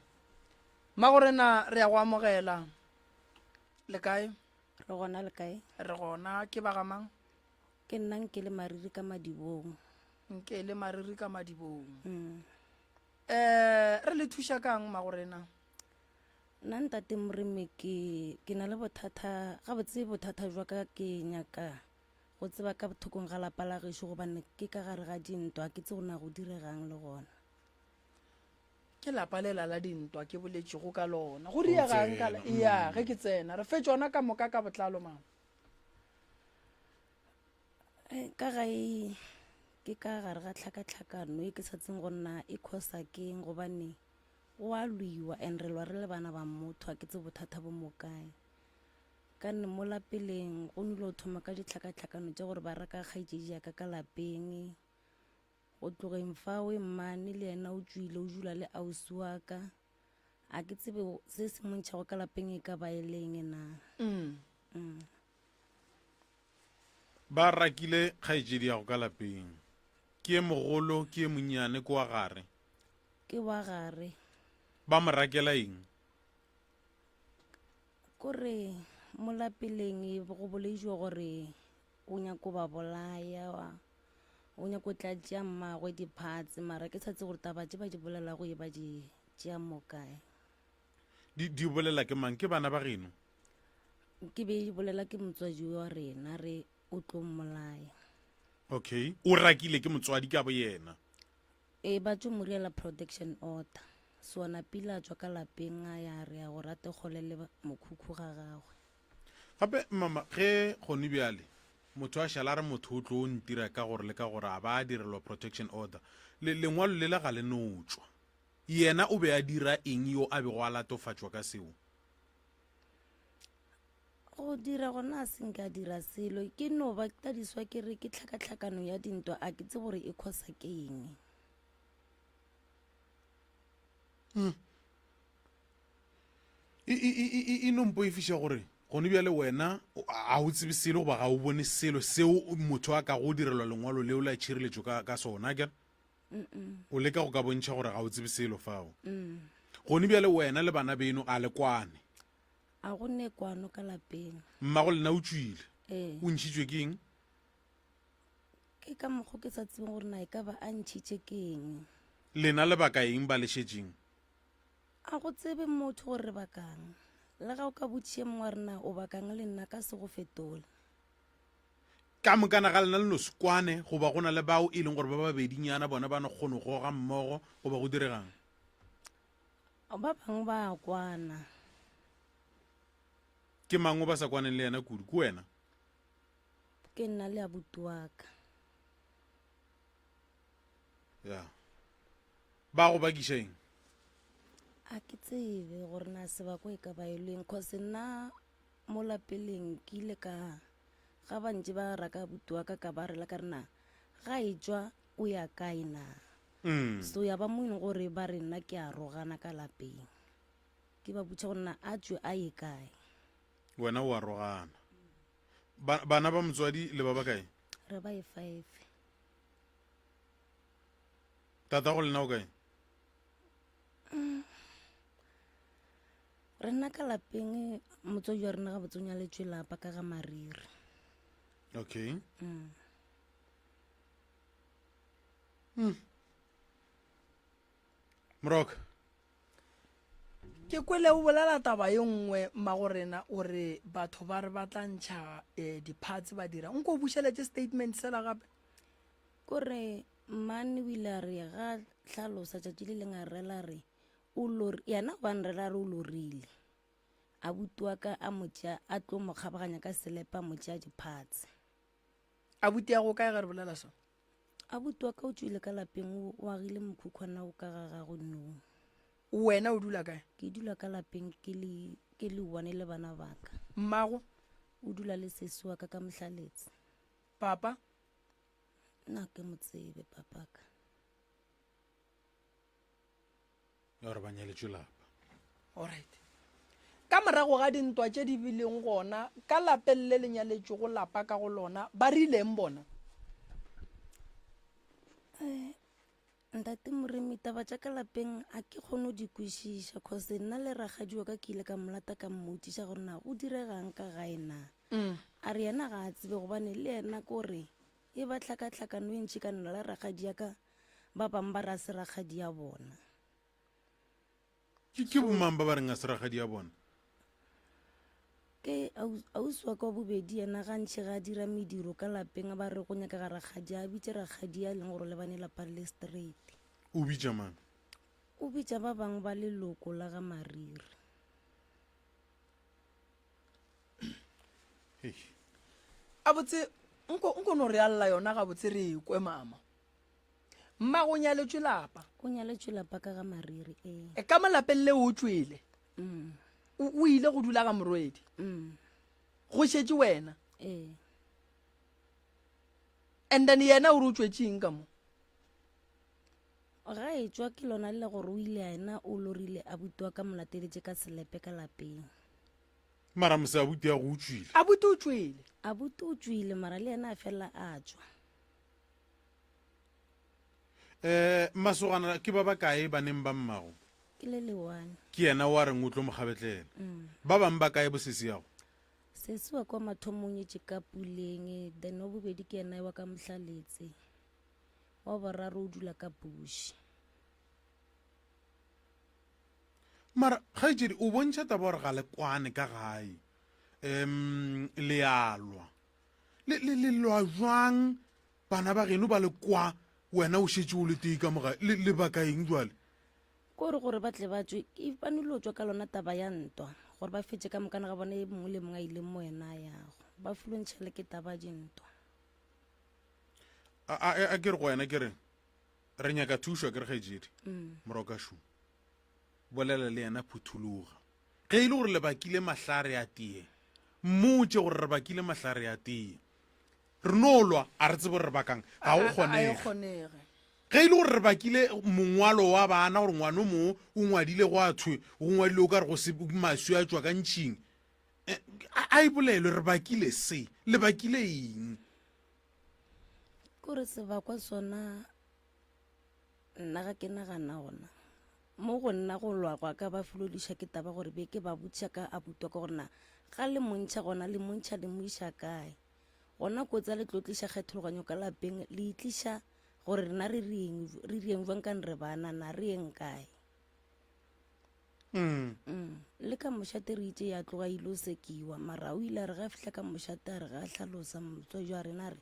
magorena re ya go amogela le kae re gona le kae re gona ke bagamang ke nnang ke le mariri ka madibong nke le mariri ka madibong mm. re le thuša kang magorena nna ntate moremi ke na le bothata ga botse bothata jwa ka ke nyaka go tseba ka thokong ga lapa la gešo gobane ke ka gare ga dintwa ke tse go na go diregang le gona ke lapa lela la dintwa ke boletšego ka lona go riagang ka ya ge ke tsena re fe tsona ka moka ka botlalo mang ka gae ke ka gare ga tlhakatlhakano e ke sa tseng go nna e khosa keng gobane go a lwiwa and re lwa re le bana ba motho a ke tse bothata bo mokae ka nne mo lapeleng go nile o thoma ka ditlhakatlhakano tša gore ba raka kgaetšedi yaka ka lapeng go tlogeng fao mmane le yena o tswile o dula le ausi wa ka a ke tsebe se se montšhago ka lapeng e ka baeleng na ba rakile kgaetšedi ya go ka lapeng ke e mogolo ke e monnyane ke wa gare ke wa gare ba mo rakela eng kore mo lapeleng go boleiwa gore o nyako ba bolaya o nyako tla tšea mmagwe diphatse mara ke sa tse gore taba tse ba di bolela go e ba di tšea mokae di bolela ke mang ke bana ba geno ke be bolela ke motswadi wa rena re o tlo mmolaya okay o rakile ke motswadi ka bo yena ba tšo moriela protection order sona pila tswa ka lapeng a ya re ya go rate kgole le mokhukhu ga gagwe gape mama ge gone bjale motho a šala re motho o tlo o ntira ka gore le ka gore a ba a direlwa protection order lengwalo le la ga le no tswa yena o be a dira eng yo a be go a latofatšwa ka seo go dira gona a senka dira selo ke no ba tadiswa ke re ke tlhakatlhakano ya dintwa a ke tse gore e khosa ke eng e nompo e fiša gore gone bjale wena a o tsebe selo goba ga o bone selo seo motho a ka go direlwa lengwalo leo la tšhireletšo ka sona ke o leka go ka bontšha gore ga o tsebe selo fao gone bjale wena le bana beno a le kwane a go ne kwano ka lapeng mmago lena o tswile o ntšhitšwe ke eng ke ka mokgo ke sa tsebeng gore na e ka ba a ntšhitše ke eng lena lebaka eng ba lešetšeng a go tsebe motho gore bakang le ga o ka botšie mongwe rena o bakang le nna ka se go fetola ka mokana ga lena le no sekwane goba go na le bao e leng gore ba babedinyana bona ba no kgone go ga mmogo goba go diregang ba bangwe ba a kwana ke mangwe ba sa kwaneng le yena kudu ke wena ke nna le abuti wa ka ya ba go bakiša eng a ke tsebe gore na sebako e ka baelweng cause nna mo lapeleng ke ile ka ga bantse ba raka abuti wa ka ba rela ka rena ga e tswa o ya kae na so ya ba mo eng gore ba re nna ke a rogana ka lapeng ke ba botša gore na a tswe a ye kae wena o a rogana bana ba motswadi le ba ba kae re ba e 5 tata go lena o kae re nna ka lapeng motswadi wa rena ga botsonya le tswe lapa ka ga mariri okay moroka ke kwele o bolela taba ye nngwe mmagorena ore batho ba re batlantšha diphatse ba dira nko o bušeletše statement sela gape kore mmane o ile a re ga tlhalosa tšatši le leng a rela re yena ba nrela re o lorile a buti ka a motšea a tlo mo kgabaganya ka selepa motšea diphatse a buti ya go kae ga re bolela so a buti ka o tswile ka lapeng o agile mokhukhwana o ka ga gago nong wena o dula kae ke dula ka lapeng ke le one le bana baka mmago o dula le sesi wa ka ka mohlaletsi papa nna ke motsebe papaka ya re ba nyaletšwe lapa alright ka morago ga dintwa tše di bileng gona ka lapeng le lenyaletšwe go lapa ka go lona ba rileng bona ntate moremi taba tša ka lapeng a ke kgone go di kwešiša cause nna le ragadiwa ka ke ile ka molata ka mmotšiša gore na go diregang ka gae na a re yena ga a tsebe gobane le yena kore e ba tlhakatlhakano e ntšhi ka nna le ragadi ya ka ba bangwe ba ra se ragadi ya bona ke bomang ba ba reng a seragadi ya bona ke ausi wa ka wa bobedi yena gantšhi ga a dira mediro ka lapeng a ba re go nyaka ga ragadi a bitse ragadi ya leng gore le bane lapa le straight o bitša mang o bitša ba bangwe ba leloko la ga mariri Hei. a botse nko no re alla yona ga botse re kwe mama mma go nyaletšwe lapa o nyaletšwe lapa ka ga mariri e ka malapeng le o tswele o ile go dula ga morwedi go šetše wena and then yena o re o tswetseng ka mo ga e tswa ke lona le gore o ile a ena o lorile a butiwa ka molatedetse ka selepe ka lapeng mara mose a buti ya go utswile a bute o tswele a bute o tswile mara le yena a fela a tswa masogana ke ba ba kae ba neng ba mmago ke le lewane ke yena wa reng o tlo mogabetlela ba bangwe ba kae bosesi yago sesiwa kwa mathomong e ka puleng then wa bobedi ke yena wa ka mohlaletse wa boraro o dula ka bush mara ga itsedi o bontšha taba gore ga le kwane ka gae le alwa le lwa jwang bana ba geno ba le kwa wena o šetse o le tee ka mogae le bakaeng jwale kore gore ba tle ba tswe ke panelo tswa ka lona taba ya ntwa gore ba fetse ka mokana ga bone mongwe le mongwe a ile mo wena yago ba fulontšhele ke taba dintwa a ke re go wena ke re re nyaka thušwa ke re gaetsedi moroka šo bolela le yena phuthologa ge e le gore le bakile mahlare a tee mmotse gore re bakile mahlare a tee re no lwa a re tsebo re bakang ga o kgonege ge e le gore re bakile mongwalo wa bana gore ngwana o mo o ngwadile go a thwe go ngwadile o ka re go se maswi a tswa ka ntšhing a e bolelwe re bakile se le bakile eng kore sebakwa sona nna ga ke nagana gona mo go nna go lwagwa ka ba fulodiša ke taba gore be ke ba botša ka a butwa ka gorena ga le montšha gona le montšha le mo iša kae gona kotsa le tlotliša kgethologanyo ka lapeng le itliša gore rena re rieng jwang kane re bana na re eng kae le ka mošate re itse ya tloga ile o sekiwa mara o ile a re ga fitlha ka mošate a re ga hlalosa motswa jwa rena re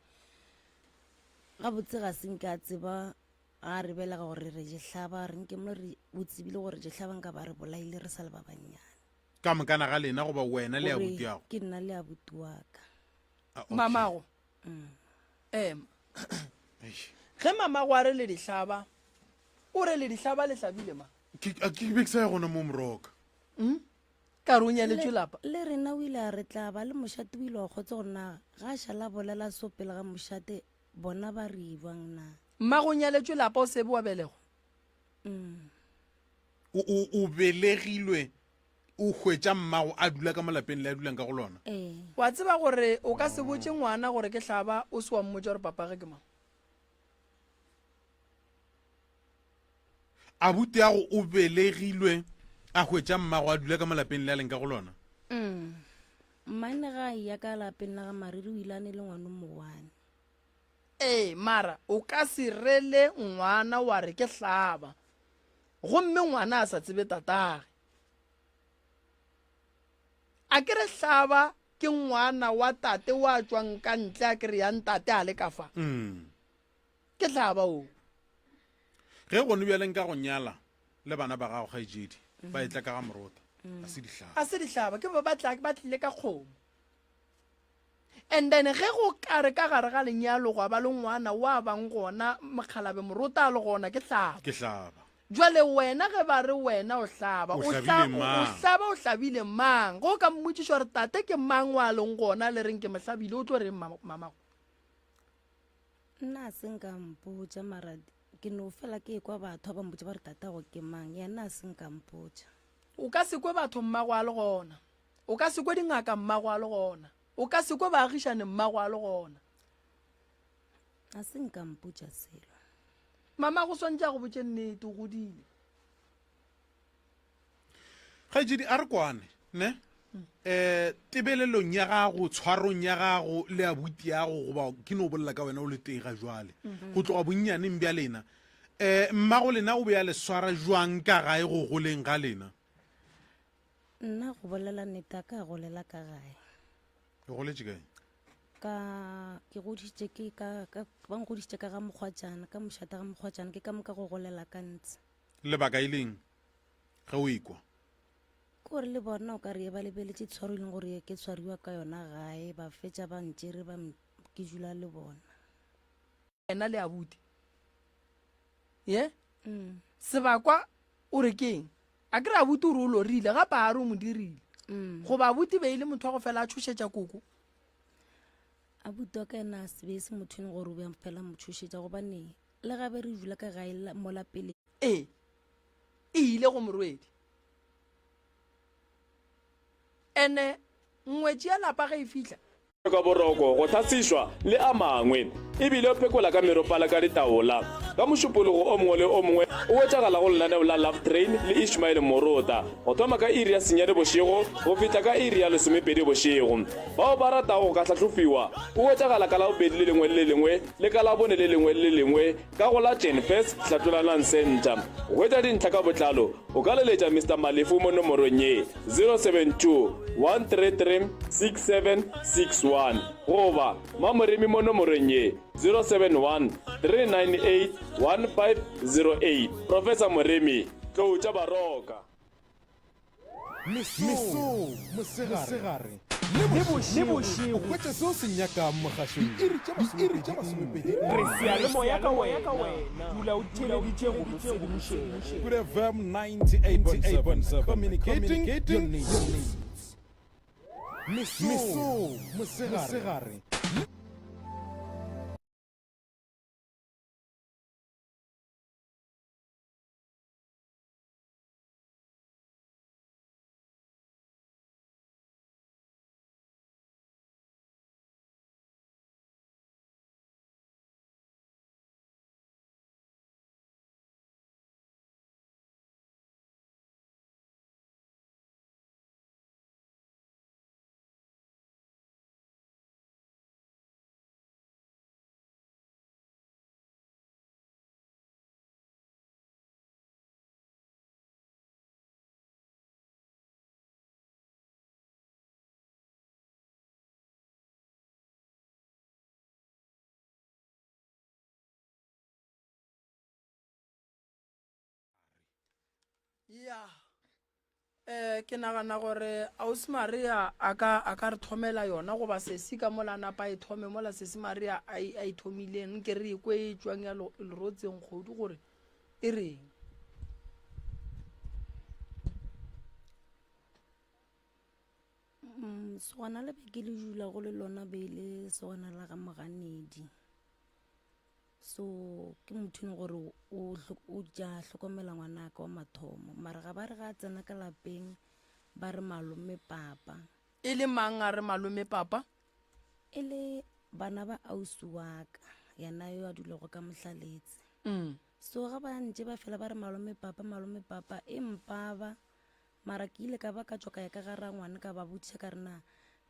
ga botse ga senke a tseba ga re belega gore re jehlaba re nke mo re botsebile gore jehlaba nka ba re bolaile re sa le ba bannyane ka mokana ga lena goba wena le a butiago ke nna le a butuwaka mamago ge mamago a re le dihlaba o re le dihlaba le hlabile ma ke be ke sa ya gona mo moroka ka re o nyaletšwe lapa le rena o ile a re tla ba le mošate o ile wa kgotse gorena ga a šala bolela so pele ga mošate bona ba re ibang na mma go nyaletšwe lapa o sebe wa belego o belegilwe o hwetša mmago a dula ka malapeng le a dulang ka go lona wa tseba gore o ka se botse ngwana gore ke hlaba o se wa mmotsa gore papa ge ke mang a butiago o belegilwe a hwetša mmago a dula ka malapeng le a leng ka go lona mmaene ga a ya ka lapeng la ga mariri o ile a ne le ngwana mowane mara o ka se rele ngwana wa re ke hlaba gomme ngwana a sa tsebe tatage a ke re hlaba ke ngwana wa tate wa tswang ka ntle a ke re yang tate a le ka fa ke hlaba o ge gone bjaleng ka go nyala le bana ba gago gaetsedi ba etla ka ga morota a se dihlaba a se dihlaba ke ba tlile ka kgomo and then ge go kare ka gare ga lenyalo go ba le ngwana wa bang gona mokhalabe morota a le gona ke hlaba jwale wena ge ba re wena o hlaba o hlabile mang go ka mmotšiša gore tate ke mang wa leng gona le reng ke mohlabile o tlo reng mamago nna a seng ka mpotša mara ke no fela ke kwa batho ba mpotša ba re tatago ke mang yena a seng ka mpotša o ka se kwe batho mmago a le gona o ka se kwe dingaka mmago a le gona o ka se kwe baagišane mmago a le gona a seng ka mpotša selo mama go swantse go botse nnete o godile kgaitsedi a re kwane ne tebelelong ya gago tshwarong ya gago le abuti ya go goba ke no bolela ka wena o le teng ga jwale go tloga bonnyaneng bja lena mmago lena o be ya le swara jwang ka gae go goleng ga lena nna go bolela nnete a ka golela ka gae ke goletše kae ke goditše ba ngoditše ka ga mokgwatšana ka mošata ga mokgwatšana ke ka moka go golela ka ntse lebaka e leng ge o ekwa gore le bona o ka re ba lebeletše tshwaro e leng gore ke tshwariwa ka yona gae ba fetša ba ntšere ke dula le bona ena le abuti ye sebakwa o re keng a kry abuti o re o lorile gape a re o mo dirile goba abuti be e le motho wa go fela a tshošetša koko abuti wa ka ena sebe se mothong gore o be fela motšhošetša gobane le gabe re dula ka gae mola pele e ile go morwedi ene ngwetši ya lapa ga e fitlha ka boroko go thasišwa le a mangwe ebile o phekola ka meropala ka ditaola ka mošupologo o mongwe le o mongwe o wetšagala go lenaneo la love train le Ishmael Morota go thoma ka iri ya senyane bošego go fihla ka iri ya lesomepedi bošego bao ba ratago ka tlhatlhofiwa o wetšagala ka la bobedi le lengwe le lengwe le ka la bone le lengwe le lengwe ka go la Jenfest Tlhatolalang Center go wetša dintlha ka botlalo o ka leletša Mr. Malefu mo nomorong ye 072 133 6761 goba Mamoremi mo nomorong ye 071 398 1508 Professor Moremi tloutša baroka mesong mosegare le bošego o hwetša seo se nyakang mogašong iri tša masomepedi re seyalemoya ka wena dula o theleditše go sedimošeng Good FM 98.7 communicating your needs mesong mosegare ya ke nagana gore Ausi Maria a ka re thomela yona goba sesi ka mola napa e thome mola sesi Maria a ithomileng ke re ekwe e tswang ya lerotseng kgodu gore e reng segwana le be ke le dula go le lona be le segwana la ga moganedi so ke mothong gore o ja hlokomela ngwana ka wa mathomo mara ga ba re ga tsena ka lapeng ba re malome papa e le mang a re malome papa e le bana ba ausi wa ka yana yo a dulago ka mohlaletse so ga ba ntse ba fela ba re malome papa e mpaba mara ke ile ka ba ka tswa ka ya ka gara ngwana ka ba botša ka rena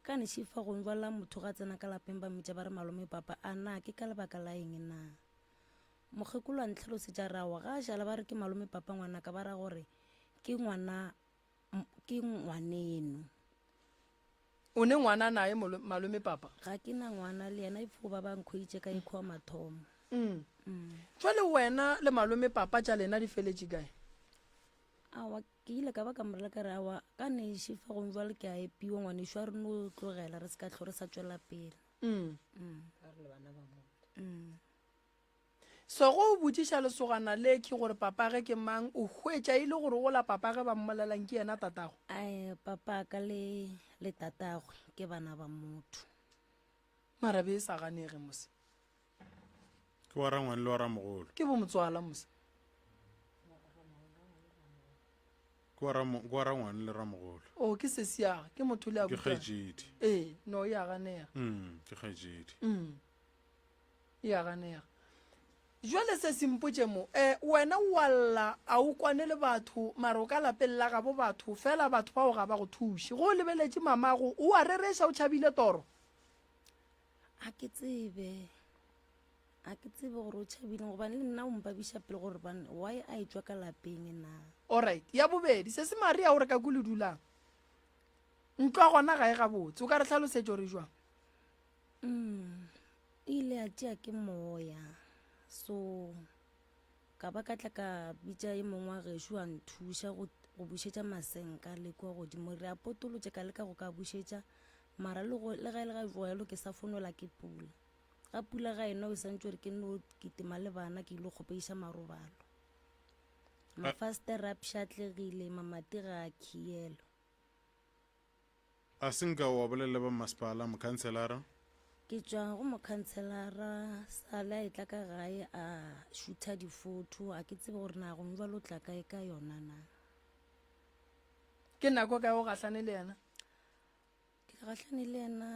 ka ne šifa go jwala motho ga tsena ka lapeng ba mmitša ba re malome papa a na ke ka lebaka la eng na mokgekolo a ntlhalosetša rawa ga a šala ba re ke malome papa ngwana ka ba ra gore ke ngwaneno o ne ngwana nae malome papa ga ke na ngwana le yena ifo ba ba nkgoitše ka ikgo wa mathomo jwale wena le malome papa tša lena di feletše kae awa ke ile ka ba ka morela ka re awa ka ne šifa go jwale ke a epiwa ngwanešo a re no tlogela re se ka tlho re sa tswela pele so go o botšiša lesogana le ke gore papa ge ke mang o hwetša ile gore gola papa ge ba mmolelang ke yena tatago papa ka le tatagwe ke bana ba motho mara be e sa ganege mose ke wa rangwane le wa ramogolo ke bo motswala mose ke wa rangwane le ramogolo o ke sesiaga ke motho le a ke kgaetšedi no ya ganega ke kgaetšedi ya ganega jwale se sempotse mo wena wa lla a o kwane le batho mara o ka lapeng la gabo batho fela batho bao ga ba go thuše go lebeletše mamago o a rereša o tšhabile toro a ke tsebe gore o tšhabile gobane le nna o mpabiša pele gore why a etswa ka lapeng na alright ya bobedi se se maria gore ka kule dulang ntwa gona ga e gabotse o ka re tlhalosetse gore jwang ile a tšea ke moya so ka ba ka tla ka bitša e mongwe wa gešo a nthuša go bušetša masenka le kwa godimo re a potolotše ka leka go ka bušetša mara le ga e le ga joelo ke sa fonola ke pula ga pula ga ena o santse gore ke no kitima le bana ke ile kgopeiša marobalo mafastere a pšhatlegile mamati ga a khielo a senka wa bolelela ba masepala mokhanselara ke tswa go mokhanselara sale a etla ka gae a šutha difoto a ke tsebe gore na go njwa lo tla kae ka yona na ke nako ka go gahlane le yena ke gahlane le yena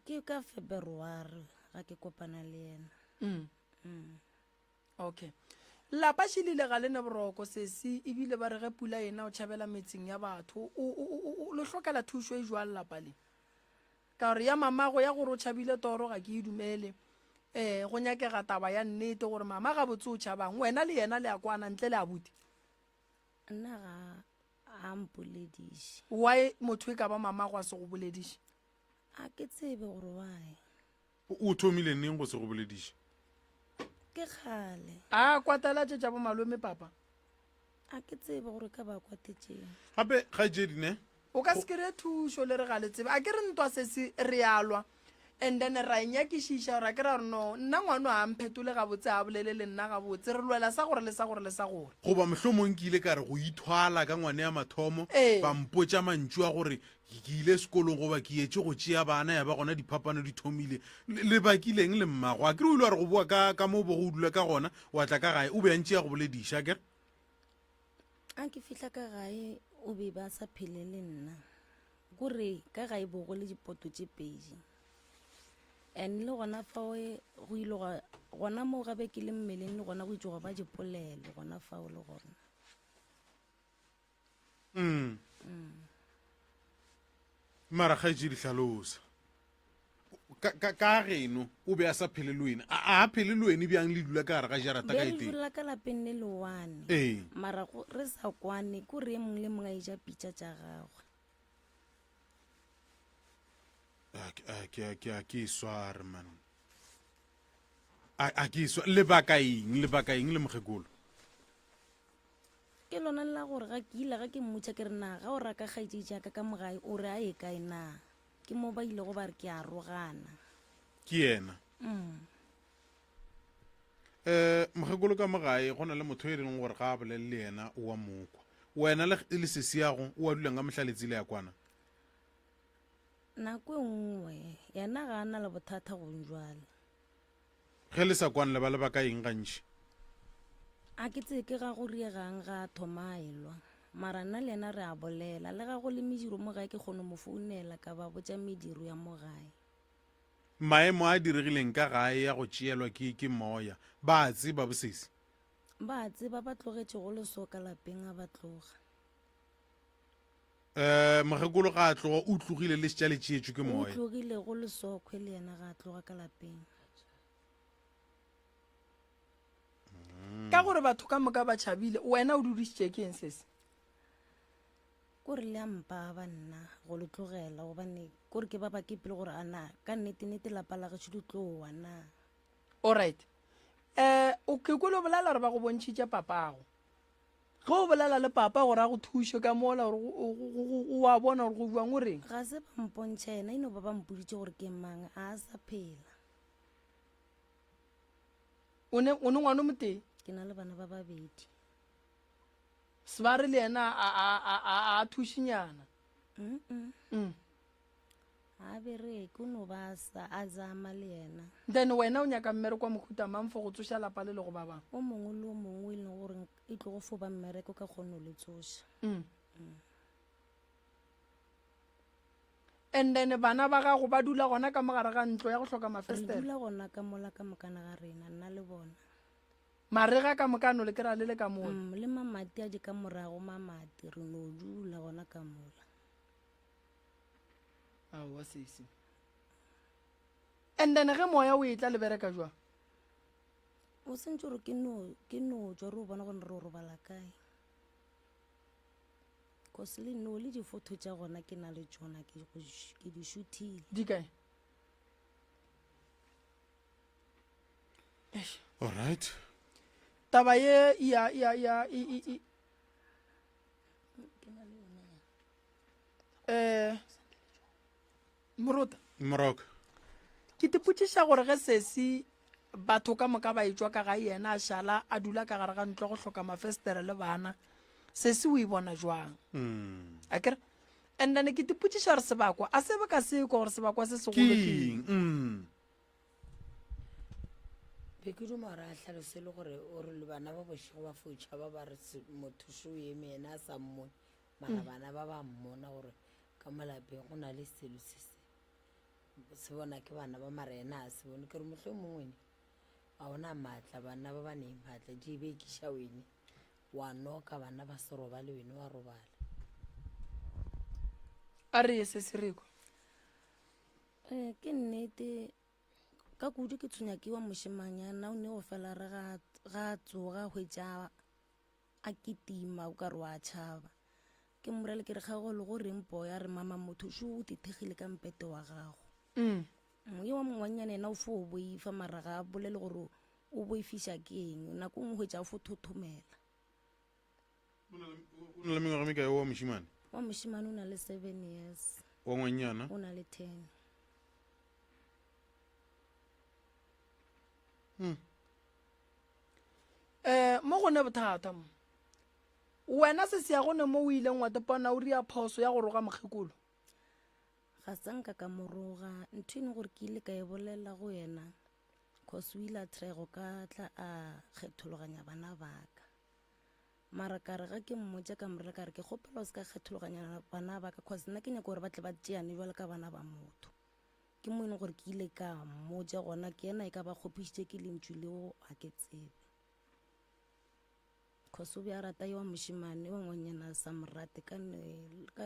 ke ka February ga ke kopana le yena okay lapa šilile ga lene boroko sesi ebile ba re ge pula ena o tšhabela metseng ya batho o le hlokela thušo e jwa lapa le ka gore ya mamago ya gore o tšhabile toro ga ke e dumele go nyakega taba ya nnete gore mama ga botse o tšhabang wena le yena le a kwana ntle le abuti nna ga a mpolediše why motho e ka ba mamago a se go bolediše a ke tsebe gore why o thomile neng go se go bolediše ke kgale a kwatalatše tša bo malome papa a ke tsebe gore ka ba kwatetšeng gape ga jedine o ka se kry thušo le re ga le tsebe a ke re ntwa se se re alwa and then ra enyakišiša gore a ke ra gore no nna ngwano a mphetole gabotse a bolele le nna gabotse re lwela sa gore le sa gore le sa gore goba mohlomong ke ile ka re go ithwala ka ngwane ya mathomo ba mpotša mantšu a gore ke ile sekolong goba ke etse go tšea bana ya ba gona diphapano di thomile le bakileng le mmago a ke re o ile wa re go bua ka moo bo go dula ka gona wa tla ka gae o be a ntšea go bolediša kere a ke fihla ka gae o be ba sa phele le nna kore ka gae bo go le dipoto tše pedi and le gona fao go ile gona moo gabe ke le mmeleng le gona go itse go ba dipolelo gona fao le gona mara ga etse dihlalosa ka geno o be a sa phele le wena a phele le wena bjang le dula ka gare ga jarata ka be re eteng dula ka lapeng le lewane mara re sa kwane ko re mongwe le mongwe a eja pitša tša gagwe ke e sware man a ke iswa lebakaeng le mogekolo ke lona la gore ga ke ile ga ke mmutša ke re na ga o raka kgaetše jaaka ka mogae o re a e kae na ke mo ba ile go ba re ke a rogana ke yena mogekolo ka mogae go na le motho e leng gore ga a bolele le yena o wa mokwa wena le sesiago o a dulang ka mohlaletsiile ya kwana nako e nngwe yena ga a na le bothata gonjwale ge le sa kwane le ba le ba ka eng gantši a ke tsee ke ga go riegang ga thoma elwa mara nna le yena re a bolela le ga go le mediro mo gae ke kgone mo founela ka ba botša mediro ya mo gae maemo a diregileng ka gae ya go tšeelwa ke moya ba a tseba bosesi ba a tseba ba tlogetše go leso ka lapeng a ba tloga mogekolo ga a tloga o tlogile le setša le tšeetšwe ke o moya tlogile go lesokgwe le yena ga a tloga ka lapeng ka gore batho ka moka ba tšhabile wena o dudišitše ke eng sese kore le a mpa ba nna go le tlogela gobane kore ke ba ba ke pele gore ana ka nnete lapa la gešo di tloa na alright o ke kole o bolela gore ba go bontšhitše papago ge o bolela le papa gore a go thuše ka moola gore o a bona gore go buang o reng ga se ba mpontšha ena eno ba ba mpoditše gore ke mang a sa phela o ne ngwane moteng ke na le bana ba babedi sebare le yena a thušinyana a bereke o no ba a zama le yena then wena o nyaka mmereko wa mohuta mamfo go tsoša lapa le le go ba bang o mongwe le o mongwe e leng gore e tlo go foba mmereko ka kgone o le tsoša and then bana ba gago ba dula gona ka mogare ga ntlo ya go hloka re mafestere dula gona ka mola ka mokana ga rena nna le bona marega ka mokano le kry-a le le ka mola le mamati a di ka morago mamati re no dula gona ka mola aowa sesi and then ge moya o e tla le bereka jwa o sentse gore ke no tswa re o bona gone re o robala kae cause le no le difoto tša gona ke na le tsona ke di shootile di kae All right. taba ye morota Morocco. ke tipotšiša gore ge sesi batho ka moka ba etswa ka ga yena a šala a dula ka gare ga ntlo go hloka mafestere le bana sesi o e bona jwang a kere and then ke tipotšiša gore sebakwa a se be ka seko gore sebakwa se segolo keng be ke duma gore a tlhalose le gore o re le bana ba bošego ba fotšha ba ba re mothuši o eme ena a sa mmone mara bana ba ba mmona gore ka molapeng go na le selo se bona ke bana ba marena a se bone ke re motlho mongwene a ona maatla bana ba ba neng maatla di be kiša wene wa noka bana ba se robale wene wa robala a re ye se se reko ke nnete ka kudu ke tshwenya ke wa mošimanyana o ne go fela re ga tsoga hwetša a ketima o ka re wa tšhaba ke morele ke re kgago le go reng poya re mama motho šo o tithegile ka mpete wa gago ye wa mongwanyana ena o fo o boifa maraga a bolele gore o boifiša ke eng nako ngwe hwetša o fo thothomela O na le mengwaga mekae wa mošimane wa mošimane o na le 7 years wa ngwanyana o na le 10 mo gone bothata mo wena se se ya gone mo o ileng wa tepona o ria phoso ya go roga mokgekolo ga sanka ka moroga ntho ene gore ke ile ka e bolela go yena cause o ile a trego ka tla a kgethologanya bana baka mara ka re ga ke mmotse ka morela ka re ke kgopela o se ka kgethologanya bana baka cause nna ke nyaka gore ba tle ba tšeane jwale ka bana ba motho ke mo ene gore ke ile ka mmotse gona ke ena e ka ba kgopišitše ke lentšu leo ga ke tsebe cause o be a rata yo wa mošimane wa ngwanyana sa morate ka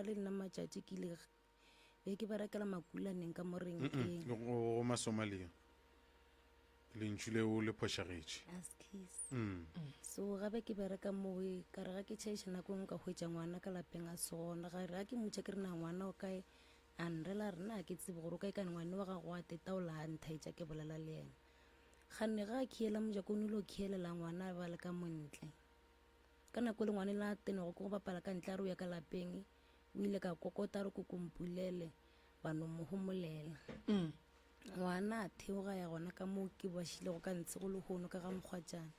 le nna matšatši ke ile be ke berekela makulaneng ka mo renkeng go masomalia lentšu leo le phošagetše so gabe ke bereka moe ka re ga ke tšhaiša nako ngwe ka hwetša ngwana ka lapeng a sona ga re ga ke motšha ke re na ngwana o kae a nrela re na ke tsebe gore o kae kane ngwane wa gago wa tetaola a nthaetša ke bolela le ena ganne ga a khiela mojakone ile o khielela ngwana ba le ka montle ka nako le ngwane la tenego ko go bapala ka ntle a re o ya ka lapeng o ile ka kokota re ko kompulele ba no mo homolela ngwana a theoga ya gona ka moo ke bašilego ka ntshe go le gono ka ga mokgwatšana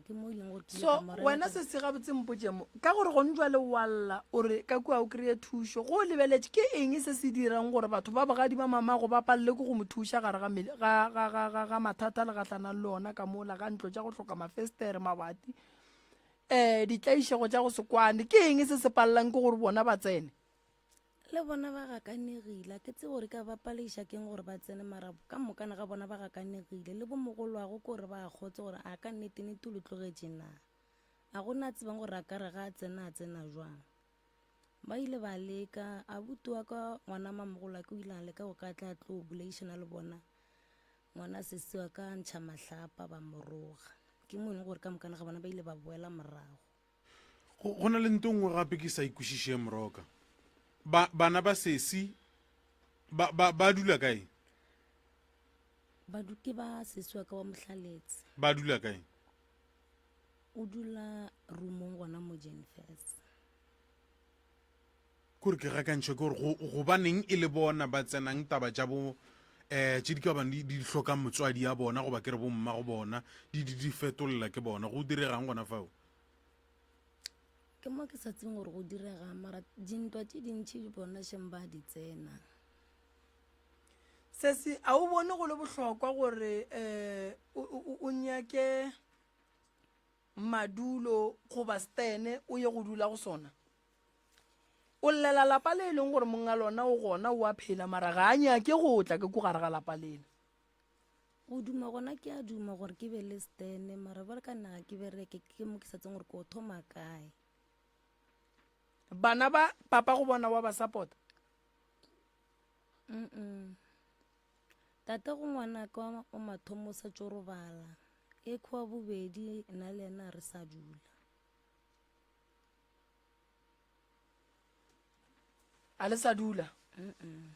ke mo ileng gore so wena se se gabotse mpotse mo ka gore go ntjwa le walla ore ka kua o kry-e thušo go lebeletše ke eng se se dirang gore batho ba bogadi ba mama go bapalele ko go mo thuša gare ga mathata le gatlana le ona ka mola ga ntlo tša go hloka mafestere mabati ditlaišego tša go se kwane ke eng se se palelang ke gore bona ba tsene le bona ba gakanegile ke tse gore ka bapalaiša keng gore ba tsene mara ka mokana ga bona ba gakanegile le bo mogolwago ke gore ba kgotse gore a ka nnete-nete o le tlogetše na a gona tsebang gore a ka re ga a tsena jwang ba ile ba leka a butiwa ka ngwana mamogolo a ke o ile a leka go ka tla tlo o bolaišana le bona ngwana sesiwa ka ntšha mahlapa ba moroga ke mone gore ka mokana ga bona ba ile ba boela morago go na le nto ngwe gape ke sa ikwešiše moroka bana ba sesi ba dula kae ke ba sesiwa ka wa motlhaletse ba dula kae o dula roomong gona mo Jennifer's kore ke gakantšhwa ke gore gobaneng e le bona ba tsenang taba tša bo tše di ka bane di hlokang motswadi ya bona goba ke re bomma go bona di fetolela ke bona go diregang gona fao ke mo ke sa tseng gore go direga mara dintwa tše dintšhi di bona šeng ba di tsena sesi a o bone go le bohlokwa gore o nyake madulo goba stene o ye go dula go sona o llela lapa le e leng gore monga lona o gona o a phela mara ga a nyake go tla ke ko gare ga lapa lena go duma gona ke a duma gore ke be le stene mara ba re ka nna ga ke bereke ke mo ke sa tseng gore ke o thoma kae bana ba papa go bona wa ba support tata go ngwana ka o mathomo sa tsorobala e kwa bobedi nna le ena re sa dula a le sa dula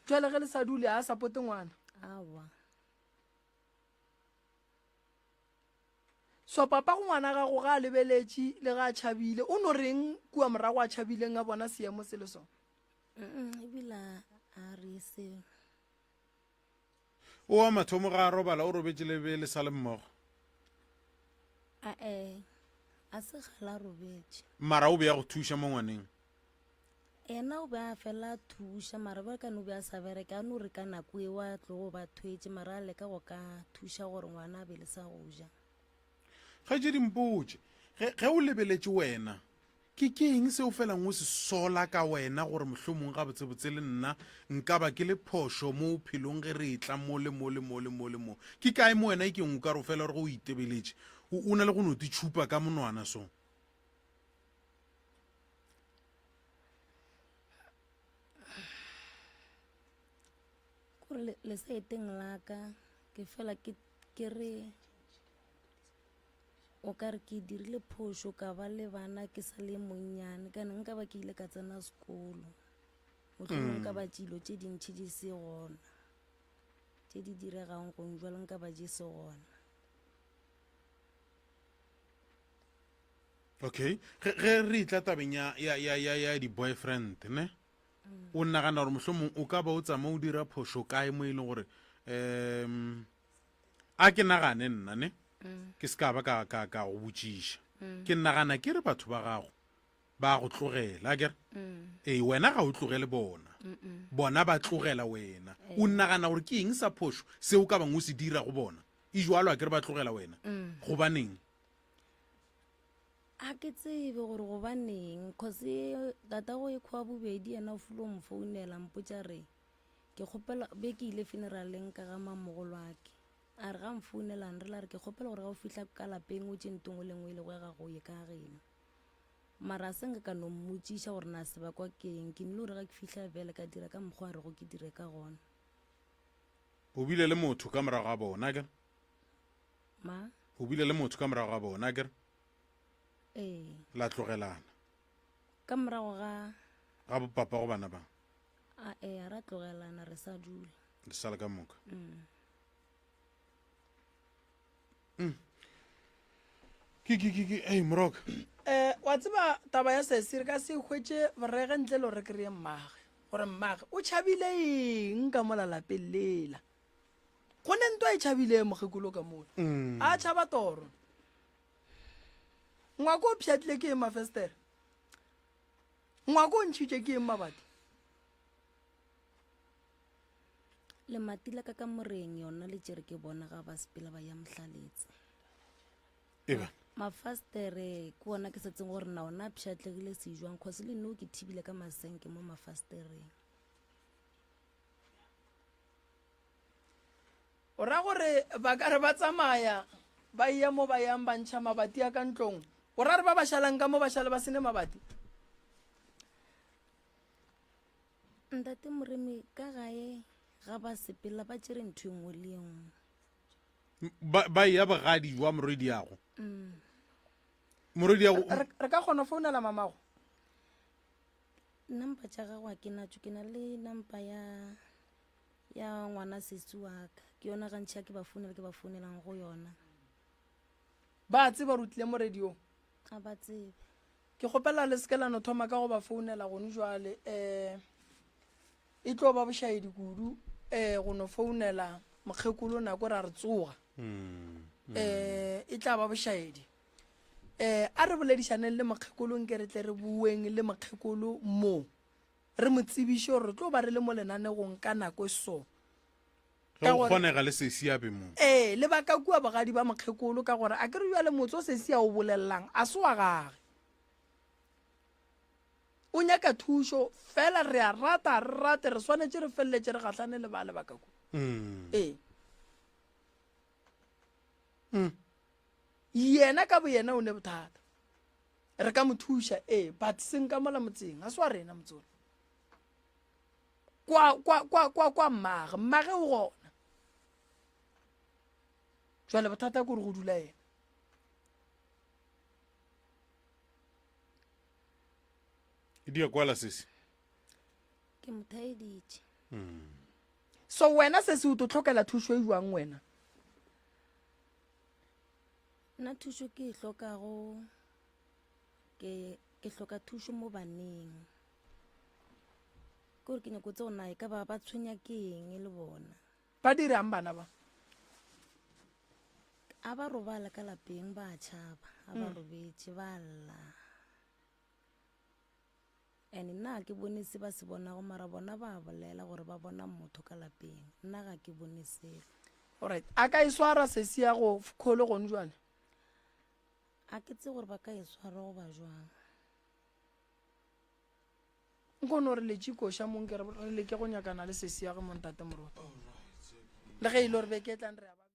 jwale ge le sa dule a supporte ngwana awa so papa go ngwana ga go ga lebeletše le ga a tšhabile o no reng kua morago a tšhabileng a bona seemo se le sone ebila a re se o wa mathomo ga a robala o robetse lebe le sa le mmogo a se gala robetse mara o be ya go thuša mo ngwaneng ena o be a fela thuša mara ba ka no be a sa bereke a no re ka nako e wa tlogo ba thwetse mara a leka go ka thuša gore ngwana a be le sa go ja ga je dimpotse ge o lebeletše wena ke eng se o felang o se sola ka wena gore mohlomong ga botsebotse le nna nka ba ke le phošo mo phelong ge re tla mo ke kae mo wena e ke ngwe ka re o fela gore go o itebeletše o na le go no ti tšhupa ka monwana so kore le saeteng la ka ke fela ke re o ka re ke dirile phošo ka ba le bana ke sa le monnyane ka neng ka ba ke ile ka tsena sekolo motlhomong ka ba tšilo tše dintšhi di se gona tše di diregang gong jwalo nka ba je se gona okay ge re itla tabeng ya di-boyfriend ne o nnagana gore mohlomong o ka ba o tsama o dira phošo kae mo e leng gore a ke nagane nna ne ke se ka ba ka go botšiša ke nnagana ke re batho ba gago ba go tlogela akere wena ga o tlogele bona ba tlogela wena o nnagana gore ke eng sa phošo se o ka bang o se dira go bona e jwalo a ke re ba tlogela wena gobaneng a ke tsebe gore gobaneng cause tata go e kgwa bobedi ena o fulo mo founela mpotsa re ke kgopela be ke ile funeraleng ka ga mamogolo ake a re ga mfounelang re la re ke kgopela gore ga o fihla ka lapeng o tšentong o lengwe ile go ga go ye ka gena mara a senka ka no mmotšiša gore na se bakwa keng ke nne gore ga ke fihla bele ka dira ka mokgwa re go ke dire ka gona o bile le motho ka morago ga bona akere o bile le motho ka morago ga bona akere la tlogelana ka morago ga bopapa go bana ba a ra tlogelana re sa dula le sala ka moka moroka wa tseba taba ya sese re ka se hwetše borege ntle le gore ke reye mmage gore mmage o tšhabile eng ka mola lapeng lela go ne nto a e tšhabile mogekolo ka mola a tšhaba toro ngwako o pšhatlile ke eng mafestere ngwako o ntšhitše ke eng mabati le matila ka ka moreng yona le tšere ke bona ga ba sepela ba ya mohlaletsa mafastere ke bona ke setseng gore na ona pšhatlegile sejwang cause le nne o ke thibile ka masenke mo mafastereng o ra gore ba ka re ba tsamaya ba ia mo ba yang ba ntšha mabati a ka ntlong o ra re ba ba šalang ka mo ba šale ba sene mabati ntate moremi ka gae ga ba sepela ba tšere ntho engwe le engwe ba ya bogadi jwa moredi yago re ka kgona founela mamago nampa tša gago a ke natso ke na le nampa ya ngwana sesi wa ka ke yona gantšhi ke ba founelang go yona ba tseba rutile mo radio a ba tsebe ke kgopela le sekelano thoma ka go ba founela gone jwale e tlo ba bošaedi kudu go no founela mokgekolo nako ra re tsoga e tla ba bošaedi a re boledišaneng le mokgekolong ke re tle re bueng le mokgekolo mo re mo tsebiše gore re tlo ba re le mo lenanegong ka nako so Ka go gore- kgonega le sesiabe mo lebaka kua bagadi ba mokgekolo ka gore a ke re jale motse o se sia o bolelelang a se wa gage o nyaka thušo fela re a rata re rate re swanetse re feleletse re gatlhane le ba lebaka ko yena ka bo yena o ne bothata re ka mo thuša but seng ka mola motseng a se wa rena motsole kwa mmage o gona jale bothata kore go dula yena e dia kwala sese ke mothaeditše so wena se se o to tlhokela thušo e jwang wena nna thušo ke e hlokago ke hloka thušo mo baneng kore ke nyako tse go nae ka ba tshwenya ke eng le bona ba dirang bana ba a ba robala ka lapeng ba tšhaba a ba robetse ba lla and nna ke bone se ba se bonago mara bona ba bolela gore ba bona motho ka lapeng nna ga ke bone selo alright a ka e swara se se ya go kgolo gone jwane a ke tse gore ba ka e swara go ba jwang nkono re letse koša mong ke re leke go nyakana le se se ya go montate morota le ge e le gore beke e tlang re a ba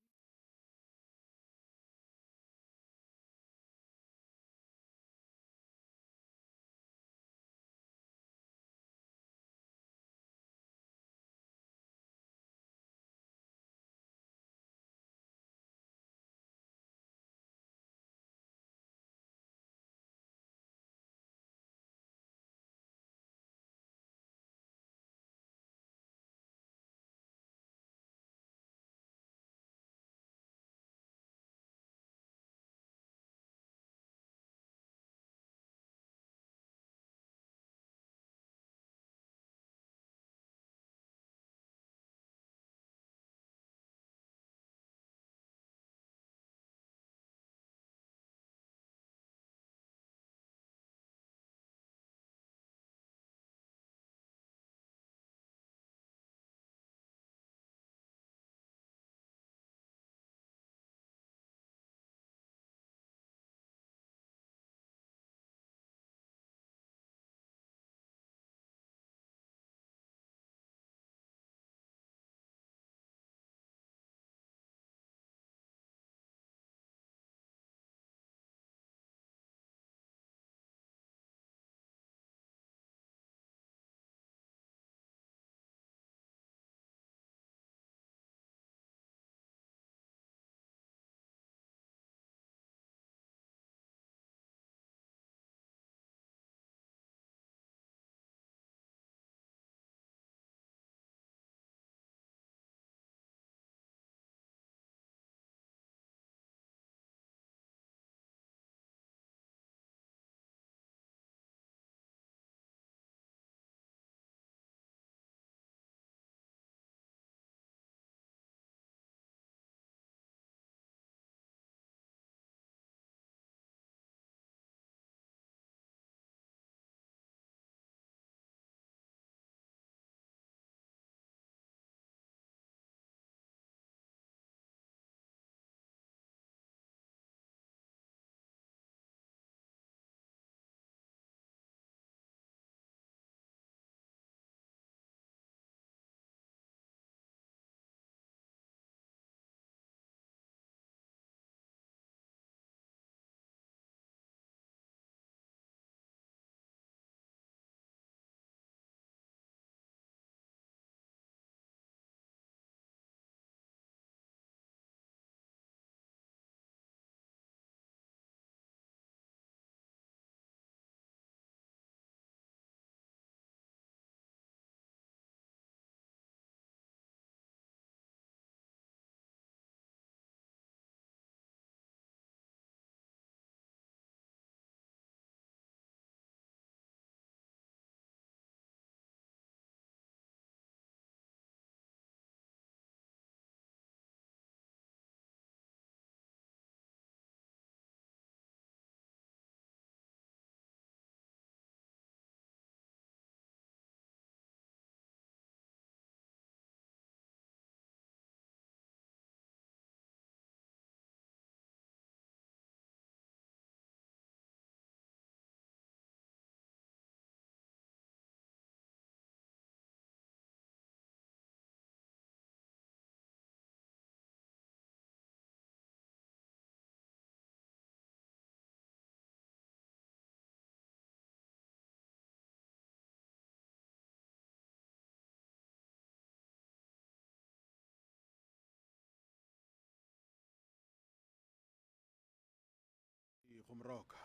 go moroka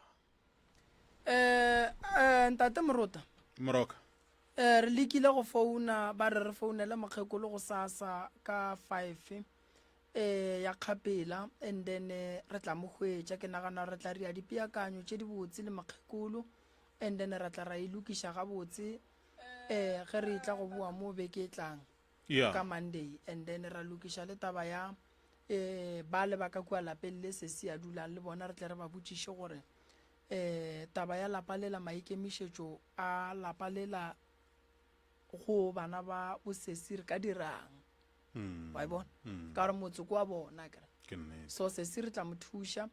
ntate morota moroka re lekile go founa ba re founele mokgekolo go sasa ka 5 ya kgapela and then re tla mo hwetša ke nagana re tla ria dipeakanyo tše di botse le mokgekolo and then re tla ra ilokiša gabotse ge re tla go boa mo beke tlang ka Monday and then ra lokiša le taba ya ba le ba ka kua lapeng le se se a dulang le bona re tle re ba botšiše gore taba ya lapa lela maikemišetšo a lapa lela go bana ba bosesi re ka dirang wa e bona ka gore motse ko wa bona kere so sesi re tla mo thuša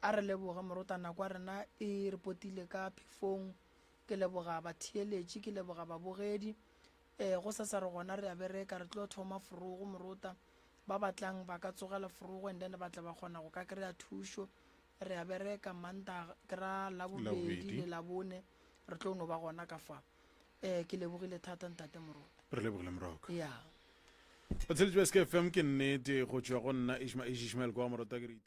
a re leboga morotana kwa rena e re potile ka phefong ke leboga batheeletši ke leboga babogedi go sa re gona re a bereka re tlo thoma forogo morota ba batlang ba ka tsogela forogo and then ba tla ba kgona go ka kry-a thušo re a bereka manta kra labobedi le labone re tlo no ba gona ka fa ke lebogile thata ntate morota re lebogile moroka ya batsheletši ba SK FM ke nnete go tšwa go nna Ishmael kwa morota ke re